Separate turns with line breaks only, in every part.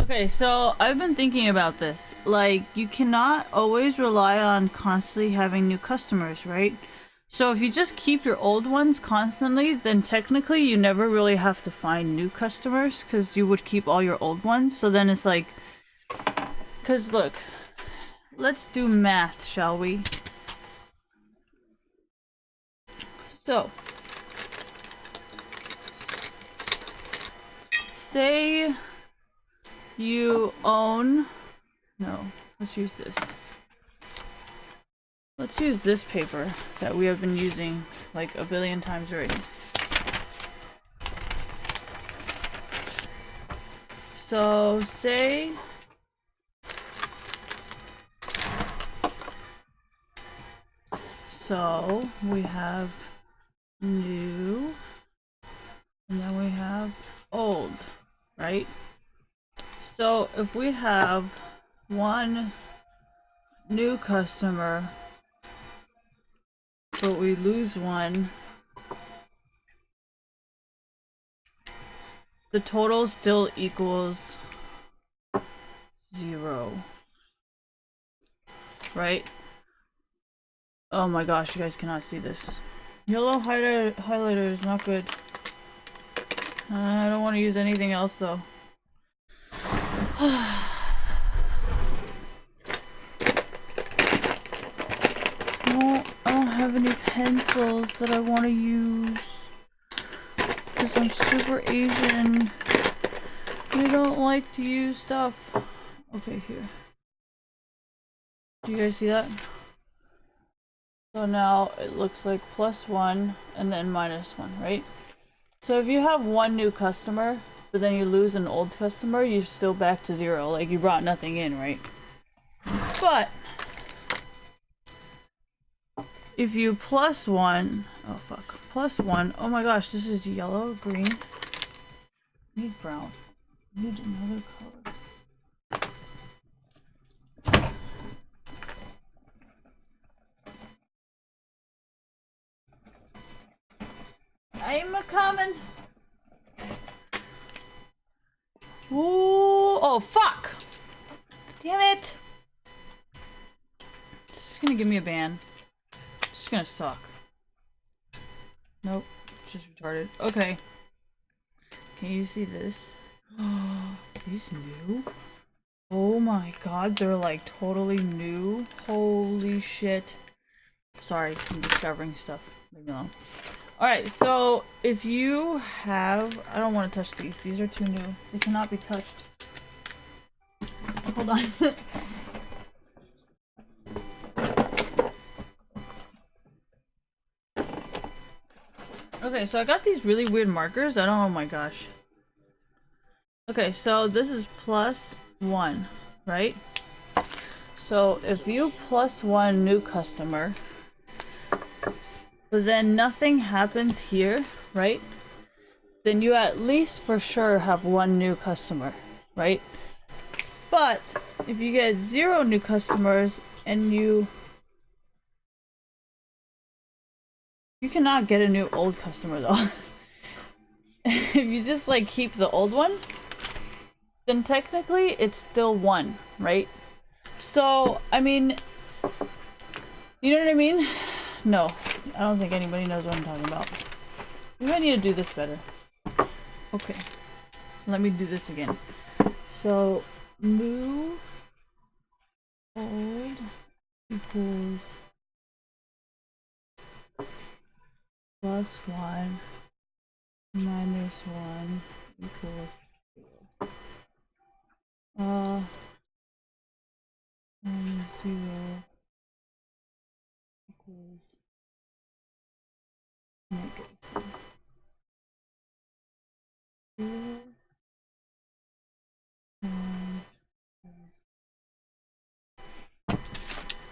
Okay, so I've been thinking about this. Like, you cannot always rely on constantly having new customers, right? So if you just keep your old ones constantly, then technically you never really have to find new customers because you would keep all your old ones. So then it's like, because look, let's do math, shall we? So, say you own, no, let's use this. Let's use this paper that we have been using like a billion times already. So say we have new and then we have old, right? So if we have one new customer but we lose one, the total still equals 0, right? Oh my gosh, you guys cannot see this. Yellow highlighter is not good. I don't want to use anything else though. I don't have any pencils that I want to use because I'm super Asian. I don't like to use stuff. Okay, here. Do you guys see that? So now it looks like +1 and then -1, right? So if you have one new customer, but then you lose an old customer, you're still back to 0. Like, you brought nothing in, right? But if you +1, oh fuck, +1, oh my gosh, this is yellow, green. I need brown. I need another color. I'm a coming. Ooh, oh fuck! Damn it! This is gonna give me a ban. It's just gonna suck. Nope, just retarded. Okay. Can you see this? These new? Oh my god, they're like totally new. Holy shit. Sorry, I'm discovering stuff. Leave me alone. Alright, so if you have... I don't want to touch these. These are too new. They cannot be touched. Hold on. Okay, so I got these really weird markers. I don't... Oh my gosh. Okay, so this is +1, right? So if you +1 new customer, but then nothing happens here, right? Then you at least for sure have one new customer, right? But if you get 0 new customers and you cannot get a new old customer though. If you just like keep the old one, then technically it's still 1, right? So, I mean, you know what I mean? No, I don't think anybody knows what I'm talking about. We might need to do this better. Okay, let me do this again. So, new old equals +1 -1 equals 0. 0 equals -1.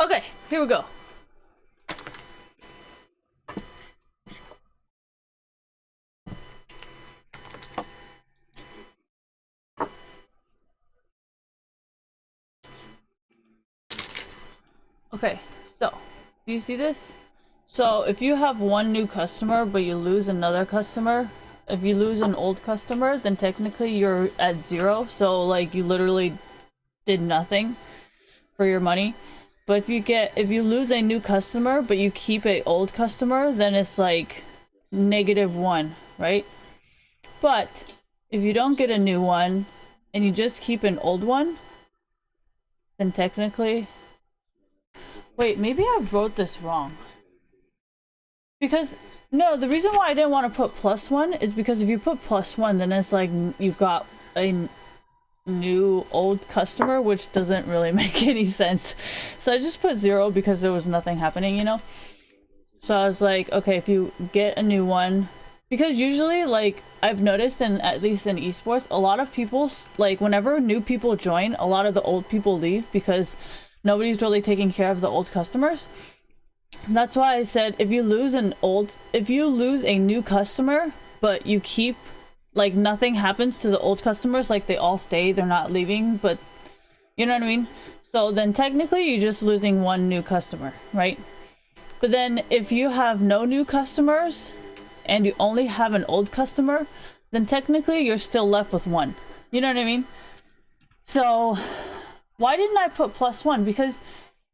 Okay, here we go. Okay, so do you see this? So if you have one new customer but you lose another customer, if you lose an old customer, then technically you're at 0. So like you literally did nothing for your money. But if you lose a new customer but you keep a old customer, then it's like -1, right? But if you don't get a new one and you just keep an old one, then technically, wait, maybe I wrote this wrong. Because no, the reason why I didn't want to put +1 is because if you put +1, then it's like you've got a new old customer, which doesn't really make any sense. So I just put 0 because there was nothing happening, you know? So I was like, okay, if you get a new one, because usually, like, I've noticed, in at least in esports, a lot of people, like, whenever new people join, a lot of the old people leave because nobody's really taking care of the old customers. And that's why I said if you lose a new customer, but you keep, like, nothing happens to the old customers, like they all stay, they're not leaving, but you know what I mean? So then technically you're just losing one new customer, right? But then if you have no new customers and you only have an old customer, then technically you're still left with one. You know what I mean? So why didn't I put +1? Because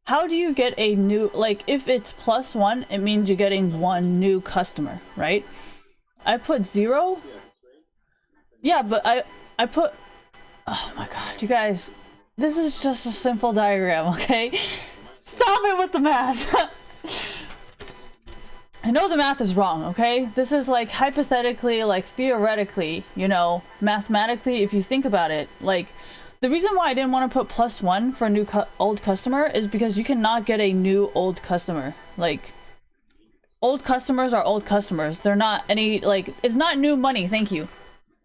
how do you get a new, like, if it's +1, it means you're getting one new customer, right? I put 0. Yeah, but I put, oh my god, you guys, this is just a simple diagram, okay? Stop it with the math. I know the math is wrong, okay? This is like hypothetically, like theoretically, you know, mathematically, if you think about it, like, the reason why I didn't want to put +1 for a new old customer is because you cannot get a new old customer. Like, old customers are old customers. They're not any, like, it's not new money, thank you.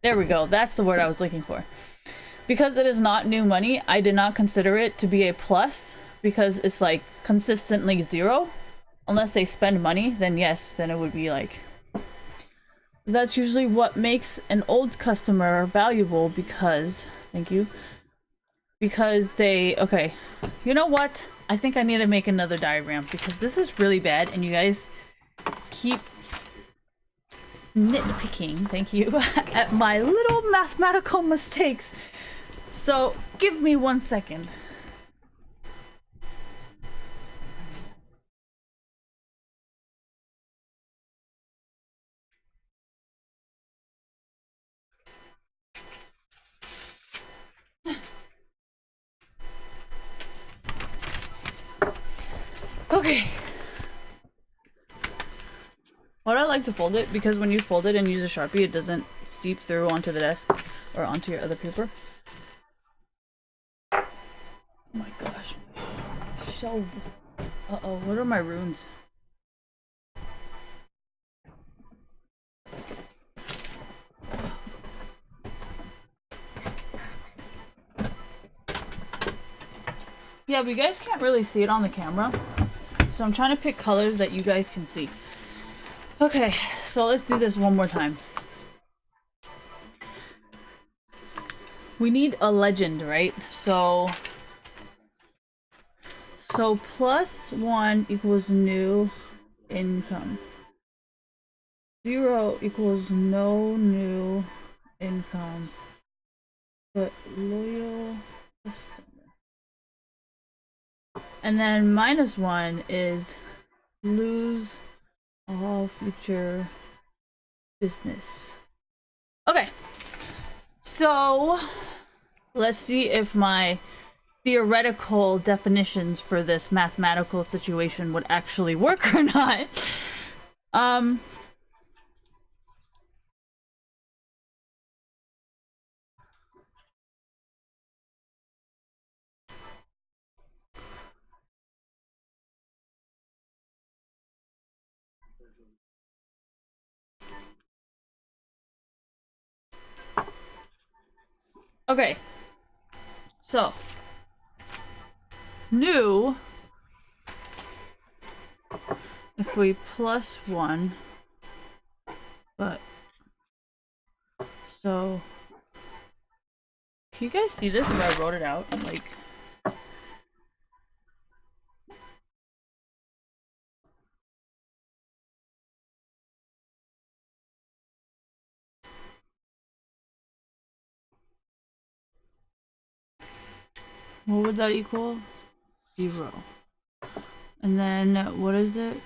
There we go, that's the word I was looking for. Because it is not new money, I did not consider it to be a plus, because it's like consistently 0. Unless they spend money, then yes, then it would be like... That's usually what makes an old customer valuable, because... Thank you. Because they... Okay. You know what? I think I need to make another diagram, because this is really bad, and you guys keep nitpicking, thank you, at my little mathematical mistakes. So, give me 1 second. Okay. Why do I like to fold it? Because when you fold it and use a Sharpie, it doesn't seep through onto the desk or onto your other paper. Oh my gosh. Shelf. Uh-oh, what are my runes? Yeah, but you guys can't really see it on the camera. So I'm trying to pick colors that you guys can see. Okay, so let's do this one more time. We need a legend, right? So +1 equals new income. 0 equals no new income, but loyal customer. And then -1 is lose all future business. Okay, so let's see if my theoretical definitions for this mathematical situation would actually work or not. Okay, so new, if we +1, but so can you guys see this if I wrote it out? Like, What would that equal? 0. And then what is it?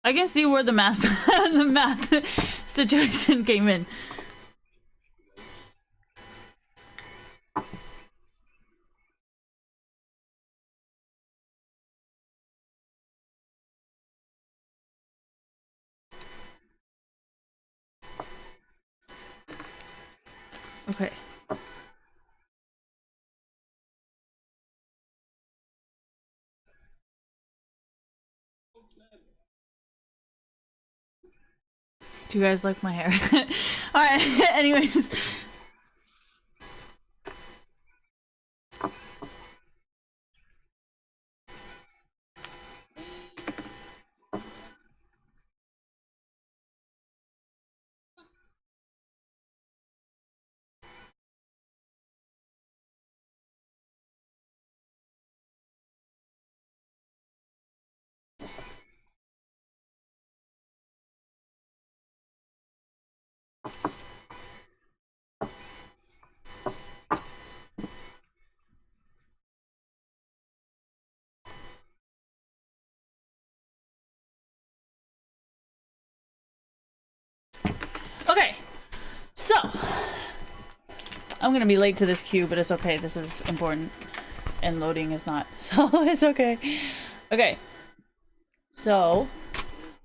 I can see where the math the math situation came in. Okay. Do you guys like my hair? Alright, anyways. Okay, so I'm gonna be late to this queue, but it's okay. This is important, and loading is not, so it's okay. Okay, so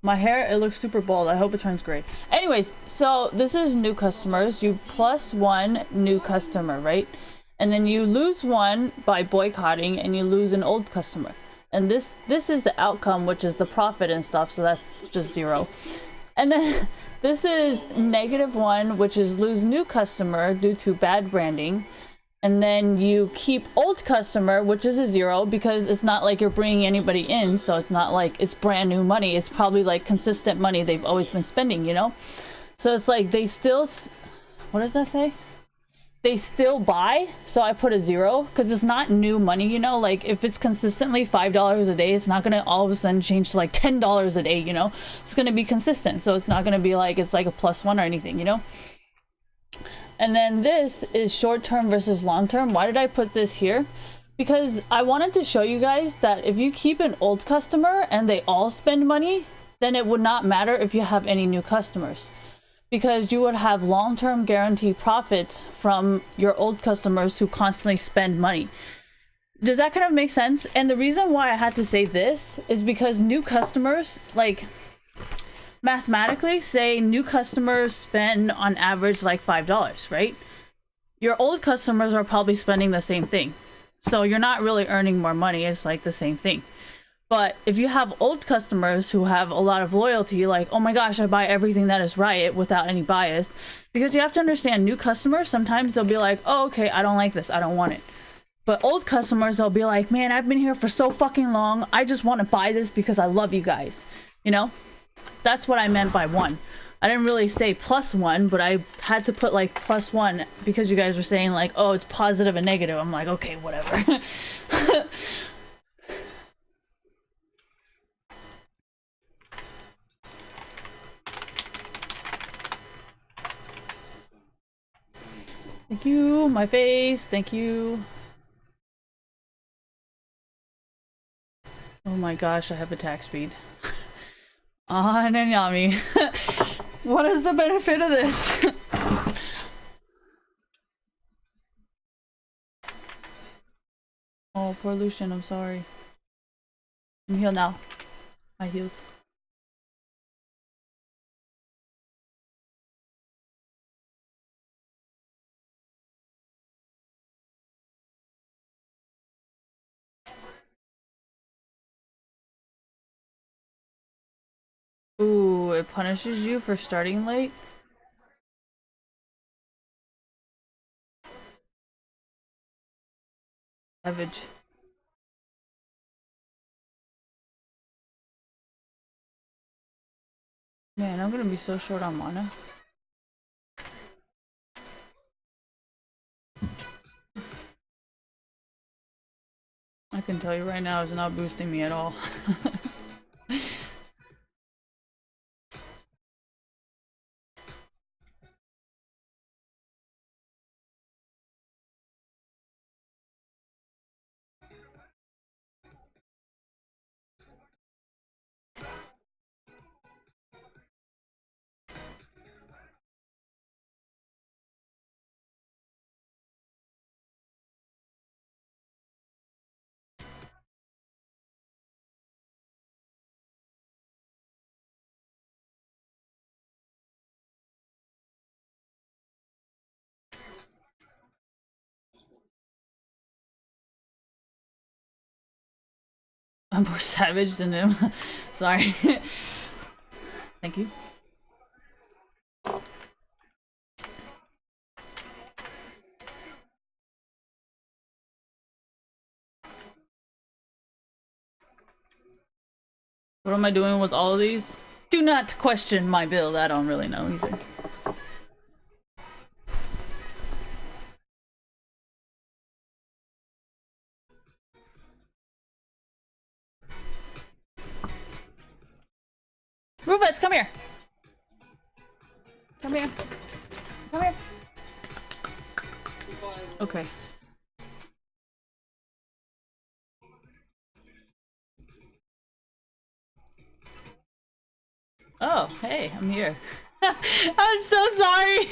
my hair, it looks super bald. I hope it turns gray. Anyways, so this is new customers. You plus 1 new customer, right? And then you lose 1 by boycotting, and you lose an old customer. And this is the outcome, which is the profit and stuff. So that's just 0. And then this is -1, which is lose new customer due to bad branding. And then you keep old customer, which is a 0, because it's not like you're bringing anybody in, so it's not like it's brand new money. It's probably like consistent money they've always been spending, you know? So it's like they still, what does that say? They still buy, so I put a 0, because it's not new money, you know? Like if it's consistently $5 a day, it's not gonna all of a sudden change to like $10 a day, you know? It's gonna be consistent, so it's not gonna be like it's like a +1 or anything, you know? And then this is short-term versus long-term. Why did I put this here? Because I wanted to show you guys that if you keep an old customer and they all spend money, then it would not matter if you have any new customers. Because you would have long-term guaranteed profits from your old customers who constantly spend money. Does that kind of make sense? And the reason why I had to say this is because new customers, like, mathematically, say new customers spend on average like $5, right? Your old customers are probably spending the same thing. So you're not really earning more money, it's like the same thing. But if you have old customers who have a lot of loyalty, like, oh my gosh, I buy everything that is Riot without any bias. Because you have to understand, new customers, sometimes they'll be like, oh, okay, I don't like this, I don't want it. But old customers, they'll be like, man, I've been here for so fucking long, I just want to buy this because I love you guys, you know? That's what I meant by 1. I didn't really say +1, but I had to put like +1 because you guys were saying like, oh, it's positive and negative. I'm like, okay, whatever. Thank you, my face, thank you. Oh my gosh, I have attack speed. Ah, Nanyami. What is the benefit of this? Oh, poor Lucian, I'm sorry. I'm healed now. My heals. Ooh, it punishes you for starting late? Savage. Man, I'm gonna be so short on mana. I can tell you right now, it's not boosting me at all. I'm more savage than him. Sorry. Thank you. What am I doing with all of these? Do not question my build. I don't really know either. Rufus, come here. Come here. Come here. Okay. Oh, hey, I'm here. I'm so sorry.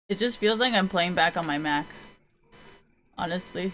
It just feels like I'm playing back on my Mac. Honestly.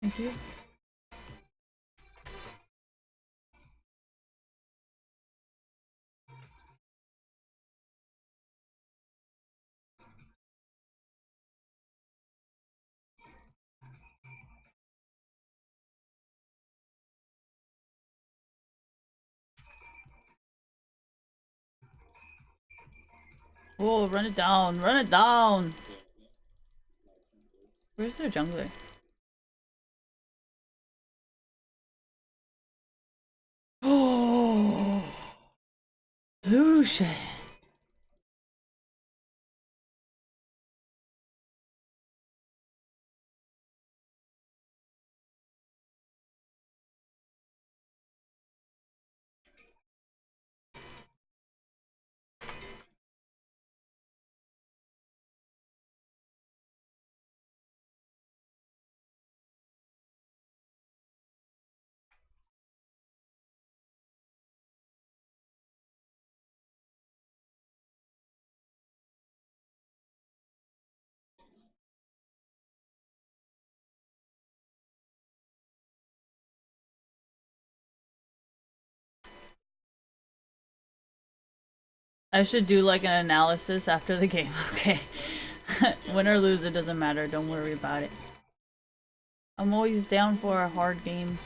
Thank you. Whoa, run it down. Run it down. Where's their jungler? Oh, Lucian. I should do like an analysis after the game. Okay. Win or lose, it doesn't matter. Don't worry about it. I'm always down for a hard game.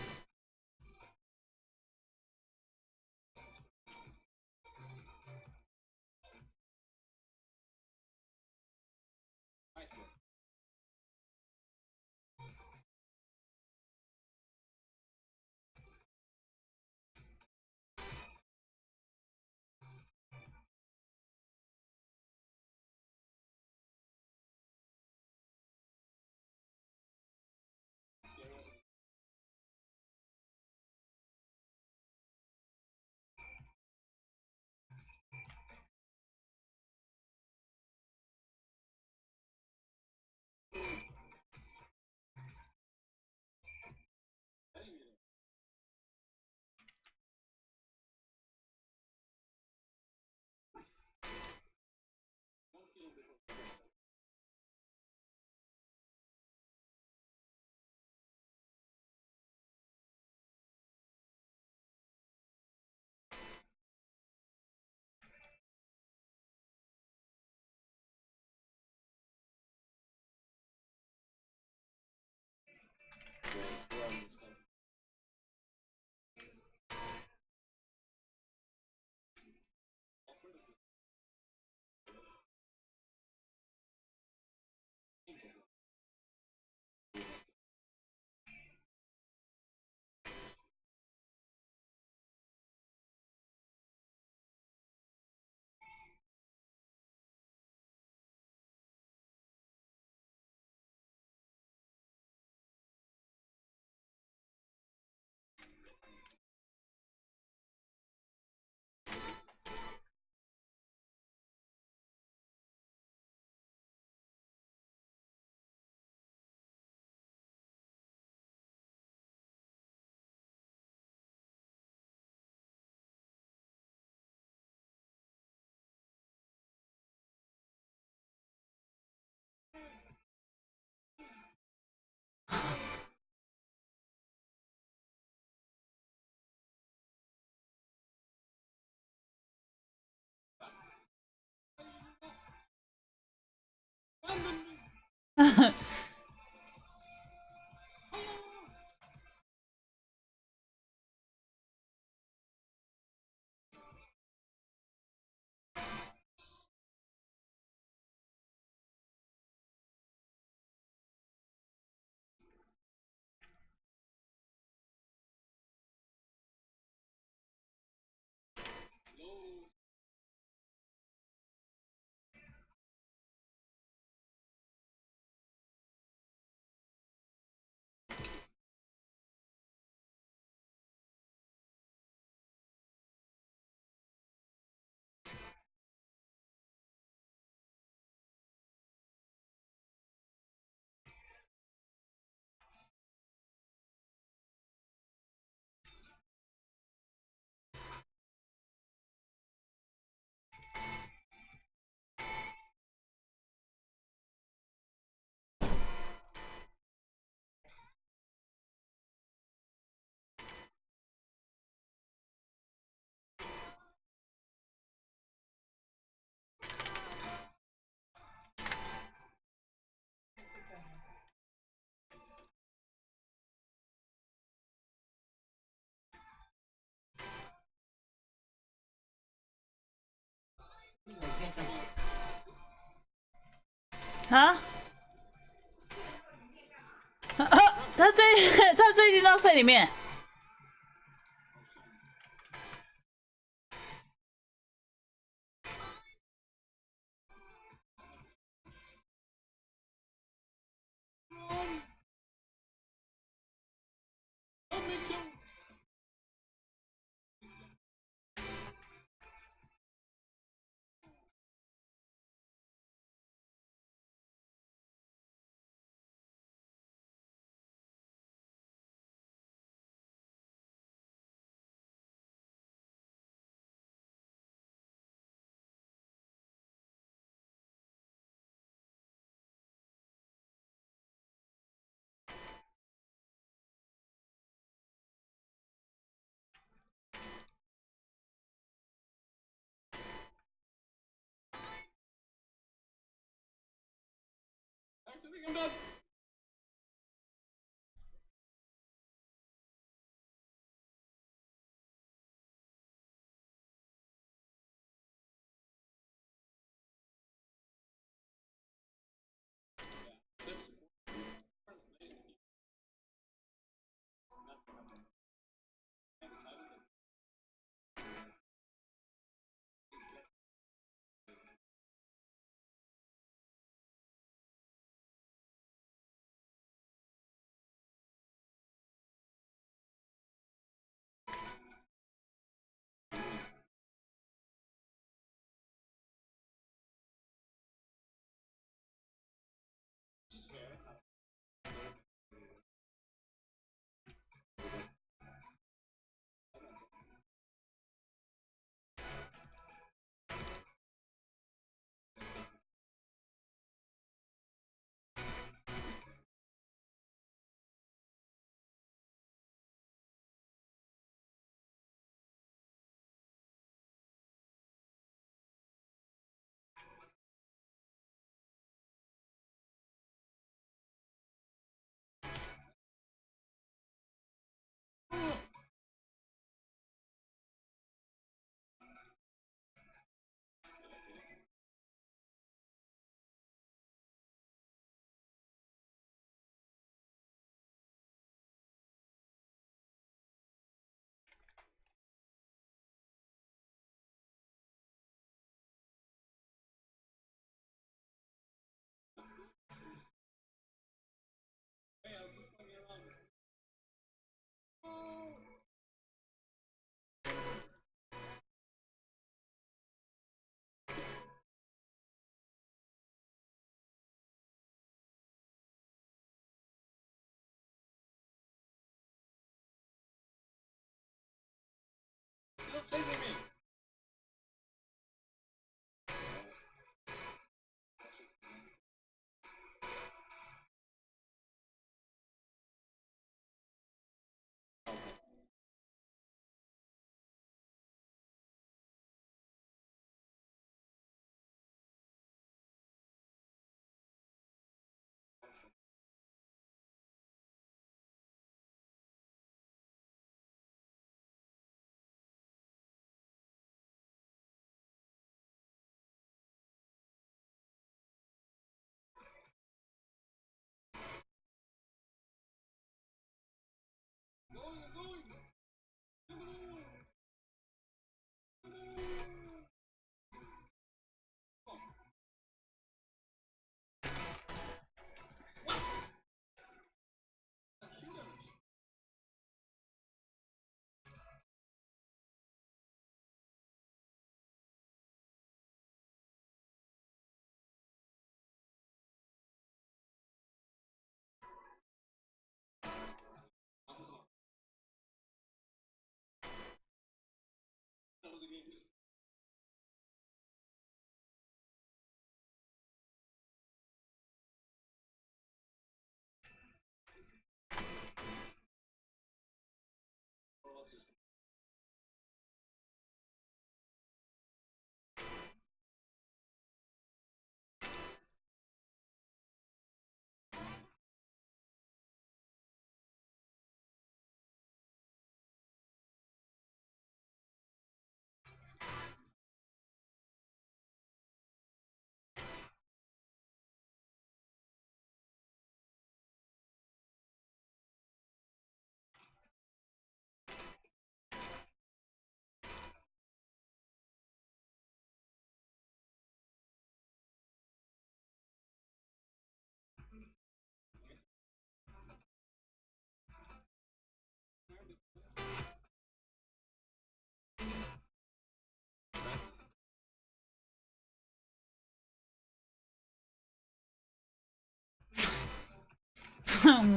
哈？他最近到水里面。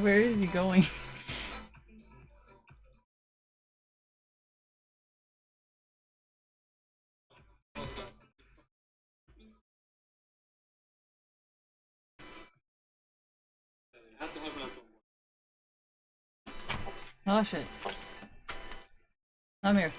Where is he going? Oh shit. I'm here.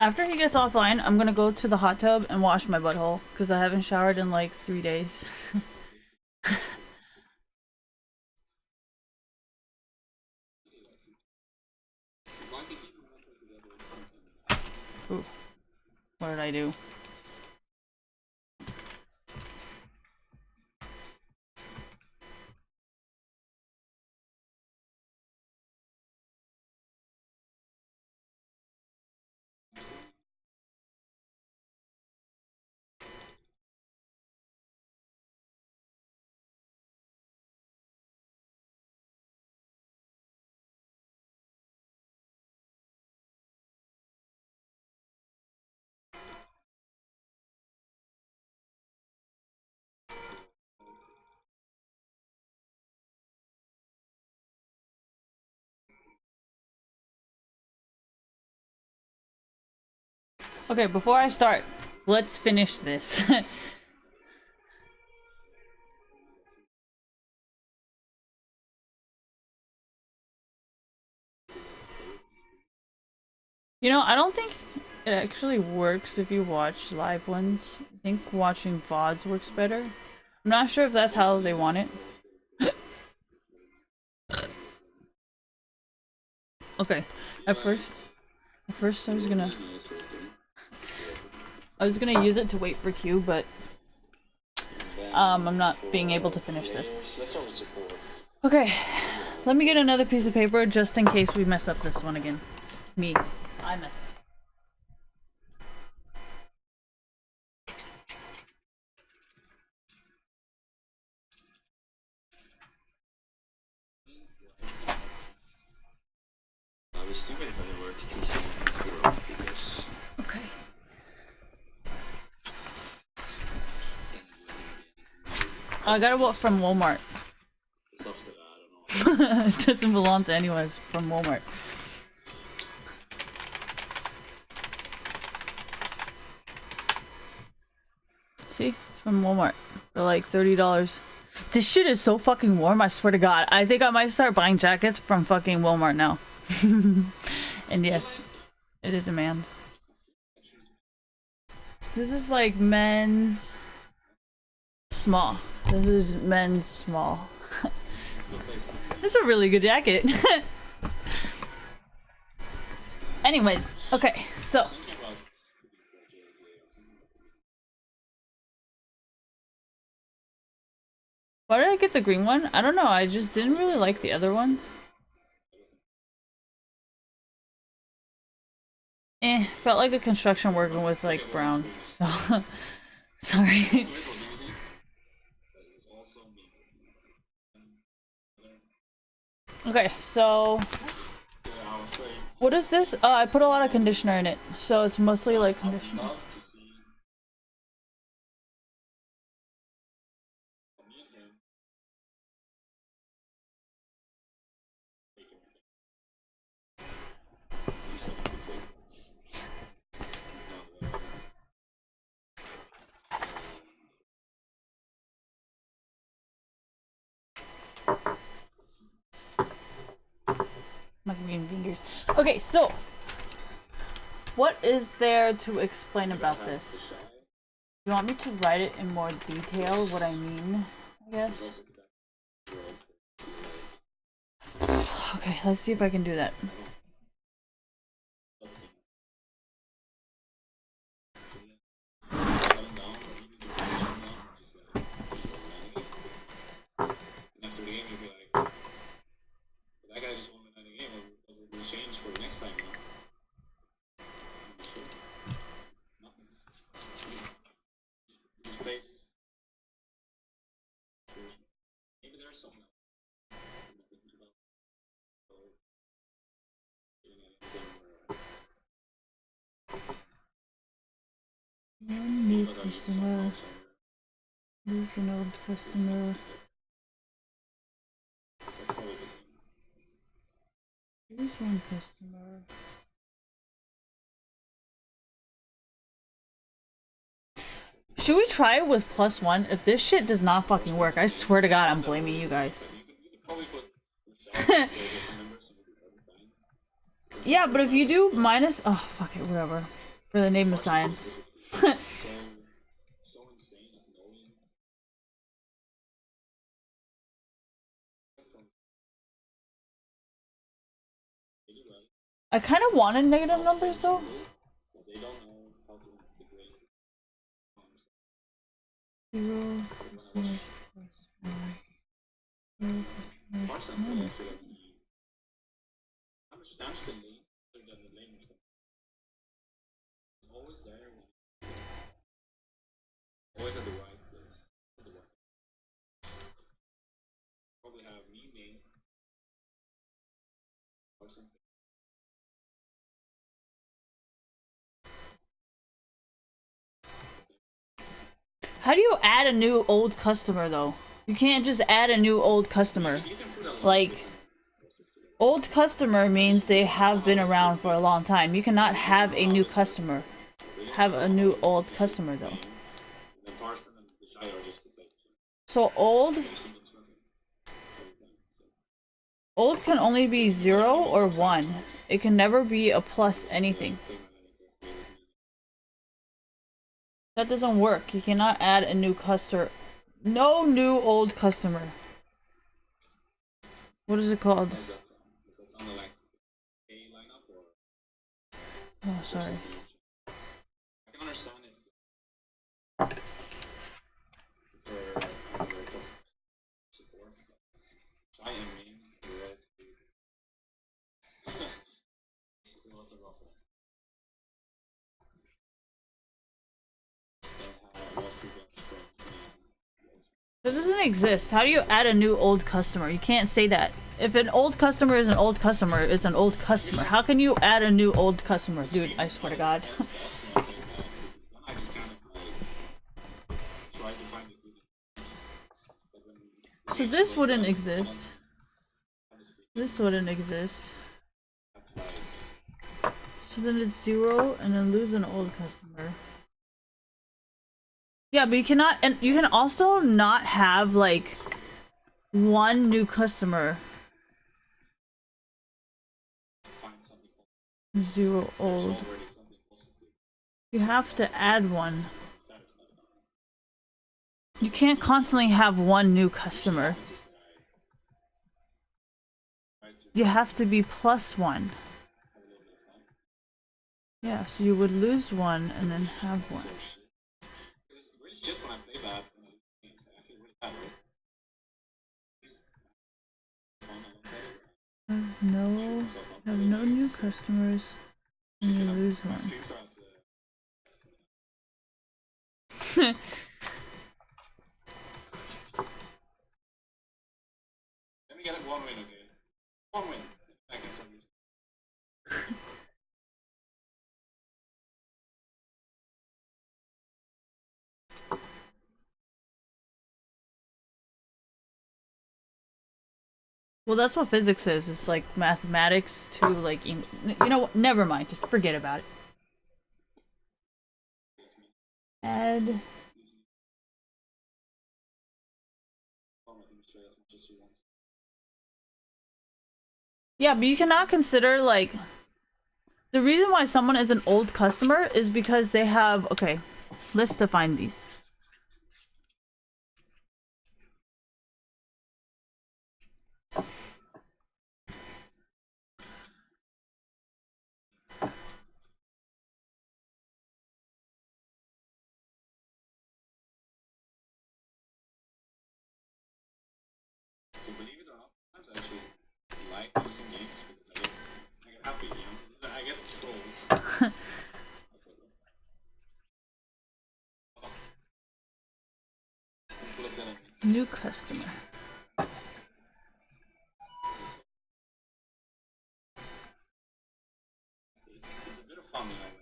After he gets offline, I'm gonna go to the hot tub and wash my butthole because I haven't showered in like 3 days. Ooh. What did I do? Okay, before I start, let's finish this. You know, I don't think it actually works if you watch live ones. I think watching VODs works better. I'm not sure if that's how they want it. Okay, at first I was gonna use it to wait for Q, but I'm not being able to finish this. Okay, let me get another piece of paper just in case we mess up this one again. I messed up. Okay. I got it from Walmart. It doesn't belong to anyone. It's from Walmart. See? It's from Walmart. For like $30. This shit is so fucking warm, I swear to God. I think I might start buying jackets from fucking Walmart now. And yes, it is a man's. This is like men's small. This is men's small. It's a really good jacket. Anyways, okay, so. Why did I get the green one? I don't know, I just didn't really like the other ones. Felt like a construction working with like brown, so sorry. Okay, so what is this? I put a lot of conditioner in it, so it's mostly like conditioner. My green fingers. Okay, so what is there to explain about this? You want me to write it in more detail, what I mean, I guess? Okay, let's see if I can do that. New customer. Lose an old customer. Lose one customer. Should we try it with +1? If this shit does not fucking work, I swear to God, I'm blaming you guys. Yeah, but if you do minus, oh fuck it, whatever. For the name of science. I kind of wanted negative numbers though. Zero. How do you add a new old customer though? You can't just add a new old customer. Like, old customer means they have been around for a long time. You cannot have a new customer. Have a new old customer though. So old can only be 0 or 1. It can never be a plus anything. That doesn't work. You cannot add a new customer. No new old customer. What is it called?
Does that sound like a lineup or?
Oh, sorry.
I can understand it for support. Try and main relatively. Lots of rough.
That doesn't exist. How do you add a new old customer? You can't say that. If an old customer is an old customer, it's an old customer. How can you add a new old customer? Dude, I swear to God. So this wouldn't exist. This wouldn't exist. So then it's 0 and then lose an old customer. Yeah, but you cannot, and you can also not have like one new customer. 0 old. You have to add one. You can't constantly have one new customer. You have to be +1. Yeah, so you would lose one and then have one. Have no new customers, and you lose one.
Let me get it 1 win, okay? 1 win. I can start using.
Well, that's what physics is. It's like mathematics to like, you know what? Never mind. Just forget about it. Add. Yeah, but you cannot consider like the reason why someone is an old customer is because they have, okay, let's define these.
So believe it or not, sometimes I actually like using games because I get happy, you know? I get trolled.
New customer.
It's a bit of fun, you know?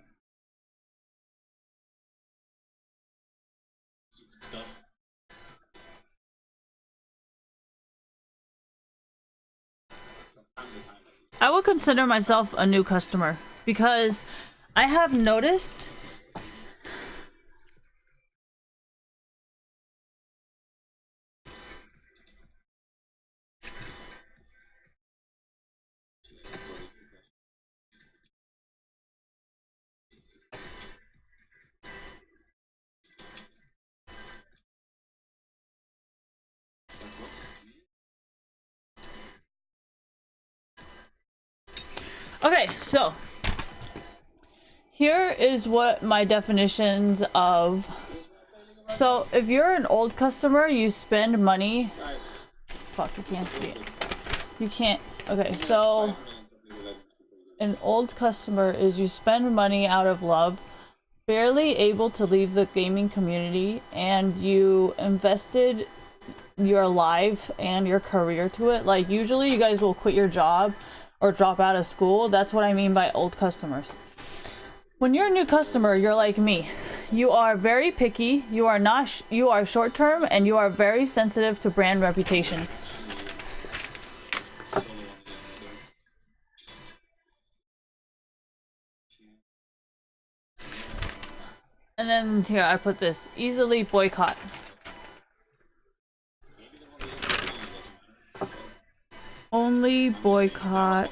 Stupid stuff.
I would consider myself a new customer because I have noticed okay, so here is what my definitions of. So if you're an old customer, you spend money. Fuck, you can't see it. You can't. Okay, so an old customer is you spend money out of love, barely able to leave the gaming community, and you invested your life and your career to it. Like usually you guys will quit your job or drop out of school. That's what I mean by old customers. When you're a new customer, you're like me. You are very picky, you are not you are short term, and you are very sensitive to brand reputation. And then here I put this, easily boycott. Only boycott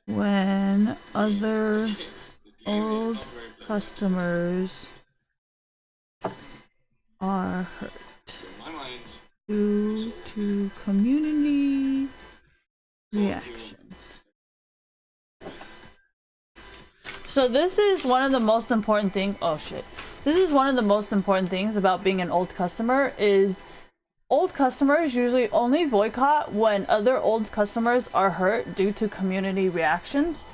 when other
The game
old
is not very playable.
customers are hurt
So in my mind,
due to community reactions. So this is one of the most important things. Oh shit. This is one of the most important things about being an old customer is old customers usually only boycott when other old customers are hurt due to community reactions.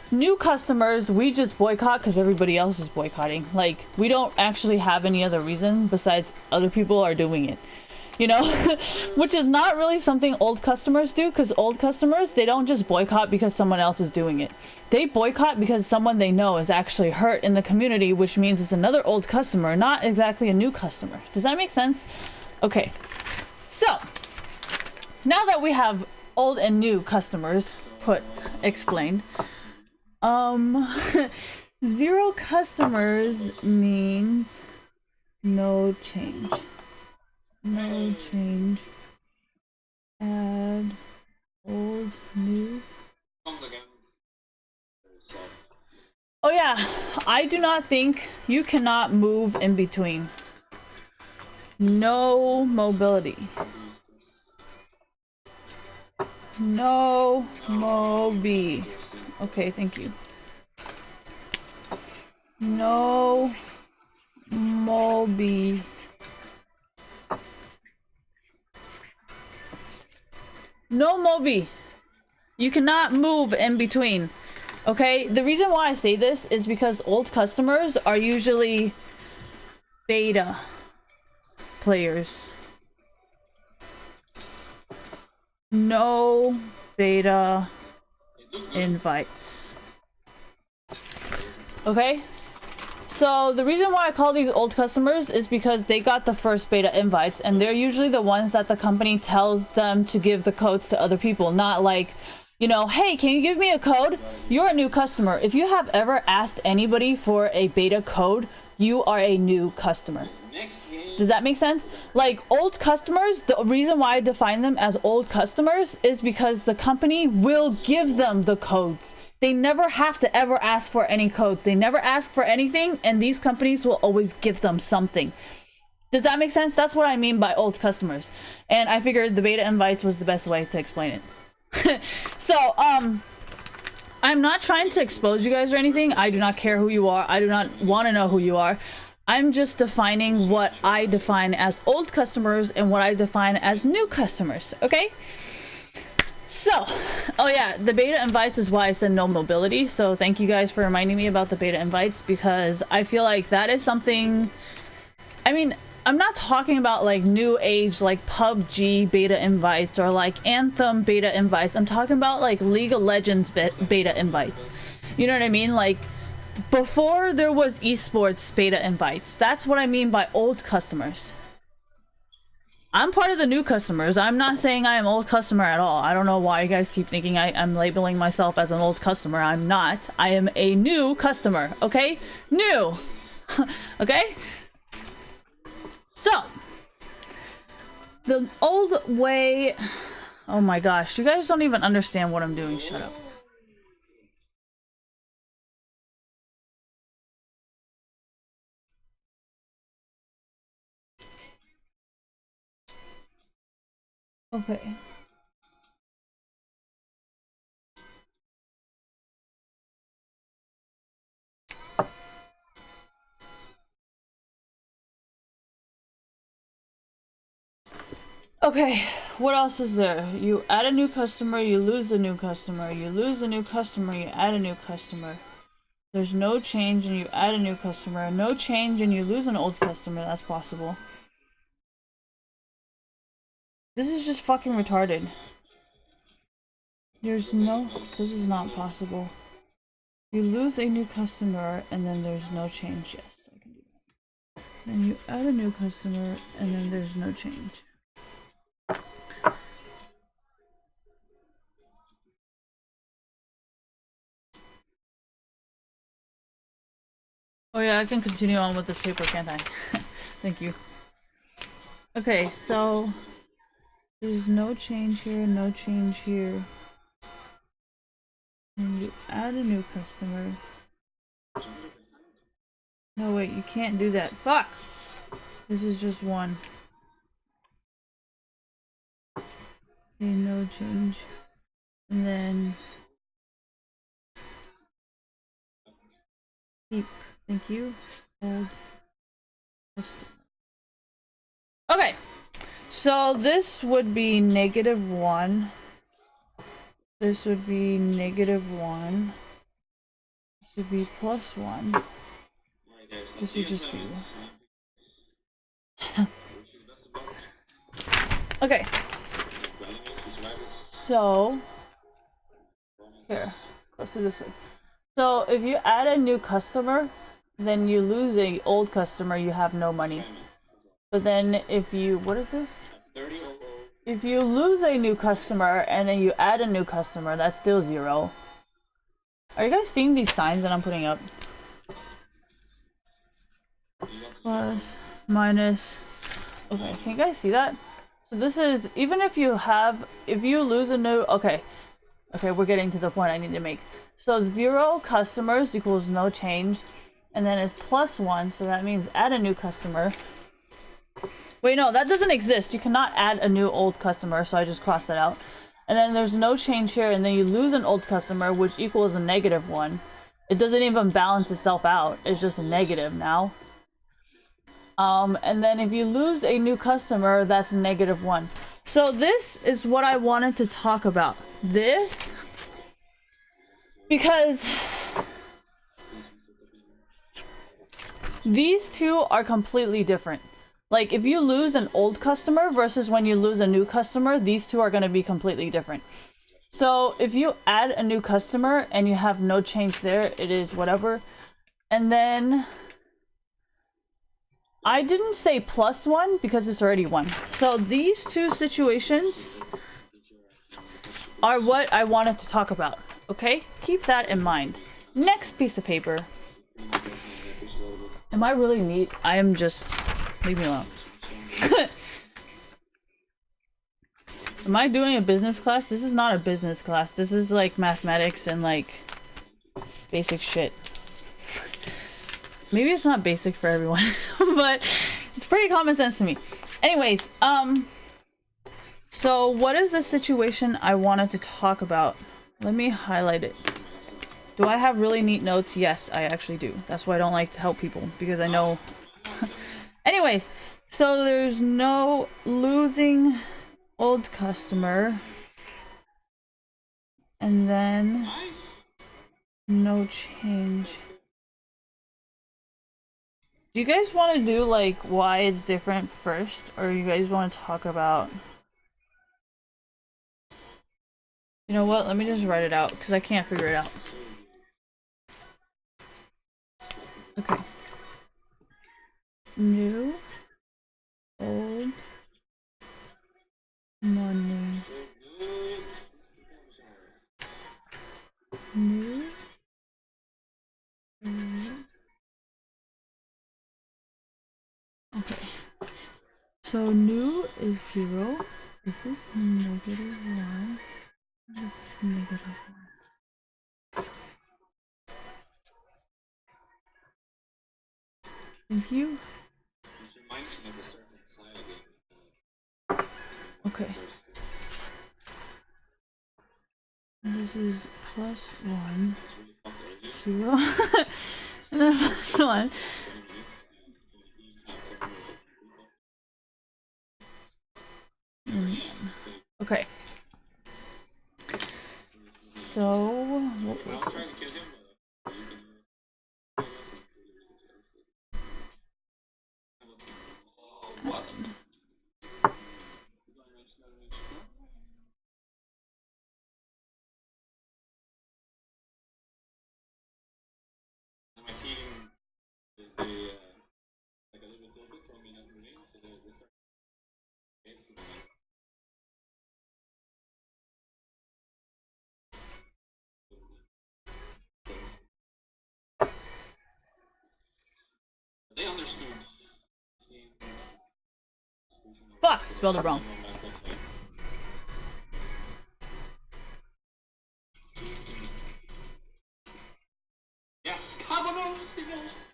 New customers, we just boycott because everybody else is boycotting. Like, we don't actually have any other reason besides other people are doing it. You know, which is not really something old customers do, because old customers, they don't just boycott because someone else is doing it. They boycott because someone they know is actually hurt in the community, which means it's another old customer, not exactly a new customer. Does that make sense? Okay, so now that we have old and new customers explained, zero customers means no change. No change. Add old, new.
comes again. Very soft.
Oh yeah, I do not think you cannot move in between. No mobility. No mobi. Okay, thank you. No mobi. No mobi. You cannot move in between. Okay, the reason why I say this is because old customers are usually beta players. No beta invites. Okay? So the reason why I call these old customers is because they got the first beta invites and they're usually the ones that the company tells them to give the codes to other people, not like, you know, hey, can you give me a code? You're a new customer. If you have ever asked anybody for a beta code, you are a new customer.
Next game.
Does that make sense? Like, old customers, the reason why I define them as old customers is because the company will give them the codes. They never have to ever ask for any codes. They never ask for anything, and these companies will always give them something. Does that make sense? That's what I mean by old customers. And I figured the beta invites was the best way to explain it. So, I'm not trying to expose you guys or anything. I do not care who you are. I do not want to know who you are. I'm just defining what I define as old customers and what I define as new customers, okay? So, oh yeah, the beta invites is why I said no mobility. So thank you guys for reminding me about the beta invites, because I feel like that is something, I mean, I'm not talking about like new age, like PUBG beta invites or like Anthem beta invites. I'm talking about like League of Legends beta invites. You know what I mean? Like, before there was esports beta invites. That's what I mean by old customers. I'm part of the new customers. I'm not saying I am old customer at all. I don't know why you guys keep thinking I'm labeling myself as an old customer. I'm not. I am a new customer, okay? New. Okay? So, the old way... Oh my gosh, you guys don't even understand what I'm doing. Shut up. Okay. Okay, what else is there? You add a new customer, you lose a new customer, you lose a new customer, you add a new customer. There's no change and you add a new customer. No change and you lose an old customer. That's possible. This is just fucking retarded. There's no... This is not possible. You lose a new customer and then there's no change. Yes, I can do that. Then you add a new customer and then there's no change. Oh yeah, I can continue on with this paper, can't I? Thank you. Okay, so... There's no change here, no change here. add a new customer. No, wait, you can't do that. Fuck! This is just one. Okay, no change. And then keep. Thank you. Old customer. Okay, so this would be -1. This would be -1. This would be +1. This would just be. Okay. So here, let's do this one. So if you add a new customer, then you lose a old customer. You have no money. But then if you, what is this? If you lose a new customer and then you add a new customer, that's still 0. Are you guys seeing these signs that I'm putting up? Plus, minus. Okay, can you guys see that? So this is, even if you lose a new, okay, we're getting to the point I need to make. So 0 customers equals no change, and then it's +1, so that means add a new customer. Wait, no, that doesn't exist. You cannot add a new old customer, so I just crossed that out. And then there's no change here, and then you lose an old customer, which equals a -1. It doesn't even balance itself out. It's just a negative now. And then if you lose a new customer, that's -1. So this is what I wanted to talk about. This, because these two are completely different. Like, if you lose an old customer versus when you lose a new customer, these two are going to be completely different. So if you add a new customer and you have no change there, it is whatever. And then I didn't say +1 because it's already 1. So these two situations are what I wanted to talk about. Okay? Keep that in mind. Next piece of paper. Am I really neat? I am just... Leave me alone. Am I doing a business class? This is not a business class. This is like mathematics and like basic shit. Maybe it's not basic for everyone, but it's pretty common sense to me. Anyways, so what is the situation I wanted to talk about? Let me highlight it. Do I have really neat notes? Yes, I actually do. That's why I don't like to help people, because I know... Anyways, so there's no losing old customer. And then no change. Do you guys want to do like why it's different first, or you guys want to talk about... You know what? Let me just write it out because I can't figure it out. Okay. New, old, money. New, old. Okay. So new is 0. This is -1. This is -1. Thank you. Okay. This is +1, 0, and then +1. Okay. So, what was this?
My team, they like a little bit tilted from me not moving, so they start games. They understood.
Fuck! Spelled it wrong.
signals.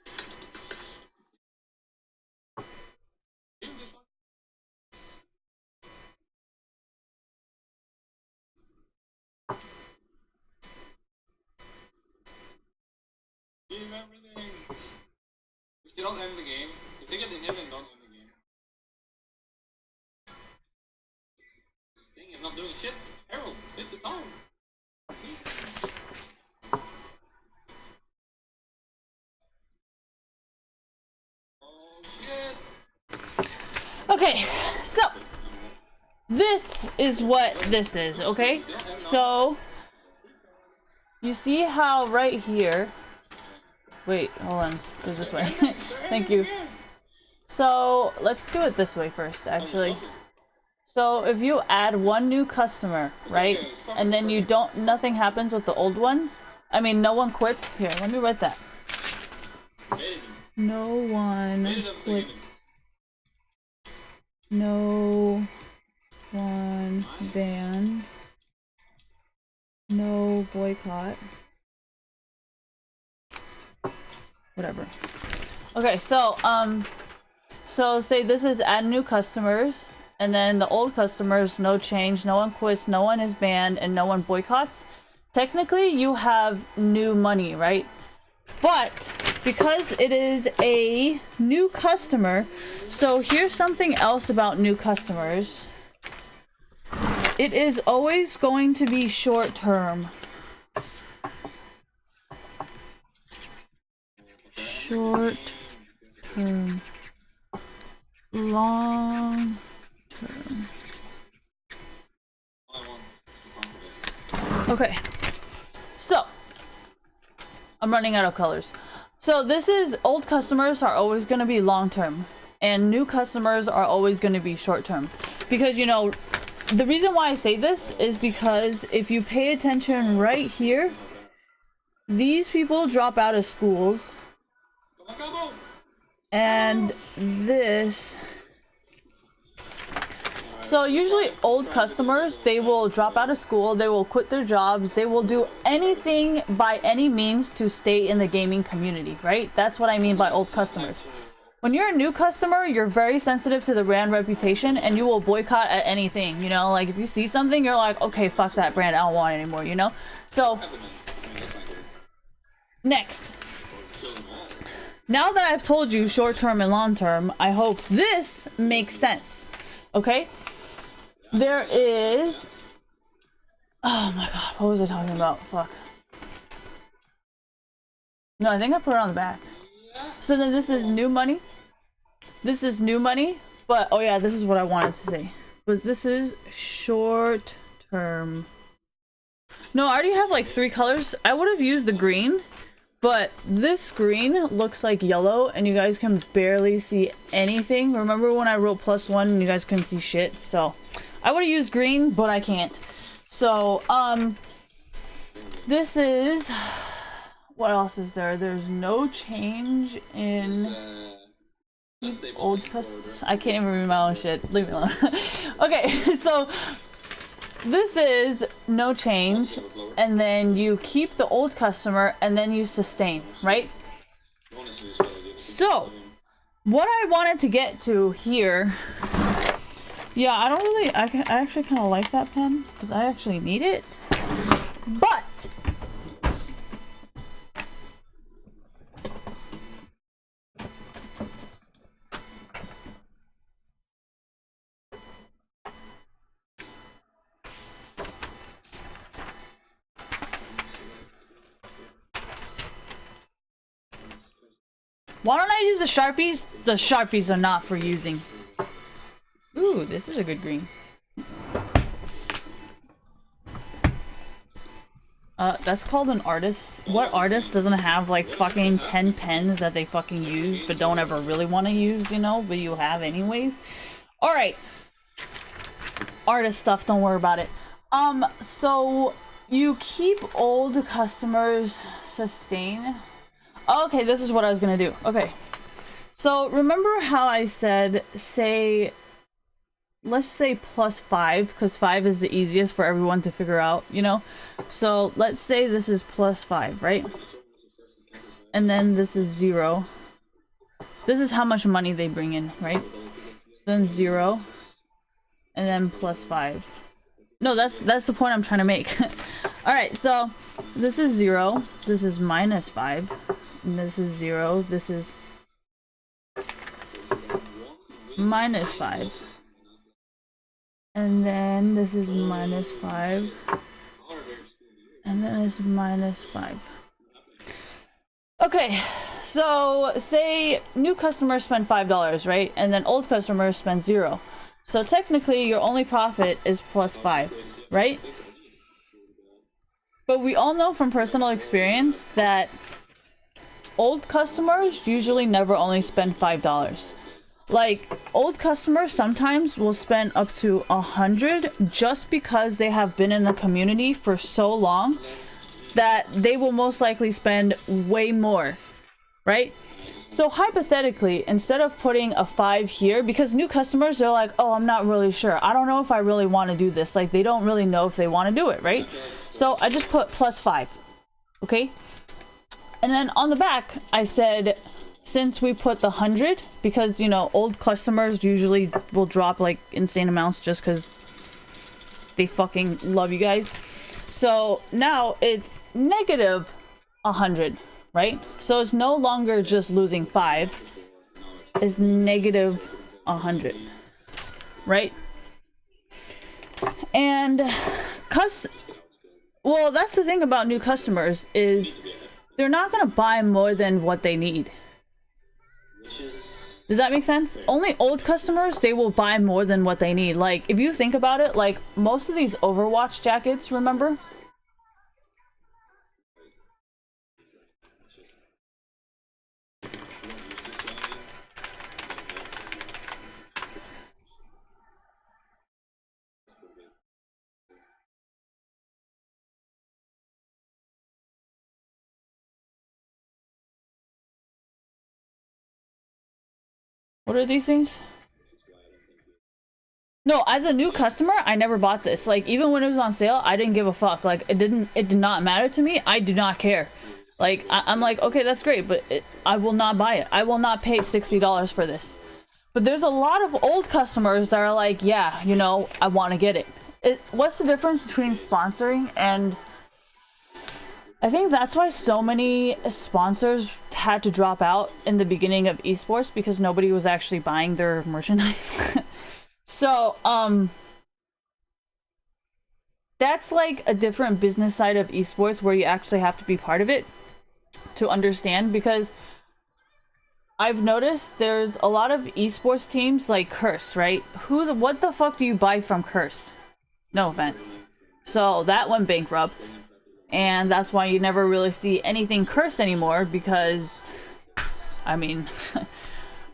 Give everything. If they don't end the game, if they get the hit and don't end the game. This thing is not doing shit. Harold, hit the phone. Oh shit.
Okay, so this is what this is, okay? So you see how right here, wait, hold on, go this way. Thank you. So let's do it this way first, actually. So if you add one new customer, right, and then you don't, nothing happens with the old ones, I mean no one quits. Here, let me write that. No one quits. No one ban. No boycott. Whatever. Okay, so say this is add new customers, and then the old customers, no change, no one quits, no one is banned, and no one boycotts. Technically, you have new money, right? But because it is a new customer, so here's something else about new customers. It is always going to be short term. Short term. Long term. Okay. So, I'm running out of colors. So this is, old customers are always going to be long term, and new customers are always going to be short term. Because, you know, the reason why I say this is because if you pay attention right here, these people drop out of schools, and this. So usually old customers, they will drop out of school, they will quit their jobs, they will do anything by any means to stay in the gaming community, right? That's what I mean by old customers. When you're a new customer, you're very sensitive to the brand reputation, and you will boycott at anything, you know? Like if you see something, you're like, okay, fuck that brand, I don't want it anymore, you know? So, next. Now that I've told you short term and long term, I hope this makes sense, okay? There is, oh my god, what was I talking about? Fuck. No, I think I put it on the back. So then this is new money. This is new money, but oh yeah, this is what I wanted to say. But this is short term. No, I already have like 3 colors. I would have used the green, but this green looks like yellow and you guys can barely see anything. Remember when I wrote +1 and you guys couldn't see shit? So I would have used green, but I can't. So, this is, what else is there? There's no change in old customers. I can't even read my own shit. Leave me alone. Okay, so this is no change, and then you keep the old customer, and then you sustain, right? So, what I wanted to get to here, yeah, I don't really, I actually kind of like that pen, because I actually need it, but why don't I use the Sharpies? The Sharpies are not for using. Ooh, this is a good green. That's called an artist. What artist doesn't have like fucking 10 pens that they fucking use but don't ever really want to use, you know, but you have anyways? Alright. Artist stuff, don't worry about it. So you keep old customers sustain. Okay, this is what I was gonna do. Okay. So remember how I said, say, let's say +5, because 5 is the easiest for everyone to figure out, you know? So let's say this is +5, right? and then this is 0. This is how much money they bring in, right? So then 0, and then plus 5. No, that's the point I'm trying to make. All right, so this is 0, this is minus 5, and this is 0, this is minus 5, and then this is minus 5, and then it's minus 5. Okay, so say new customers spend $5, right? And then old customers spend 0. So technically your only profit is plus 5, right? But we all know from personal experience that old customers usually never only spend $5. Like, old customers sometimes will spend up to 100 just because they have been in the community for so long that they will most likely spend way more, right? So hypothetically, instead of putting a 5 here, because new customers, they're like, oh, I'm not really sure. I don't know if I really want to do this. Like, they don't really know if they want to do it, right? So I just put plus 5, okay? And then on the back, I said, since we put the 100, because, you know, old customers usually will drop like insane amounts just because they fucking love you guys. So now it's negative 100, right? So it's no longer just losing 5, it's negative 100, right? And well, that's the thing about new customers is they're not gonna buy more than what they need. Does that make sense? Only old customers, they will buy more than what they need. Like, if you think about it, like most of these Overwatch jackets, remember? What are these things? No, as a new customer, I never bought this. Like, even when it was on sale, I didn't give a fuck. Like, it did not matter to me. I do not care. Like, I'm like, okay, that's great, but I will not buy it. I will not pay $60 for this. But there's a lot of old customers that are like, yeah, you know, I want to get it. What's the difference between sponsoring and... I think that's why so many sponsors had to drop out in the beginning of esports, because nobody was actually buying their merchandise. So, that's like a different business side of esports where you actually have to be part of it to understand, because I've noticed there's a lot of esports teams like Curse, right? What the fuck do you buy from Curse? No offense. So that went bankrupt. And that's why you never really see anything Curse anymore, because, I mean,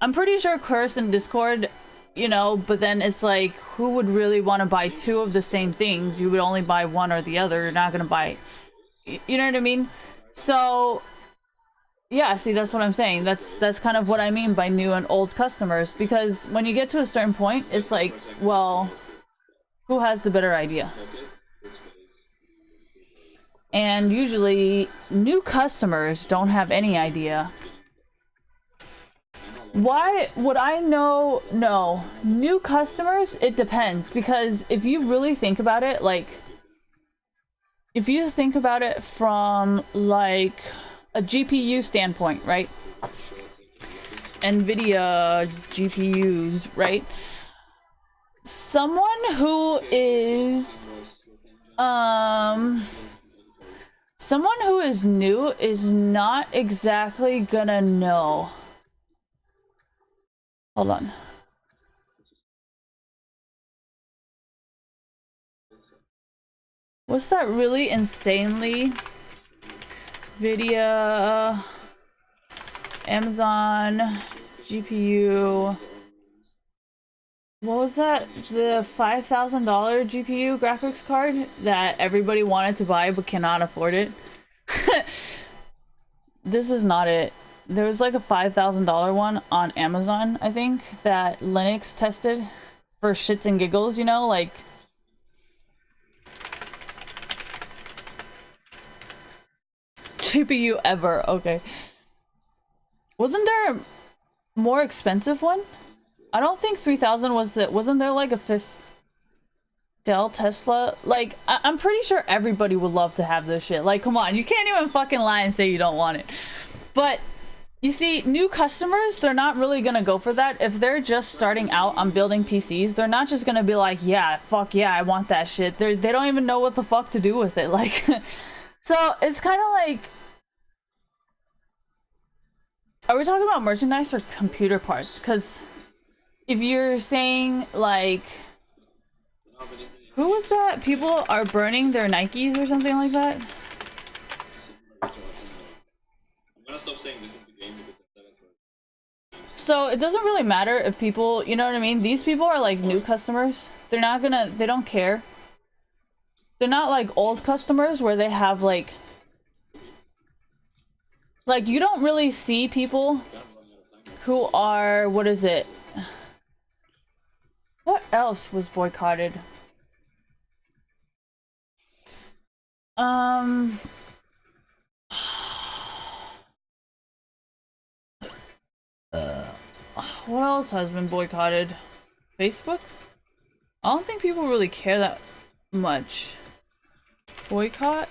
I'm pretty sure Curse and Discord, you know, but then it's like, who would really want to buy 2 of the same things? You would only buy one or the other. You're not going to buy, you know what I mean? So, yeah, see, that's what I'm saying. That's kind of what I mean by new and old customers, because when you get to a certain point, it's like, well, who has the better idea? And usually new customers don't have any idea. Why would I know? No, new customers, it depends, because if you really think about it, like, if you think about it from like a GPU standpoint, right? NVIDIA GPUs, right? Someone who is new is not exactly gonna know. Hold on. What's that really insanely NVIDIA, Amazon, GPU? What was that? The $5,000 GPU graphics card that everybody wanted to buy but cannot afford it? This is not it. There was like a $5,000 one on Amazon, I think, that Linux tested for shits and giggles, you know, like... GPU ever, okay. Wasn't there a more expensive one? I don't think 3000 was the. Wasn't there like a fifth Dell Tesla? Like, I'm pretty sure everybody would love to have this shit. Like, come on, you can't even fucking lie and say you don't want it. But you see, new customers, they're not really gonna go for that. If they're just starting out on building PCs, they're not just gonna be like, yeah, fuck yeah, I want that shit. They don't even know what the fuck to do with it. Like, so it's kind of like, are we talking about merchandise or computer parts? Because if you're saying like, who was that? People are burning their Nikes or something like that?
I'm gonna stop saying this is the game because
So it doesn't really matter if people, you know what I mean? These people are like new customers. They're not gonna, they don't care. They're not like old customers where they have like you don't really see people who are, what is it? What else was boycotted? What else has been boycotted? Facebook? I don't think people really care that much. Boycott?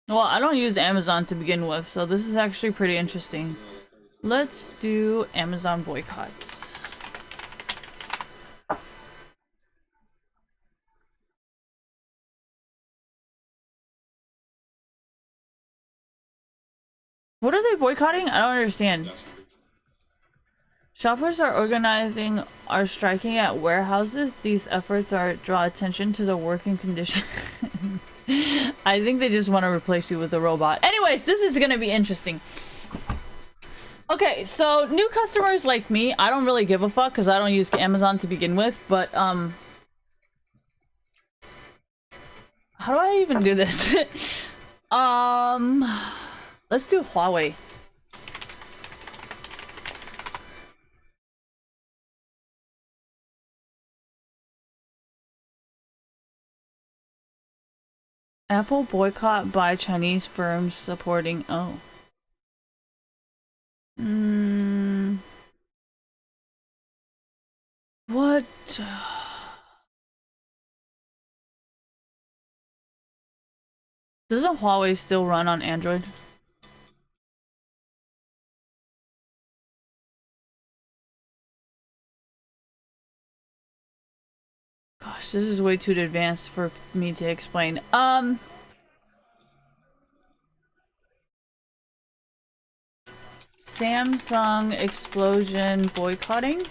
Well, I don't use Amazon to begin with, so this is actually pretty interesting. Let's do Amazon boycotts. What are they boycotting? I don't understand. Shoppers are striking at warehouses. These efforts draw attention to the working conditions. I think they just want to replace you with a robot. Anyways, this is gonna be interesting. Okay, so new customers like me, I don't really give a fuck because I don't use Amazon to begin with, but how do I even do this? Let's do Huawei. Apple boycott by Chinese firms supporting. Oh. What? Doesn't Huawei still run on Android? Gosh, this is way too advanced for me to explain. Samsung explosion boycotting.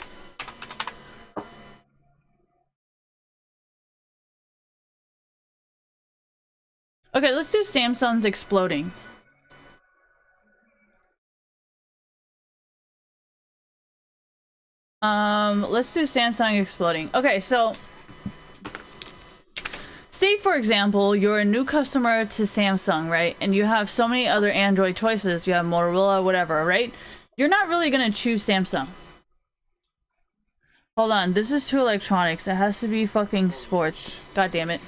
Okay, let's do Samsung's exploding. Let's do Samsung exploding. Okay, so say for example, you're a new customer to Samsung, right? And you have so many other Android choices. You have Motorola, whatever, right? You're not really gonna choose Samsung. Hold on, this is too electronics. It has to be fucking sports. God damn it.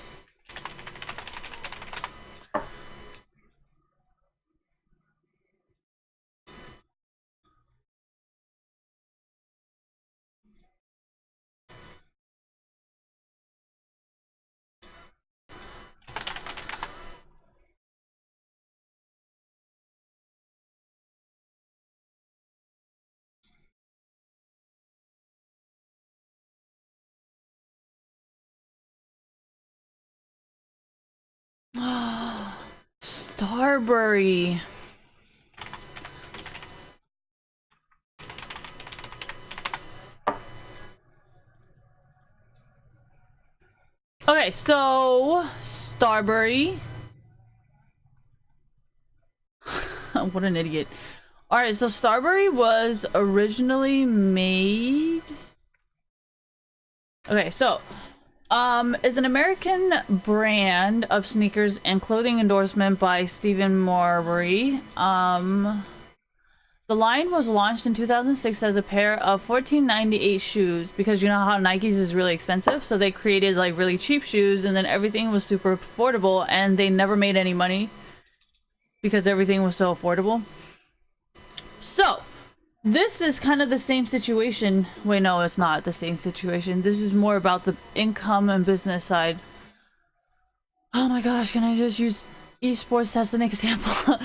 Starbury. Okay, so Starbury. What an idiot. Alright, so Starbury was originally made... Okay, so... is an American brand of sneakers and clothing endorsement by Stephen Marbury. The line was launched in 2006 as a pair of $14.98 shoes because you know how Nike's is really expensive, so they created like really cheap shoes and then everything was super affordable and they never made any money because everything was so affordable. So, this is kind of the same situation. Wait, no, it's not the same situation. This is more about the income and business side. Oh my gosh, can I just use esports as an example?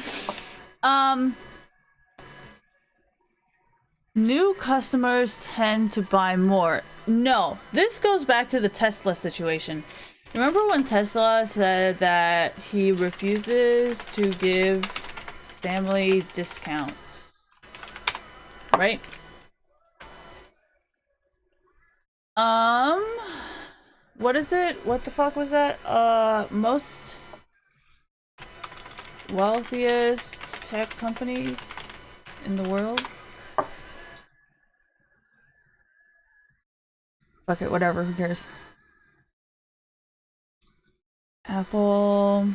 New customers tend to buy more. No, this goes back to the Tesla situation. Remember when Tesla said that he refuses to give family discounts? Right? What is it? What the fuck was that? Most wealthiest tech companies in the world? Fuck it, whatever, who cares? Apple.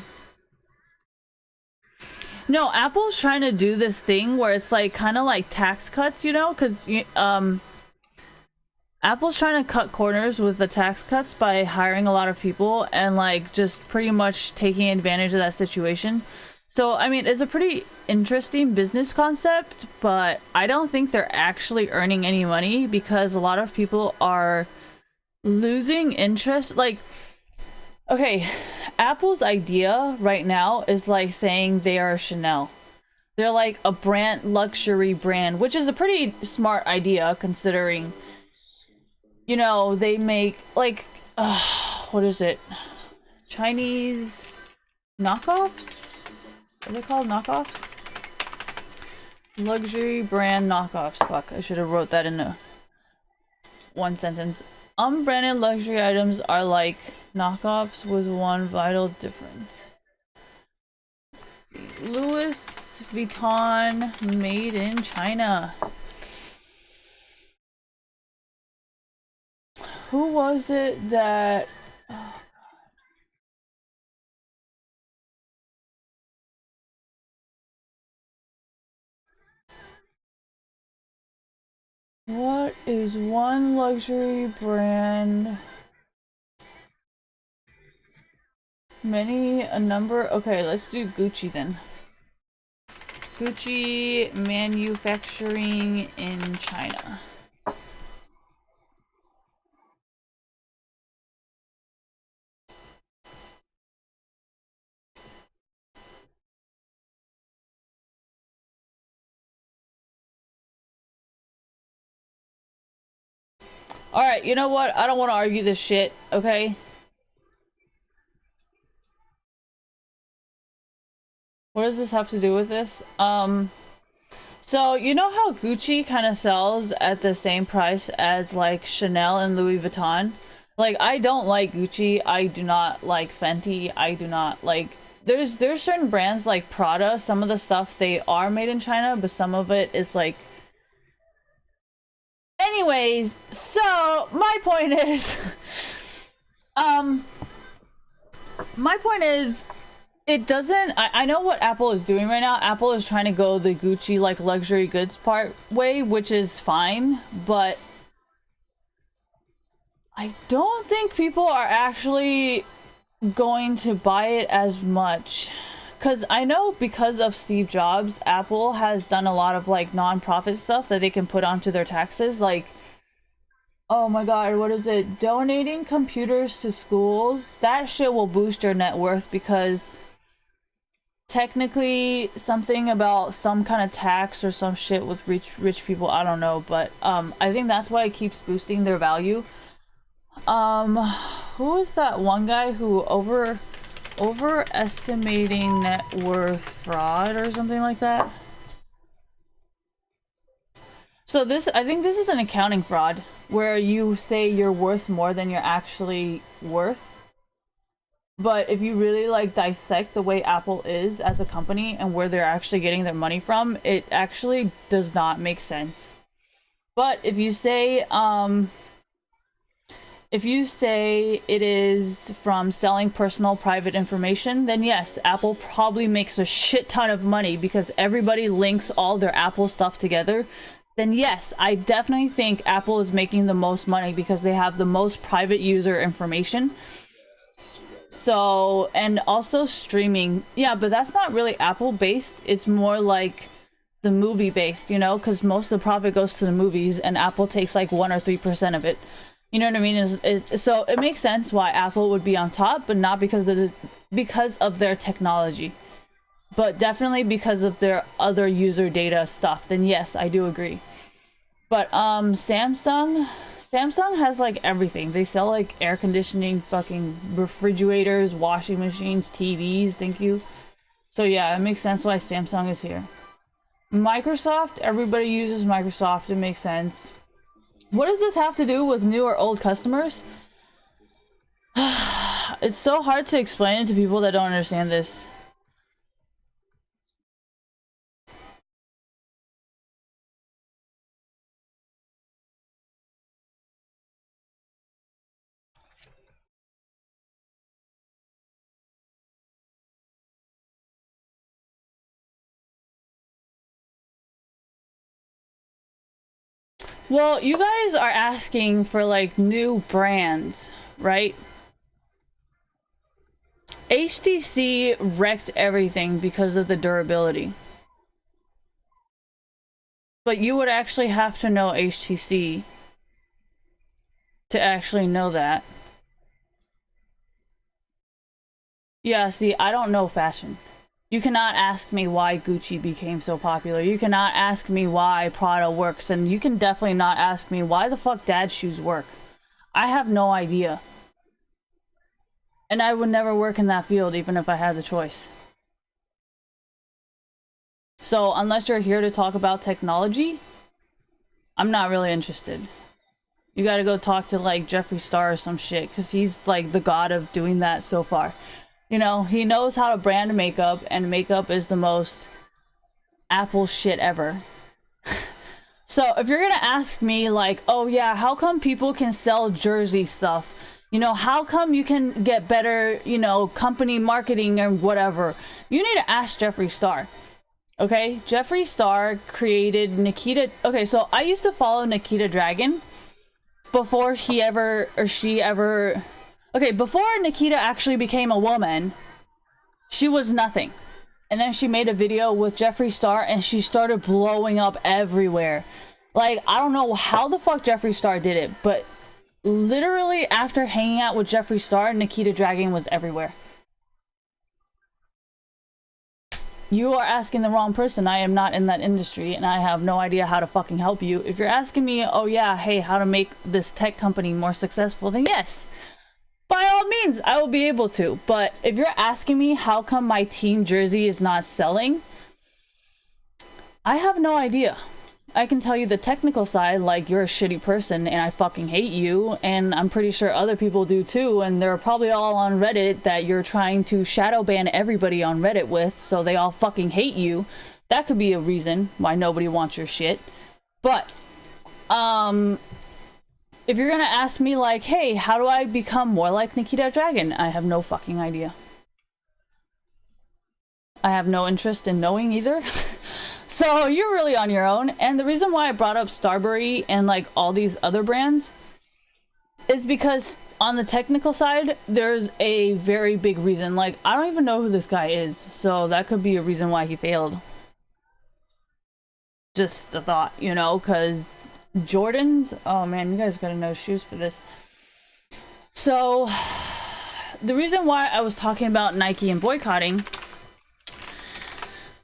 No, Apple's trying to do this thing where it's like kind of like tax cuts, you know, because Apple's trying to cut corners with the tax cuts by hiring a lot of people and like just pretty much taking advantage of that situation. So, I mean, it's a pretty interesting business concept, but I don't think they're actually earning any money because a lot of people are losing interest. Like, okay, Apple's idea right now is like saying they are Chanel. They're like a brand, luxury brand, which is a pretty smart idea considering, you know, they make like, what is it? Chinese knockoffs? Are they called knockoffs? Luxury brand knockoffs. Fuck, I should have wrote that in one sentence. Unbranded luxury items are like knockoffs with one vital difference. Let's see. Louis Vuitton, made in China. Who was it that... Oh, what is one luxury brand? A number. Okay, let's do Gucci then. Gucci manufacturing in China. Alright, you know what? I don't want to argue this shit, okay? What does this have to do with this? So you know how Gucci kind of sells at the same price as like Chanel and Louis Vuitton? Like, I don't like Gucci. I do not like Fenty. I do not like... There's certain brands like Prada. Some of the stuff, they are made in China, but some of it is like... Anyways, so my point is... my point is... It doesn't... I know what Apple is doing right now. Apple is trying to go the Gucci, like, luxury goods part way, which is fine, but... I don't think people are actually going to buy it as much. Because I know because of Steve Jobs, Apple has done a lot of, like, non-profit stuff that they can put onto their taxes. Like, oh my god, what is it? Donating computers to schools. That shit will boost your net worth because... technically something about some kind of tax or some shit with rich people, I don't know, but I think that's why it keeps boosting their value. Who is that one guy who overestimating net worth fraud or something like that? So this, I think this is an accounting fraud where you say you're worth more than you're actually worth. But if you really like dissect the way Apple is as a company and where they're actually getting their money from, it actually does not make sense. But if you say it is from selling personal private information, then yes, Apple probably makes a shit ton of money because everybody links all their Apple stuff together. Then yes, I definitely think Apple is making the most money because they have the most private user information. So, and also streaming. Yeah, but that's not really Apple based. It's more like the movie based, you know, because most of the profit goes to the movies and Apple takes like 1 or 3% of it. You know what I mean? So it makes sense why Apple would be on top, but not because of their technology, but definitely because of their other user data stuff. Then yes, I do agree. But Samsung has like everything. They sell like air conditioning, fucking refrigerators, washing machines, TVs. Thank you. So yeah, it makes sense why Samsung is here. Microsoft, everybody uses Microsoft. It makes sense. What does this have to do with new or old customers? It's so hard to explain it to people that don't understand this. Well, you guys are asking for like new brands, right? HTC wrecked everything because of the durability. But you would actually have to know HTC to actually know that. Yeah, see, I don't know fashion. You cannot ask me why Gucci became so popular. You cannot ask me why Prada works. And you can definitely not ask me why the fuck dad's shoes work. I have no idea. And I would never work in that field even if I had the choice. So unless you're here to talk about technology, I'm not really interested. You gotta go talk to like Jeffree Star or some shit, because he's like the god of doing that so far. You know, he knows how to brand makeup, and makeup is the most Apple shit ever. So if you're gonna ask me like, oh yeah, how come people can sell jersey stuff? You know, how come you can get better, you know, company marketing and whatever? You need to ask Jeffree Star. Okay, Jeffree Star created Nikita. Okay, so I used to follow Nikita Dragon before he ever or she ever. Okay, before Nikita actually became a woman, she was nothing. And then she made a video with Jeffree Star and she started blowing up everywhere. Like, I don't know how the fuck Jeffree Star did it, but literally after hanging out with Jeffree Star, Nikita Dragon was everywhere. You are asking the wrong person. I am not in that industry and I have no idea how to fucking help you. If you're asking me, oh yeah, hey, how to make this tech company more successful, then yes. By all means, I will be able to. But if you're asking me how come my team jersey is not selling, I have no idea. I can tell you the technical side, like you're a shitty person and I fucking hate you, and I'm pretty sure other people do too, and they're probably all on Reddit that you're trying to shadow ban everybody on Reddit with, so they all fucking hate you. That could be a reason why nobody wants your shit. But, if you're gonna ask me like, hey, how do I become more like Nikita Dragon? I have no fucking idea. I have no interest in knowing either. So you're really on your own. And the reason why I brought up Starbury and like all these other brands is because on the technical side, there's a very big reason. Like, I don't even know who this guy is. So that could be a reason why he failed. Just a thought, you know, because Jordans, oh man, you guys gotta know shoes for this. So the reason why I was talking about Nike and boycotting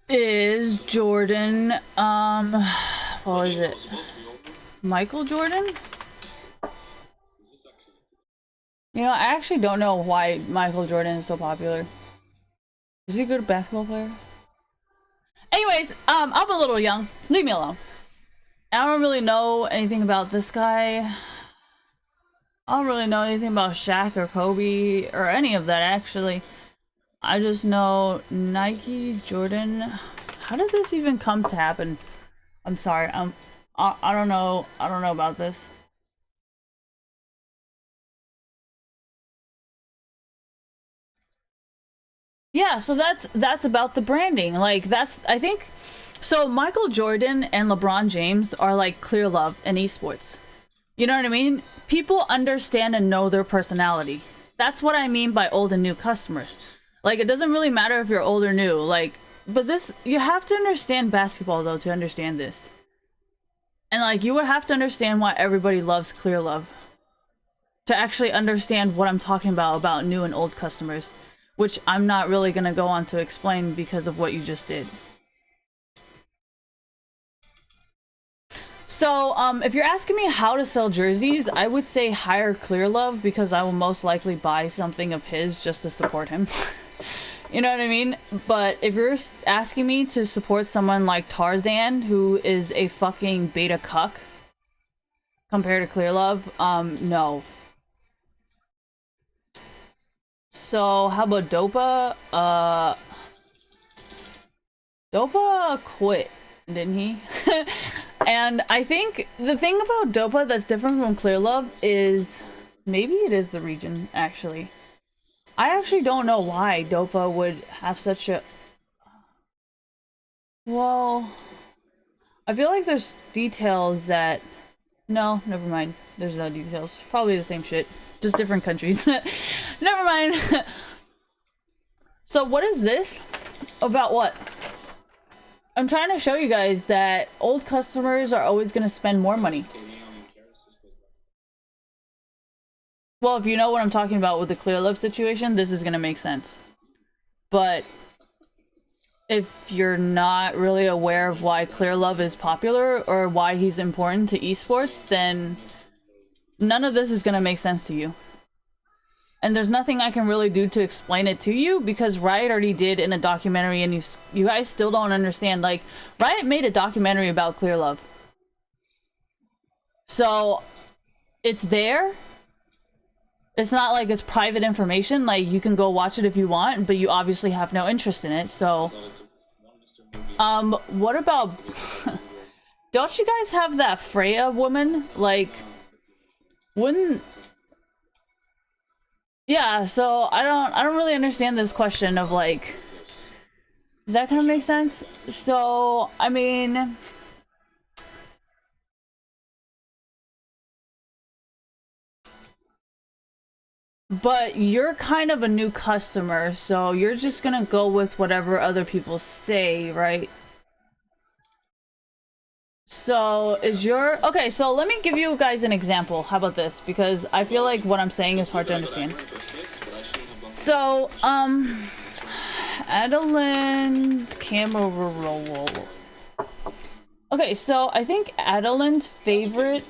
is Jordan, what was it? Michael Jordan? You know, I actually don't know why Michael Jordan is so popular. Is he a good basketball player? Anyways, I'm a little young. Leave me alone. I don't really know anything about this guy. I don't really know anything about Shaq or Kobe or any of that actually. I just know Nike, Jordan. How did this even come to happen? I'm sorry. I don't know. I don't know about this. Yeah, so that's about the branding. Like that's I think so Michael Jordan and LeBron James are like clear love in esports. You know what I mean? People understand and know their personality. That's what I mean by old and new customers. Like it doesn't really matter if you're old or new. Like but this you have to understand basketball though to understand this. And like you would have to understand why everybody loves clear love. To actually understand what I'm talking about new and old customers. Which I'm not really gonna go on to explain because of what you just did. So, if you're asking me how to sell jerseys, I would say hire Clearlove because I will most likely buy something of his just to support him. You know what I mean? But if you're asking me to support someone like Tarzan, who is a fucking beta cuck, compared to Clearlove, no. So, how about Dopa? Dopa quit, didn't he? And I think the thing about Dopa that's different from Clearlove is maybe it is the region, actually. I actually don't know why Dopa would have such a... Well, I feel like there's details that... No, never mind. There's no details. Probably the same shit. Just different countries. Never mind. So what is this? About what? I'm trying to show you guys that old customers are always going to spend more money. Well, if you know what I'm talking about with the Clearlove situation, this is going to make sense. But if you're not really aware of why Clearlove is popular or why he's important to esports, then none of this is going to make sense to you. And there's nothing I can really do to explain it to you because Riot already did in a documentary and you guys still don't understand. Like, Riot made a documentary about Clearlove. So, it's there. It's not like it's private information. Like, you can go watch it if you want, but you obviously have no interest in it, so... what about... Don't you guys have that Freya woman? Like, wouldn't... Yeah, so I don't really understand this question of like, does that kind of make sense? So, I mean, but you're kind of a new customer, so you're just gonna go with whatever other people say, right? So, is your... Okay, so let me give you guys an example. How about this? Because I feel like what I'm saying is hard to understand. So, Adeline's camera roll. Okay, so I think Adeline's favorite...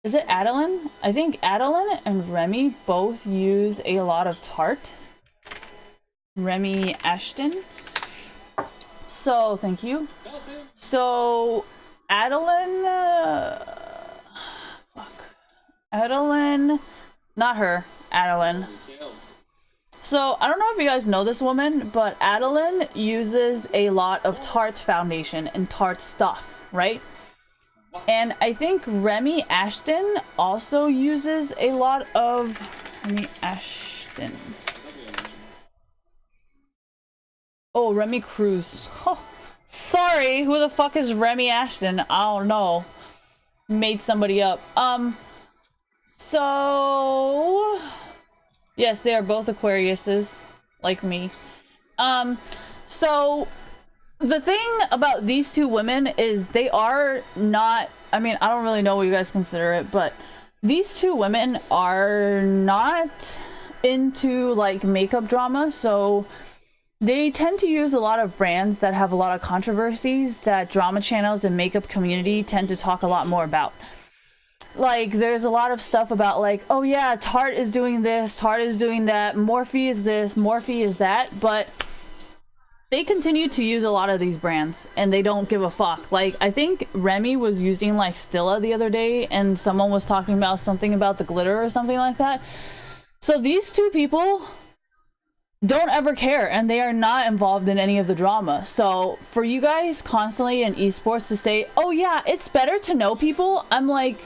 Is it Adeline? I think Adeline and Remy both use a lot of Tarte. Remy Ashton. So, thank you. So, Adeline... fuck. Adeline... Not her. Adeline. So, I don't know if you guys know this woman, but Adeline uses a lot of Tarte foundation and Tarte stuff, right? And I think Remy Ashton also uses a lot of... Remy Ashton. Oh, Remy Cruz. Oh, sorry, who the fuck is Remy Ashton? I don't know. Made somebody up. So... Yes, they are both Aquariuses, like me. So... The thing about these two women is they are not... I mean, I don't really know what you guys consider it, but... These two women are not into, like, makeup drama, so... They tend to use a lot of brands that have a lot of controversies that drama channels and makeup community tend to talk a lot more about. Like, there's a lot of stuff about, like, oh yeah, Tarte is doing this, Tarte is doing that, Morphe is this, Morphe is that, but they continue to use a lot of these brands and they don't give a fuck. Like, I think Remy was using like Stilla the other day and someone was talking about something about the glitter or something like that. So these two people don't ever care and they are not involved in any of the drama. So for you guys constantly in esports to say, oh yeah, it's better to know people, I'm like,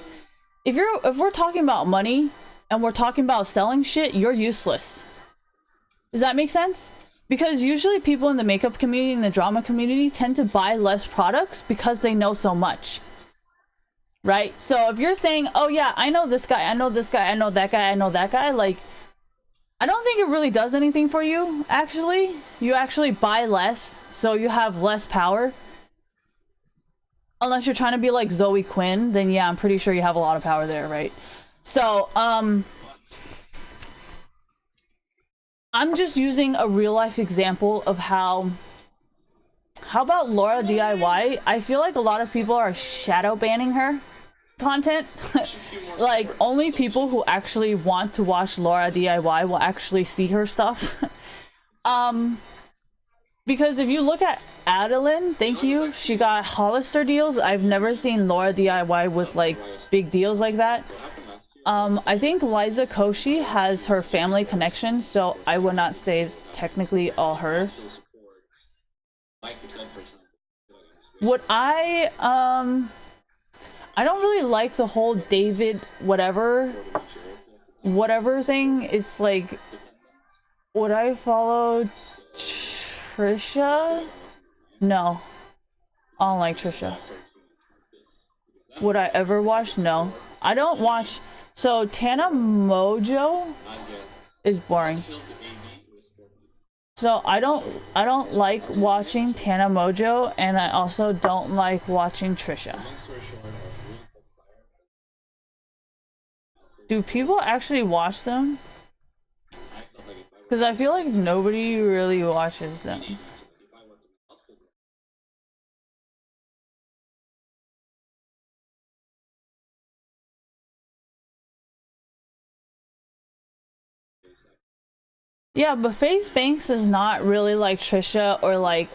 if we're talking about money and we're talking about selling shit, you're useless. Does that make sense? Because usually people in the makeup community and the drama community tend to buy less products because they know so much. Right? So if you're saying, oh yeah, I know this guy, I know this guy, I know that guy, I know that guy, like, I don't think it really does anything for you, actually. You actually buy less, so you have less power. Unless you're trying to be like Zoe Quinn, then yeah, I'm pretty sure you have a lot of power there, right? So, I'm just using a real life example of how about Laura DIY? I feel like a lot of people are shadow banning her content. Like, only people who actually want to watch Laura DIY will actually see her stuff. Because if you look at Adeline, thank you, she got Hollister deals. I've never seen Laura DIY with like big deals like that. I think Liza Koshy has her family connection, so I would not say it's technically all her. What I don't really like the whole David whatever thing. It's like, would I follow Trisha? No. I don't like Trisha. Would I ever watch? No. I don't watch. So Tana Mojo is boring. So I don't like watching Tana Mojo, and I also don't like watching Trisha. Do people actually watch them? Because I feel like nobody really watches them. Yeah, but FaZe Banks is not really like Trisha or like,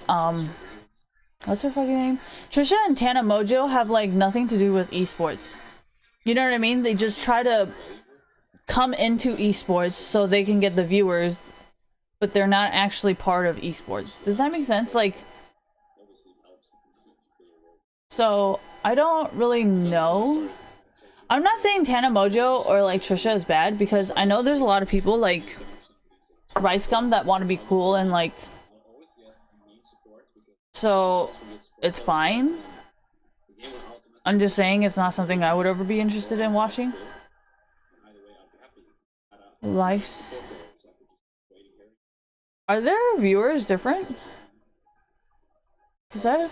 what's her fucking name? Trisha and Tana Mojo have like nothing to do with esports. You know what I mean? They just try to come into esports so they can get the viewers, but they're not actually part of esports. Does that make sense? Like, so I don't really know. I'm not saying Tana Mojo or like Trisha is bad, because I know there's a lot of people like Ricegum that want to be cool and like, so it's fine. I'm just saying it's not something I would ever be interested in watching. Life's... Are their viewers different? Cause I...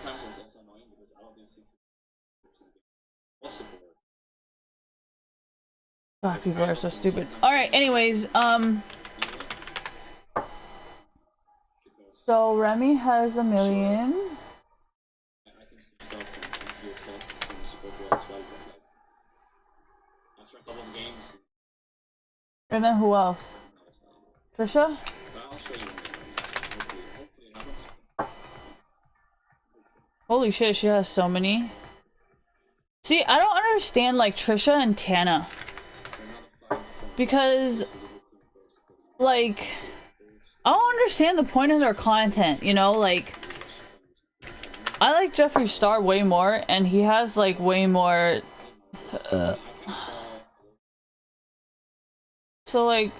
God, people are so stupid. Alright, anyways, so Remy has 1 million. And then who else? Trisha? Holy shit, she has so many. See, I don't understand like Trisha and Tana. Because, like, I don't understand the point of their content, you know? Like, I like Jeffree Star way more, and he has like way more... So like,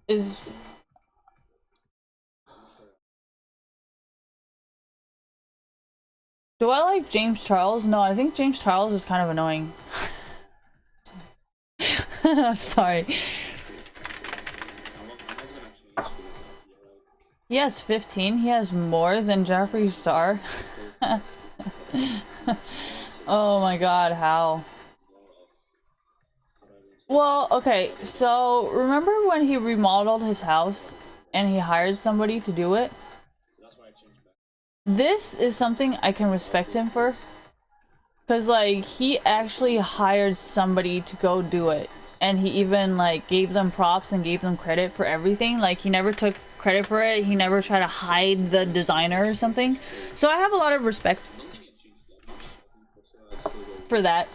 is... Do I like James Charles? No, I think James Charles is kind of annoying. Sorry. He has 15. He has more than Jeffree Star. Oh my god, how? Well, okay, so remember when he remodeled his house and he hired somebody to do it? This is something I can respect him for. Because, like, he actually hired somebody to go do it. And he even, like, gave them props and gave them credit for everything. Like, he never took credit for it. He never tried to hide the designer or something. So I have a lot of respect
I don't think it changed that much. I think Portugal
for that.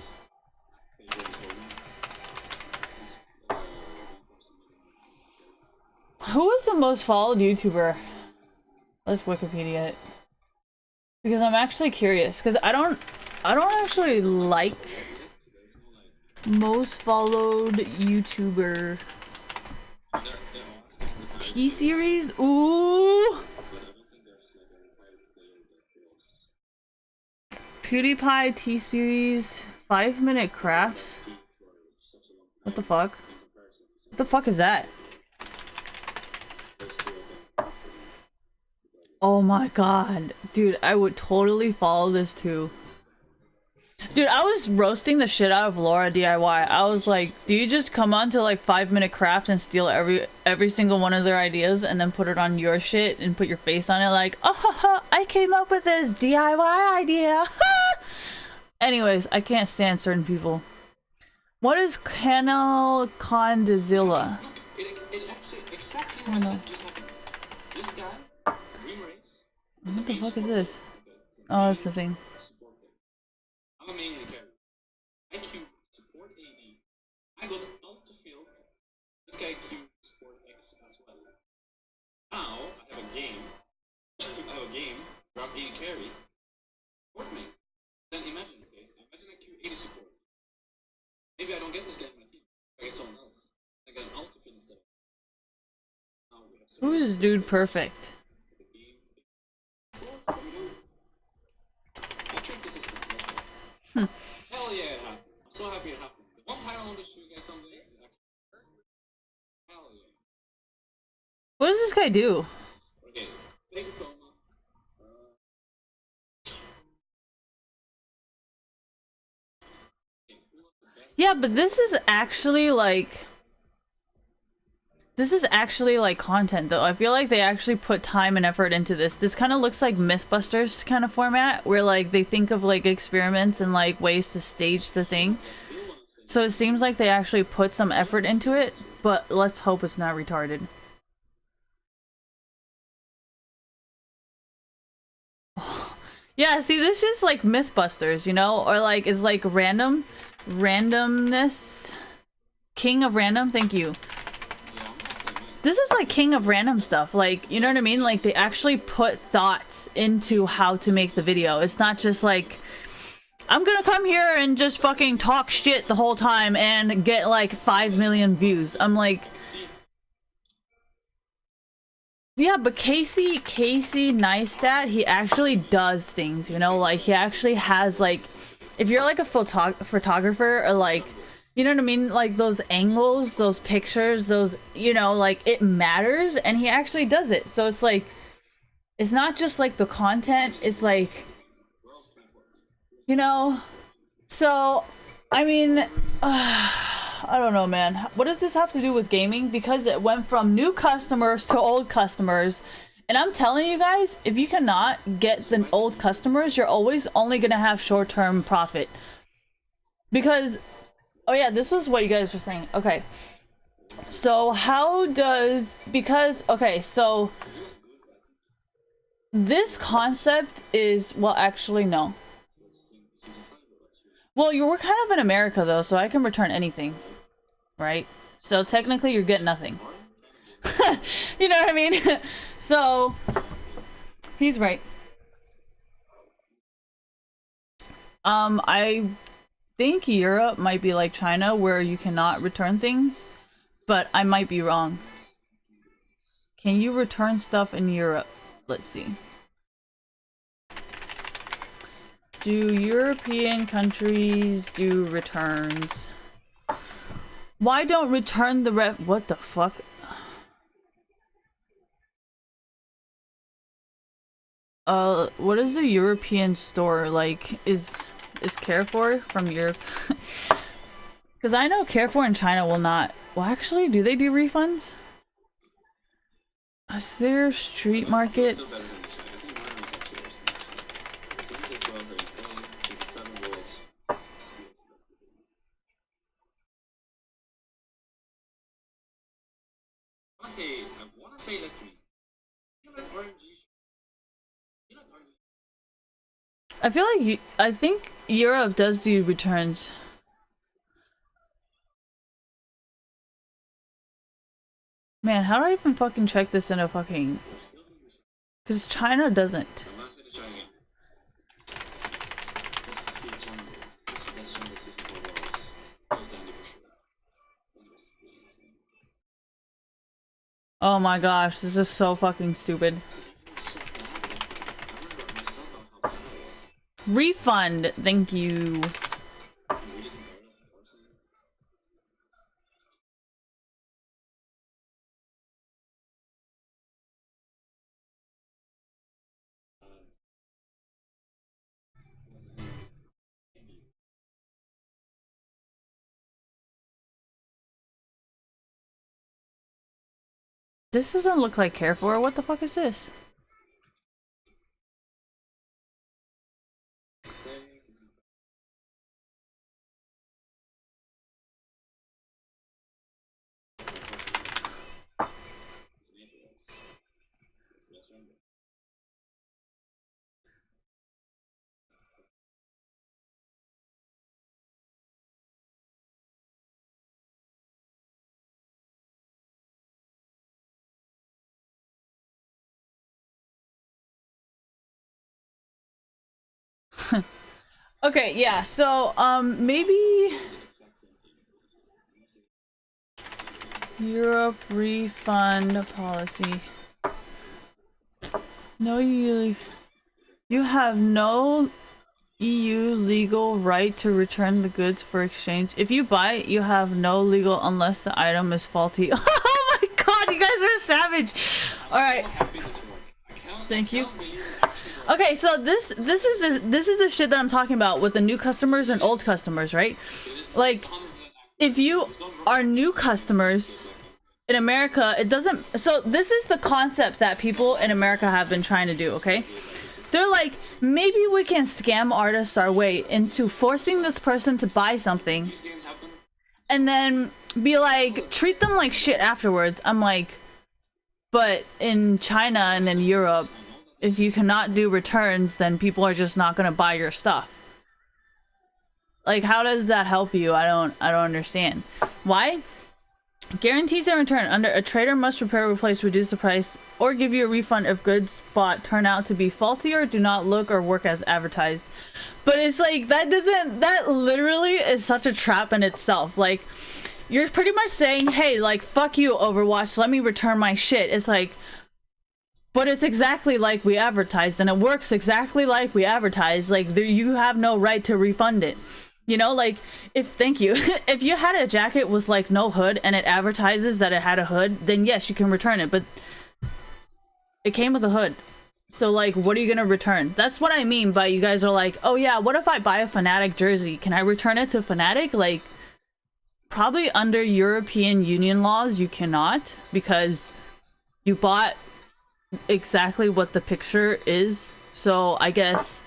Who is the most followed YouTuber? Let's Wikipedia it. Because I'm actually curious. Because I don't actually like most followed YouTuber. T-Series? Ooh! PewDiePie T-Series 5-minute crafts? What the fuck? What the fuck is that? Oh my god. Dude, I would totally follow this too. Dude, I was roasting the shit out of Laura DIY. I was like, do you just come on to like 5-minute craft and steal every single one of their ideas and then put it on your shit and put your face on it like, oh ha ha, I came up with this DIY idea. Anyways, I can't stand certain people. What is Canal Condizilla?
It exactly what I said just happened. This guy, Dream Race.
What the fuck is this? Oh, that's the thing.
I'm a main carry. IQ support AD. I got out the field. This guy Q support X as well. Now I have a game. Where I'm AD carry. Support me. Then imagine, okay? Imagine I Q 80 support. Maybe I don't get this guy in my team. I get someone else. I get an out the field instead of. Now we have
Who is Dude Perfect?
I tricked the system. Hell yeah, it happened. I'm so happy it happened. The one time I wanted to show you guys something. Hell yeah.
What does this guy do?
Okay, big coma.
Yeah, but this is actually like content though. I feel like they actually put time and effort into this. This kind of looks like Mythbusters kind of format where like they think of like experiments and like ways to stage the thing. So it seems like they actually put some effort into it, but let's hope it's not retarded. Yeah, see, this is like Mythbusters, you know, or like is like randomness, king of random. Thank you. This is like king of random stuff. Like, you know what I mean? Like they actually put thoughts into how to make the video. It's not just like, I'm gonna come here and just fucking talk shit the whole time and get like 5 million views. I'm like, yeah, but Casey Neistat, he actually does things, you know, like he actually has like, if you're like a photographer or like, you know what I mean, like those angles, those pictures, those, you know, like it matters, and he actually does it. So it's like, it's not just like the content, it's like, you know, so I mean, I don't know, man. What does this have to do with gaming? Because it went from new customers to old customers. And I'm telling you guys, if you cannot get the old customers, you're always only going to have short-term profit. Because, oh yeah, this was what you guys were saying. Okay. So how does, because, okay, so this concept is, well, actually, no. Well, you were kind of in America, though, so I can return anything. Right? So technically you're getting nothing. You know what I mean? So he's right. I think Europe might be like China where you cannot return things, but I might be wrong. Can you return stuff in Europe? Let's see. Do European countries do returns? Why don't return the what the fuck? What is the European store like? Is Carrefour from Europe? Because I know Carrefour in China will not. Well, actually, do they do refunds? Is there street markets?
I wanna say, let's me. like RNG. You like RNG?
I feel like I think Europe does do returns. Man, how do I even fucking check this in a fucking... Because China doesn't.
I'm not saying to try again. Let's see China. Let's China this is what it was. Goes down for sure.
Oh my gosh, this is so fucking stupid.
It's so bad. Like, I remember myself how bad it was.
Refund, thank you.
We didn't bear it, unfortunately. What's his name? Andy.
This doesn't look like Carrefour. What the fuck is this? Okay, yeah, so, maybe... Europe refund policy. No, you have no EU legal right to return the goods for exchange. If you buy it, you have no legal unless the item is faulty. Oh my god, you guys are savage. All right. Thank you. Okay, so this is the shit that I'm talking about with the new customers and old customers, right? Like, if you are new customers in America, it doesn't... So this is the concept that people in America have been trying to do, okay? They're like, maybe we can scam artists our way into forcing this person to buy something and then be like, treat them like shit afterwards. I'm like, but in China and in Europe, if you cannot do returns, then people are just not gonna buy your stuff. Like, how does that help you? I don't understand. Why? Guarantees a return. Under a trader must repair, replace, reduce the price, or give you a refund if goods bought turn out to be faulty or do not look or work as advertised. But it's like, that literally is such a trap in itself. Like, you're pretty much saying, hey, like, fuck you, Overwatch, let me return my shit. It's like, but it's exactly like we advertised, and it works exactly like we advertised. Like, you have no right to refund it. You know, like, thank you. If you had a jacket with, like, no hood and it advertises that it had a hood, then yes, you can return it. But it came with a hood. So, like, what are you gonna return? That's what I mean by you guys are like, oh yeah, what if I buy a Fnatic jersey? Can I return it to Fnatic? Like, probably under European Union laws, you cannot, because you bought exactly what the picture is. So I guess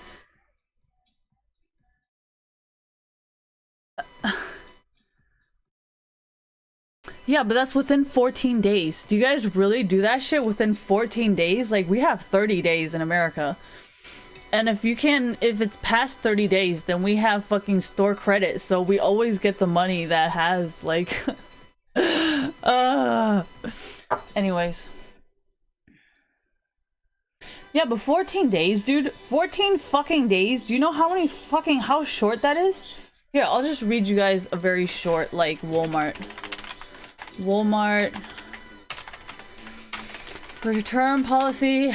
yeah, but that's within 14 days. Do you guys really do that shit within 14 days? Like, we have 30 days in America. And if it's past 30 days, then we have fucking store credit. So we always get the money that has, like... Anyways. Yeah, but 14 days, dude. 14 fucking days. Do you know how short that is? Here, I'll just read you guys a very short, like, Walmart return policy.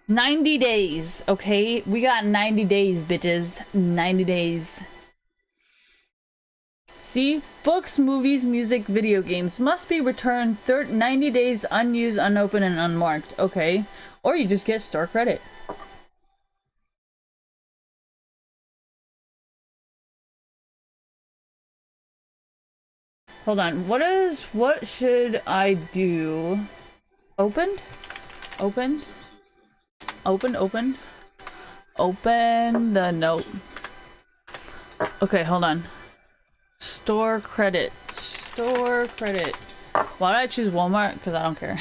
90 days, okay? We got 90 days, bitches. 90 days. See? Books, movies, music, video games must be returned 90 days unused, unopened, and unmarked. Okay. Or you just get store credit. Hold on. What should I do? Opened? Open the note. Okay, hold on. Store credit. Why did I choose Walmart? Because I don't care.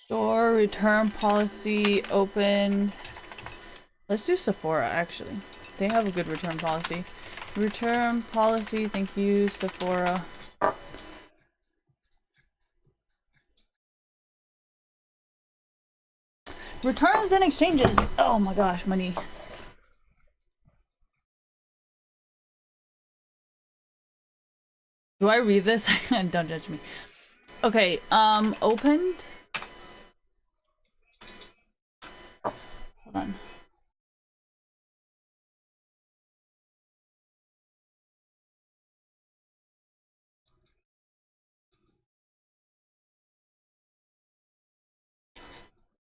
Store return policy open. Let's do Sephora actually. They have a good return policy. Return policy, thank you, Sephora. Returns and exchanges. Oh my gosh, money. Do I read this? Don't judge me. Okay, opened. Hold on.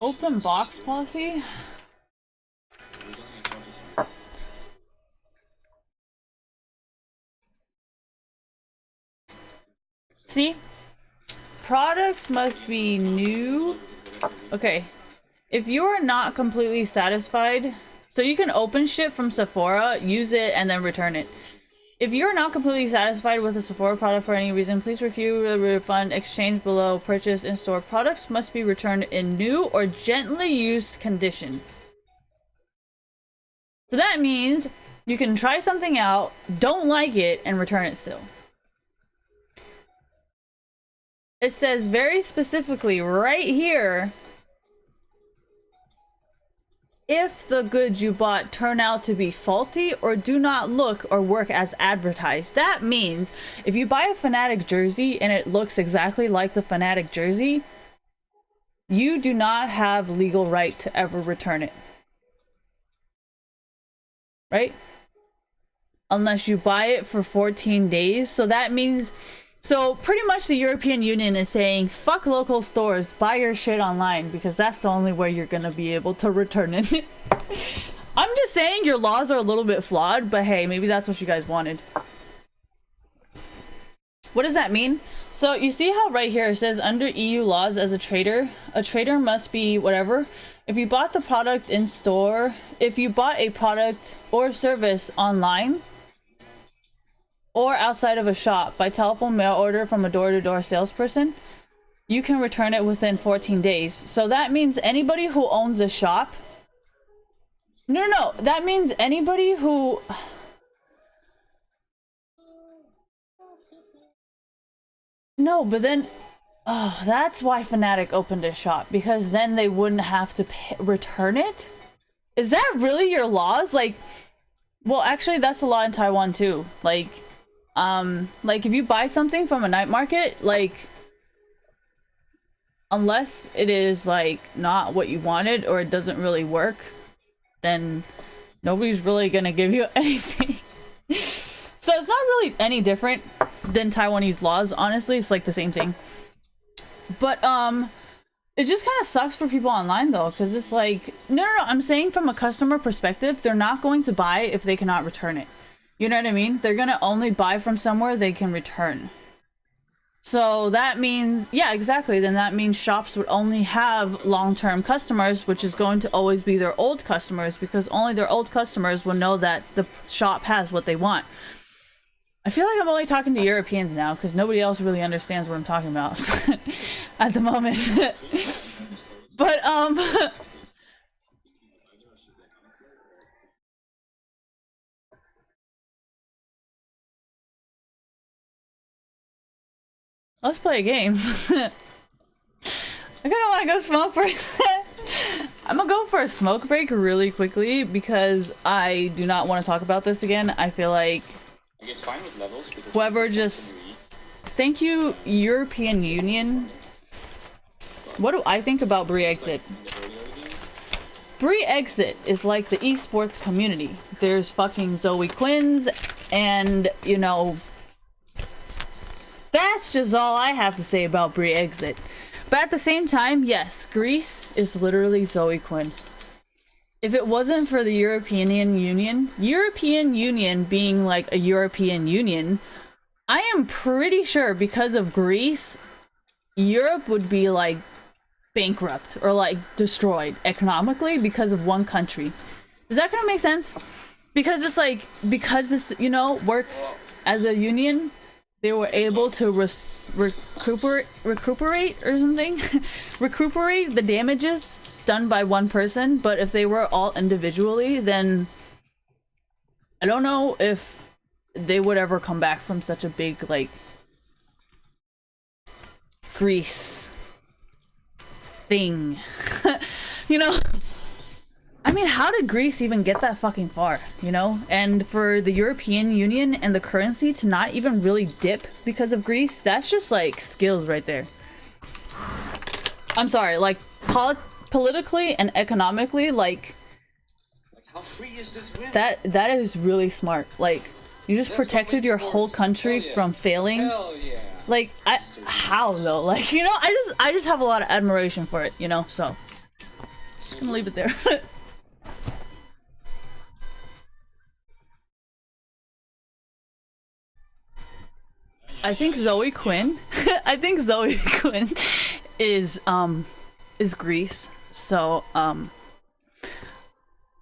Open box policy? See? Products must be new. Okay. If you are not completely satisfied, so you can open shit from Sephora, use it, and then return it. If you're not completely satisfied with a Sephora product for any reason, please refuse, refund, exchange below, purchase in store. Products must be returned in new or gently used condition. So that means you can try something out, don't like it, and return it still. It says very specifically right here, if the goods you bought turn out to be faulty or do not look or work as advertised. That means if you buy a Fnatic jersey and it looks exactly like the Fnatic jersey, you do not have legal right to ever return it. Right? Unless you buy it for 14 days. So that means, so pretty much the European Union is saying, fuck local stores, buy your shit online, because that's the only way you're gonna be able to return it. I'm just saying your laws are a little bit flawed, but hey, maybe that's what you guys wanted. What does that mean? So you see how right here it says under EU laws, as a trader must be whatever. If you bought the product in store, if you bought a product or service online, or outside of a shop by telephone, mail order from a door-to-door salesperson, you can return it within 14 days. So that means anybody who owns a shop. No. That means anybody who. No, but then. Oh, that's why Fnatic opened a shop, because then they wouldn't have to return it? Is that really your laws? Like, well, actually, that's the law in Taiwan too. Like if you buy something from a night market, like, unless it is like not what you wanted or it doesn't really work, then nobody's really gonna give you anything. So it's not really any different than Taiwanese laws, honestly. It's like the same thing. But it just kind of sucks for people online though, because it's like, no, I'm saying from a customer perspective, they're not going to buy if they cannot return it. You know what I mean? They're gonna only buy from somewhere they can return. So that means, yeah, exactly. Then that means shops would only have long-term customers, which is going to always be their old customers, because only their old customers will know that the shop has what they want. I feel like I'm only talking to Europeans now, because nobody else really understands what I'm talking about at the moment. But let's play a game. I kind of want to go smoke break. I'm gonna go for a smoke break really quickly because I do not want to talk about this again. I feel like
it's fine with levels because
whoever just... Thank you, European Union. What do I think about Brexit? Brexit is like the esports community. There's fucking Zoe Quinns, and you know, that's just all I have to say about Brexit. But at the same time, yes, Greece is literally Zoe Quinn. If it wasn't for the European Union being like a European Union, I am pretty sure because of Greece, Europe would be like bankrupt or like destroyed economically because of one country. Is that gonna make sense? Because it's like, because this, you know, work as a union, they were able to recuperate or something, recuperate the damages done by one person. But if they were all individually, then I don't know if they would ever come back from such a big, like, Greece thing. You know? I mean, how did Greece even get that fucking far, you know? And for the European Union and the currency to not even really dip because of Greece, that's just like skills right there. I'm sorry, like politically and economically, like
How free is this wind?
that is really smart. Like you just protected your whole country from failing.
Hell yeah.
Like how though? Like, you know, I just have a lot of admiration for it, you know? So just gonna leave it there. I think Zoe Quinn. I think Zoe Quinn is Greece. So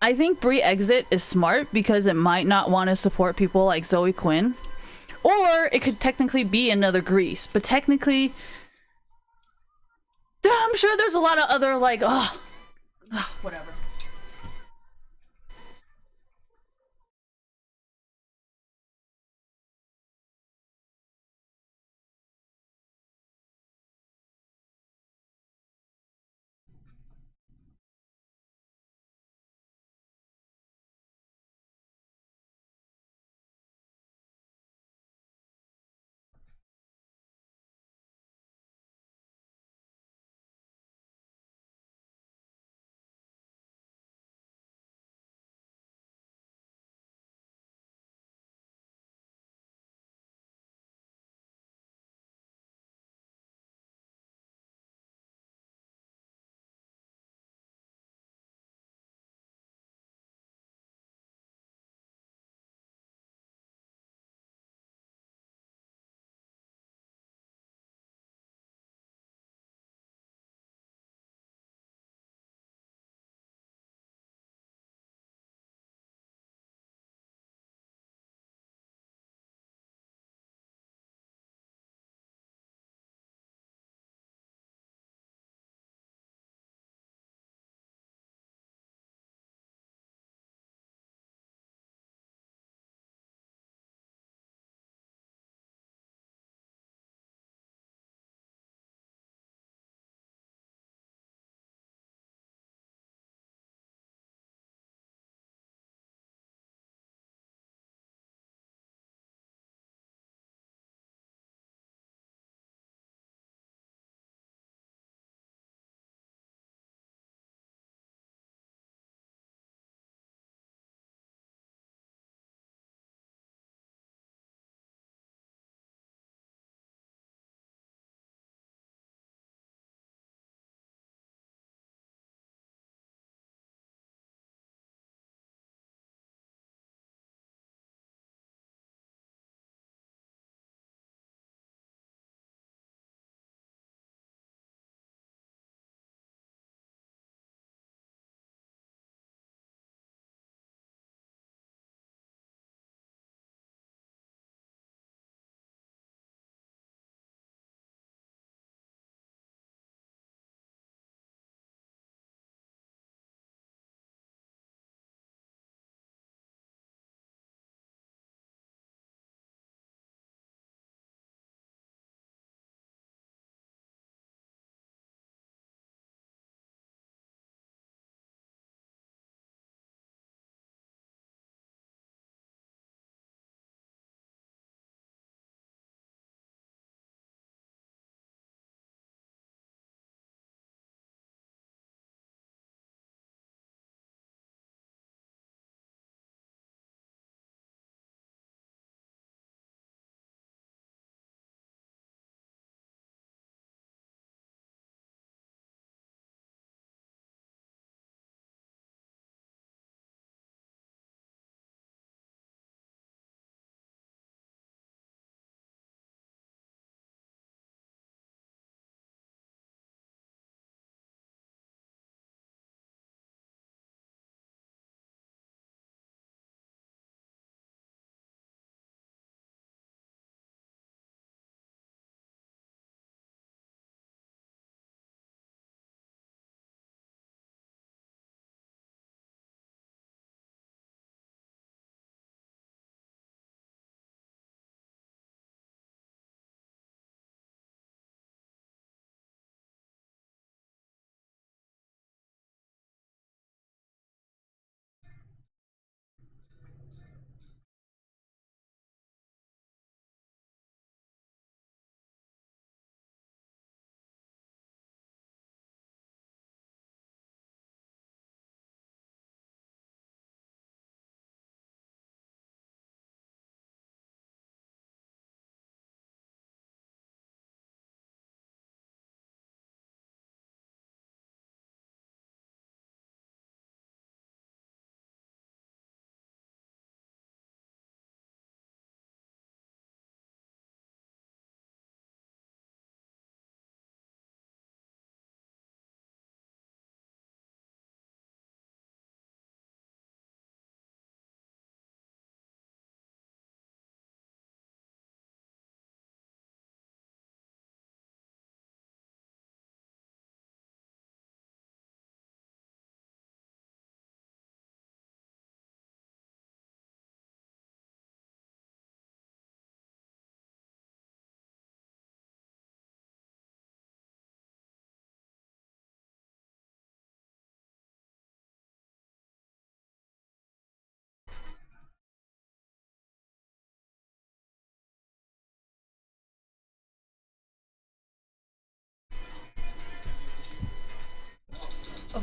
I think Brie Exit is smart because it might not want to support people like Zoe Quinn. Or it could technically be another Greece, but technically I'm sure there's a lot of other like whatever.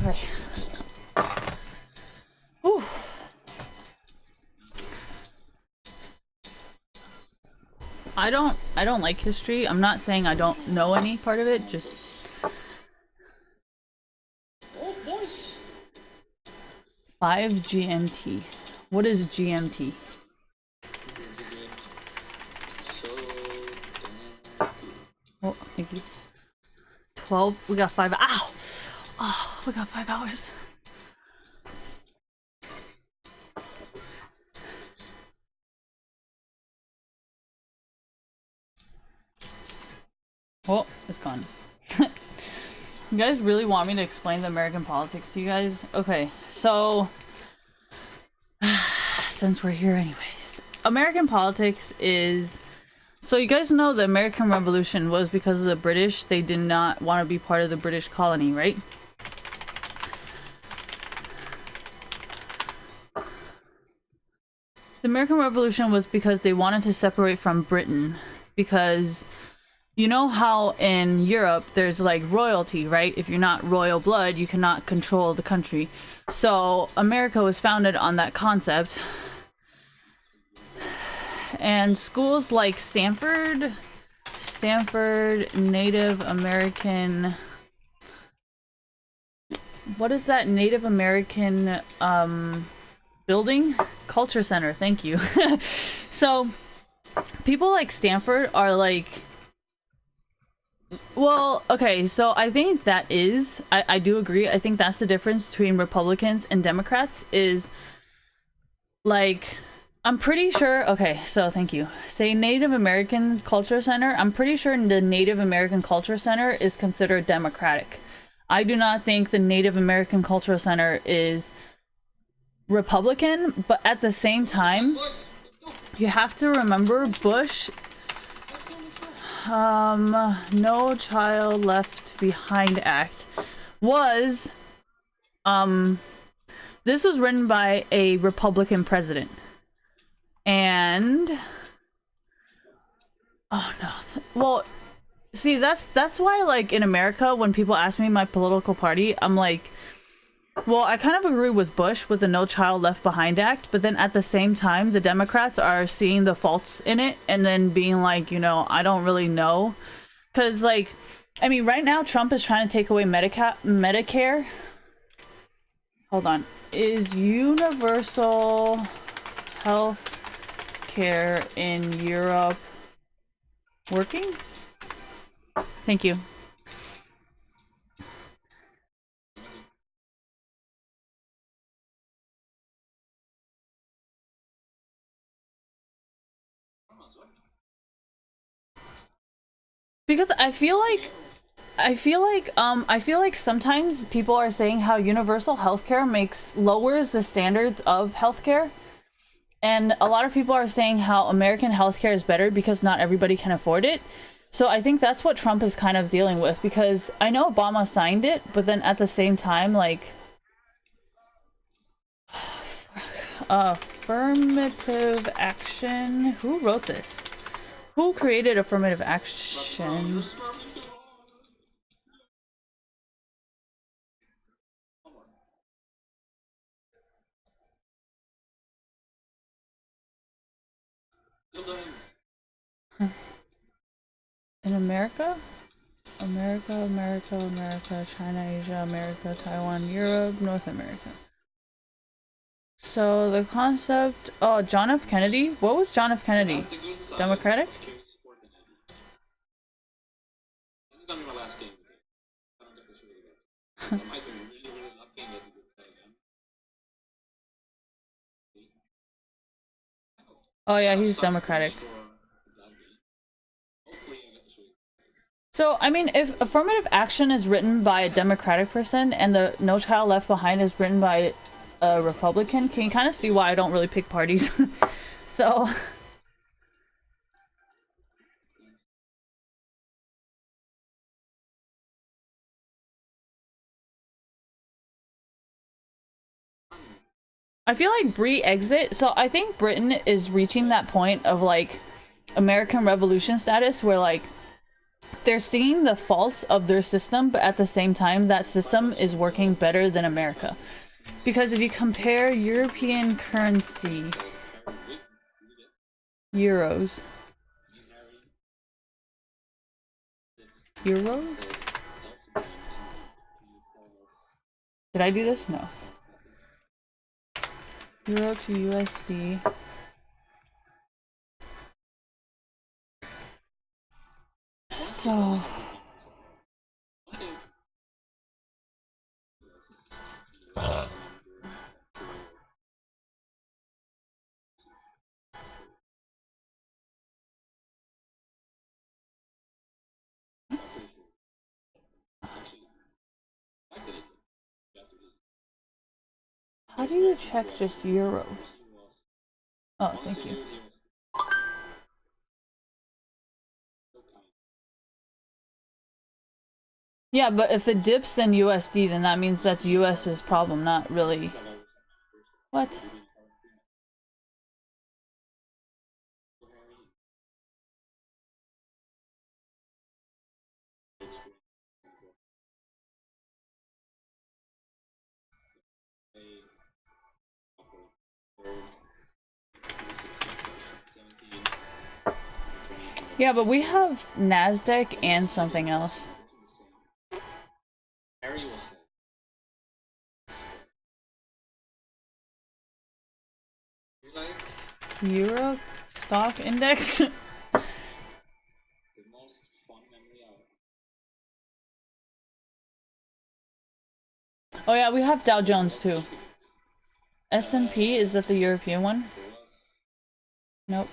Okay. Whew. I don't like history. I'm not saying I don't know any part of it, just
Oh, boys.
5 GMT. What is GMT?
So,
Oh, thank you. 12. We got 5. Ow! Oh, we got 5 hours. Oh, it's gone. You guys really want me to explain the American politics to you guys? Okay, so since we're here anyways. American politics is, so you guys know the American Revolution was because of the British. They did not want to be part of the British colony, right? The American Revolution was because they wanted to separate from Britain, because you know how in Europe there's like royalty, right? If you're not royal blood, you cannot control the country. So America was founded on that concept. And schools like Stanford Native American, what is that Native American building? Culture Center, thank you. So people like Stanford are like, well, okay, so I think that is, I do agree. I think that's the difference between Republicans and Democrats is, like, I'm pretty sure, okay, so thank you. Say Native American Culture Center, I'm pretty sure the Native American Culture Center is considered Democratic. I do not think the Native American Cultural Center is Republican, but at the same time, you have to remember Bush, No Child Left Behind Act was, this was written by a Republican president. And, oh no, well, see, that's why, like, in America, when people ask me my political party, I'm like, well, I kind of agree with Bush with the No Child Left Behind Act, but then at the same time, the Democrats are seeing the faults in it and then being like, you know, I don't really know. Because, like, I mean, right now, Trump is trying to take away Medicare. Hold on. Is universal health care in Europe working? Thank you. Because I feel like sometimes people are saying how universal healthcare lowers the standards of healthcare. And a lot of people are saying how American healthcare is better because not everybody can afford it. So I think that's what Trump is kind of dealing with, because I know Obama signed it, but then at the same time, like, affirmative action. Who wrote this? Who created affirmative action? In America? America, China, Asia, America, Taiwan, Europe, North America. So the concept, oh, John F. Kennedy? What was John F. Kennedy?
That's the good side
Democratic?
of Kennedy supporting it. This is gonna be my last game. I don't get this really good. So I might be really lucky and get the good side again.
Oh yeah, he's Democratic. So, I mean, if affirmative action is written by a Democratic person and the No Child Left Behind is written by a Republican, can you kind of see why I don't really pick parties? So, I feel like Brexit, so I think Britain is reaching that point of, like, American Revolution status where, like, they're seeing the faults of their system, but at the same time, that system is working better than America. Because if you compare European currency, euros, did I do this? No. Euro to USD. So how do you check just euros? Oh, thank you. Yeah, but if it dips in USD, then that means that's US's problem, not really. What? Yeah, but we have NASDAQ and something else. Euro stock index? Oh yeah, we have Dow Jones too. S&P, is that the European one? Nope.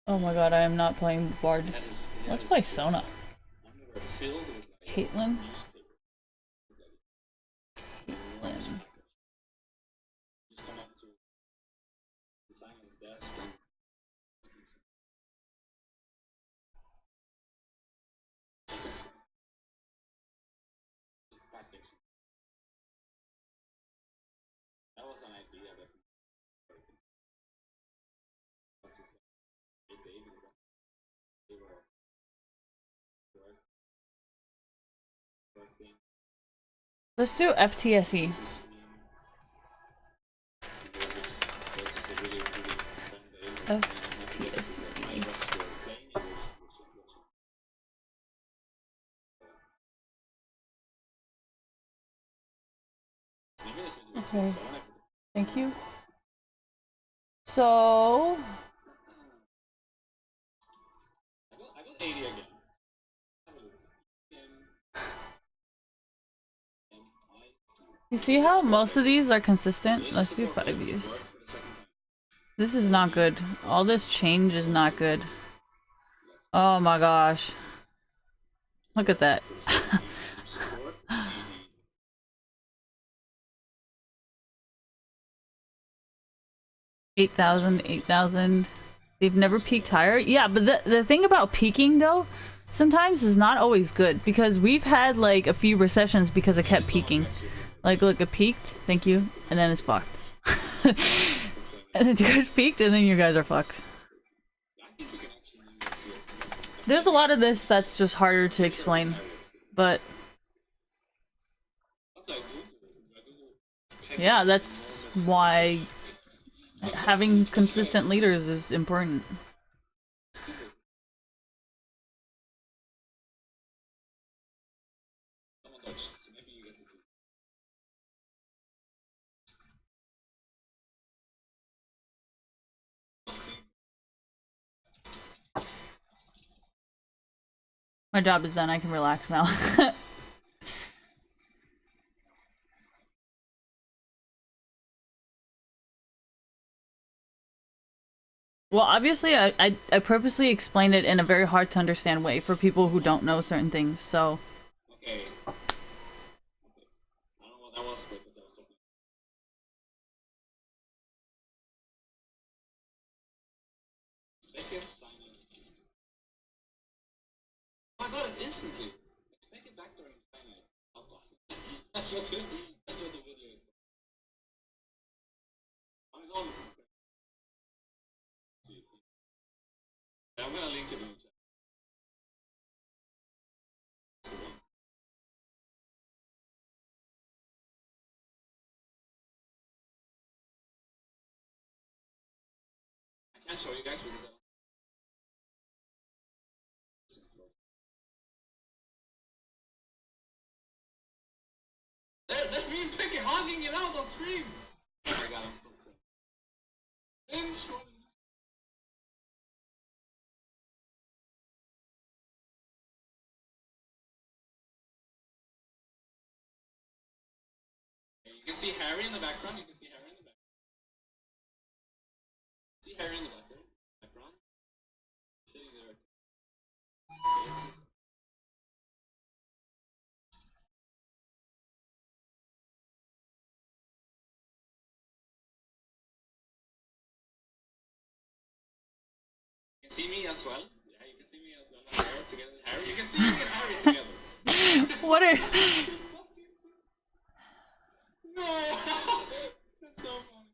Oh my god, I am not playing Bard. Let's play Sona. Caitlyn. Let's do FTSE. FTSE. Okay. Thank you. So you see how most of these are consistent? Let's do 5 years. This is not good. All this change is not good. Oh my gosh. Look at that. 8,000, 8,000. They've never peaked higher. Yeah, but the thing about peaking though, sometimes is not always good because we've had like a few recessions because it kept peaking. Like look, it peaked, thank you, and then it's fucked. And then you guys peaked and then you guys are fucked. There's a lot of this that's just harder to explain, but yeah, that's why having consistent leaders is important. My job is done, I can relax now. Well, obviously, I purposely explained it in a very hard to understand way for people who don't know certain things, so.
Okay. I don't know what that was, because I was talking. Oh, I got it instantly. Expect it back during Steinway. That's what the video is called. I'm on. See. Yeah, I'm gonna link it in the chat. That's the one. I can't show you guys because I don't. There's me and Picky hogging it out on stream! Oh my god, I'm so cool. Binge, what is this? You can see Harry in the background, you can see Harry in the background. See Harry in the background? Sitting there. Okay, let's see. You can see me as well. Yeah, you can see me as well. Harry together. Harry, you can see me and Harry together.
What are...
No! That's so funny.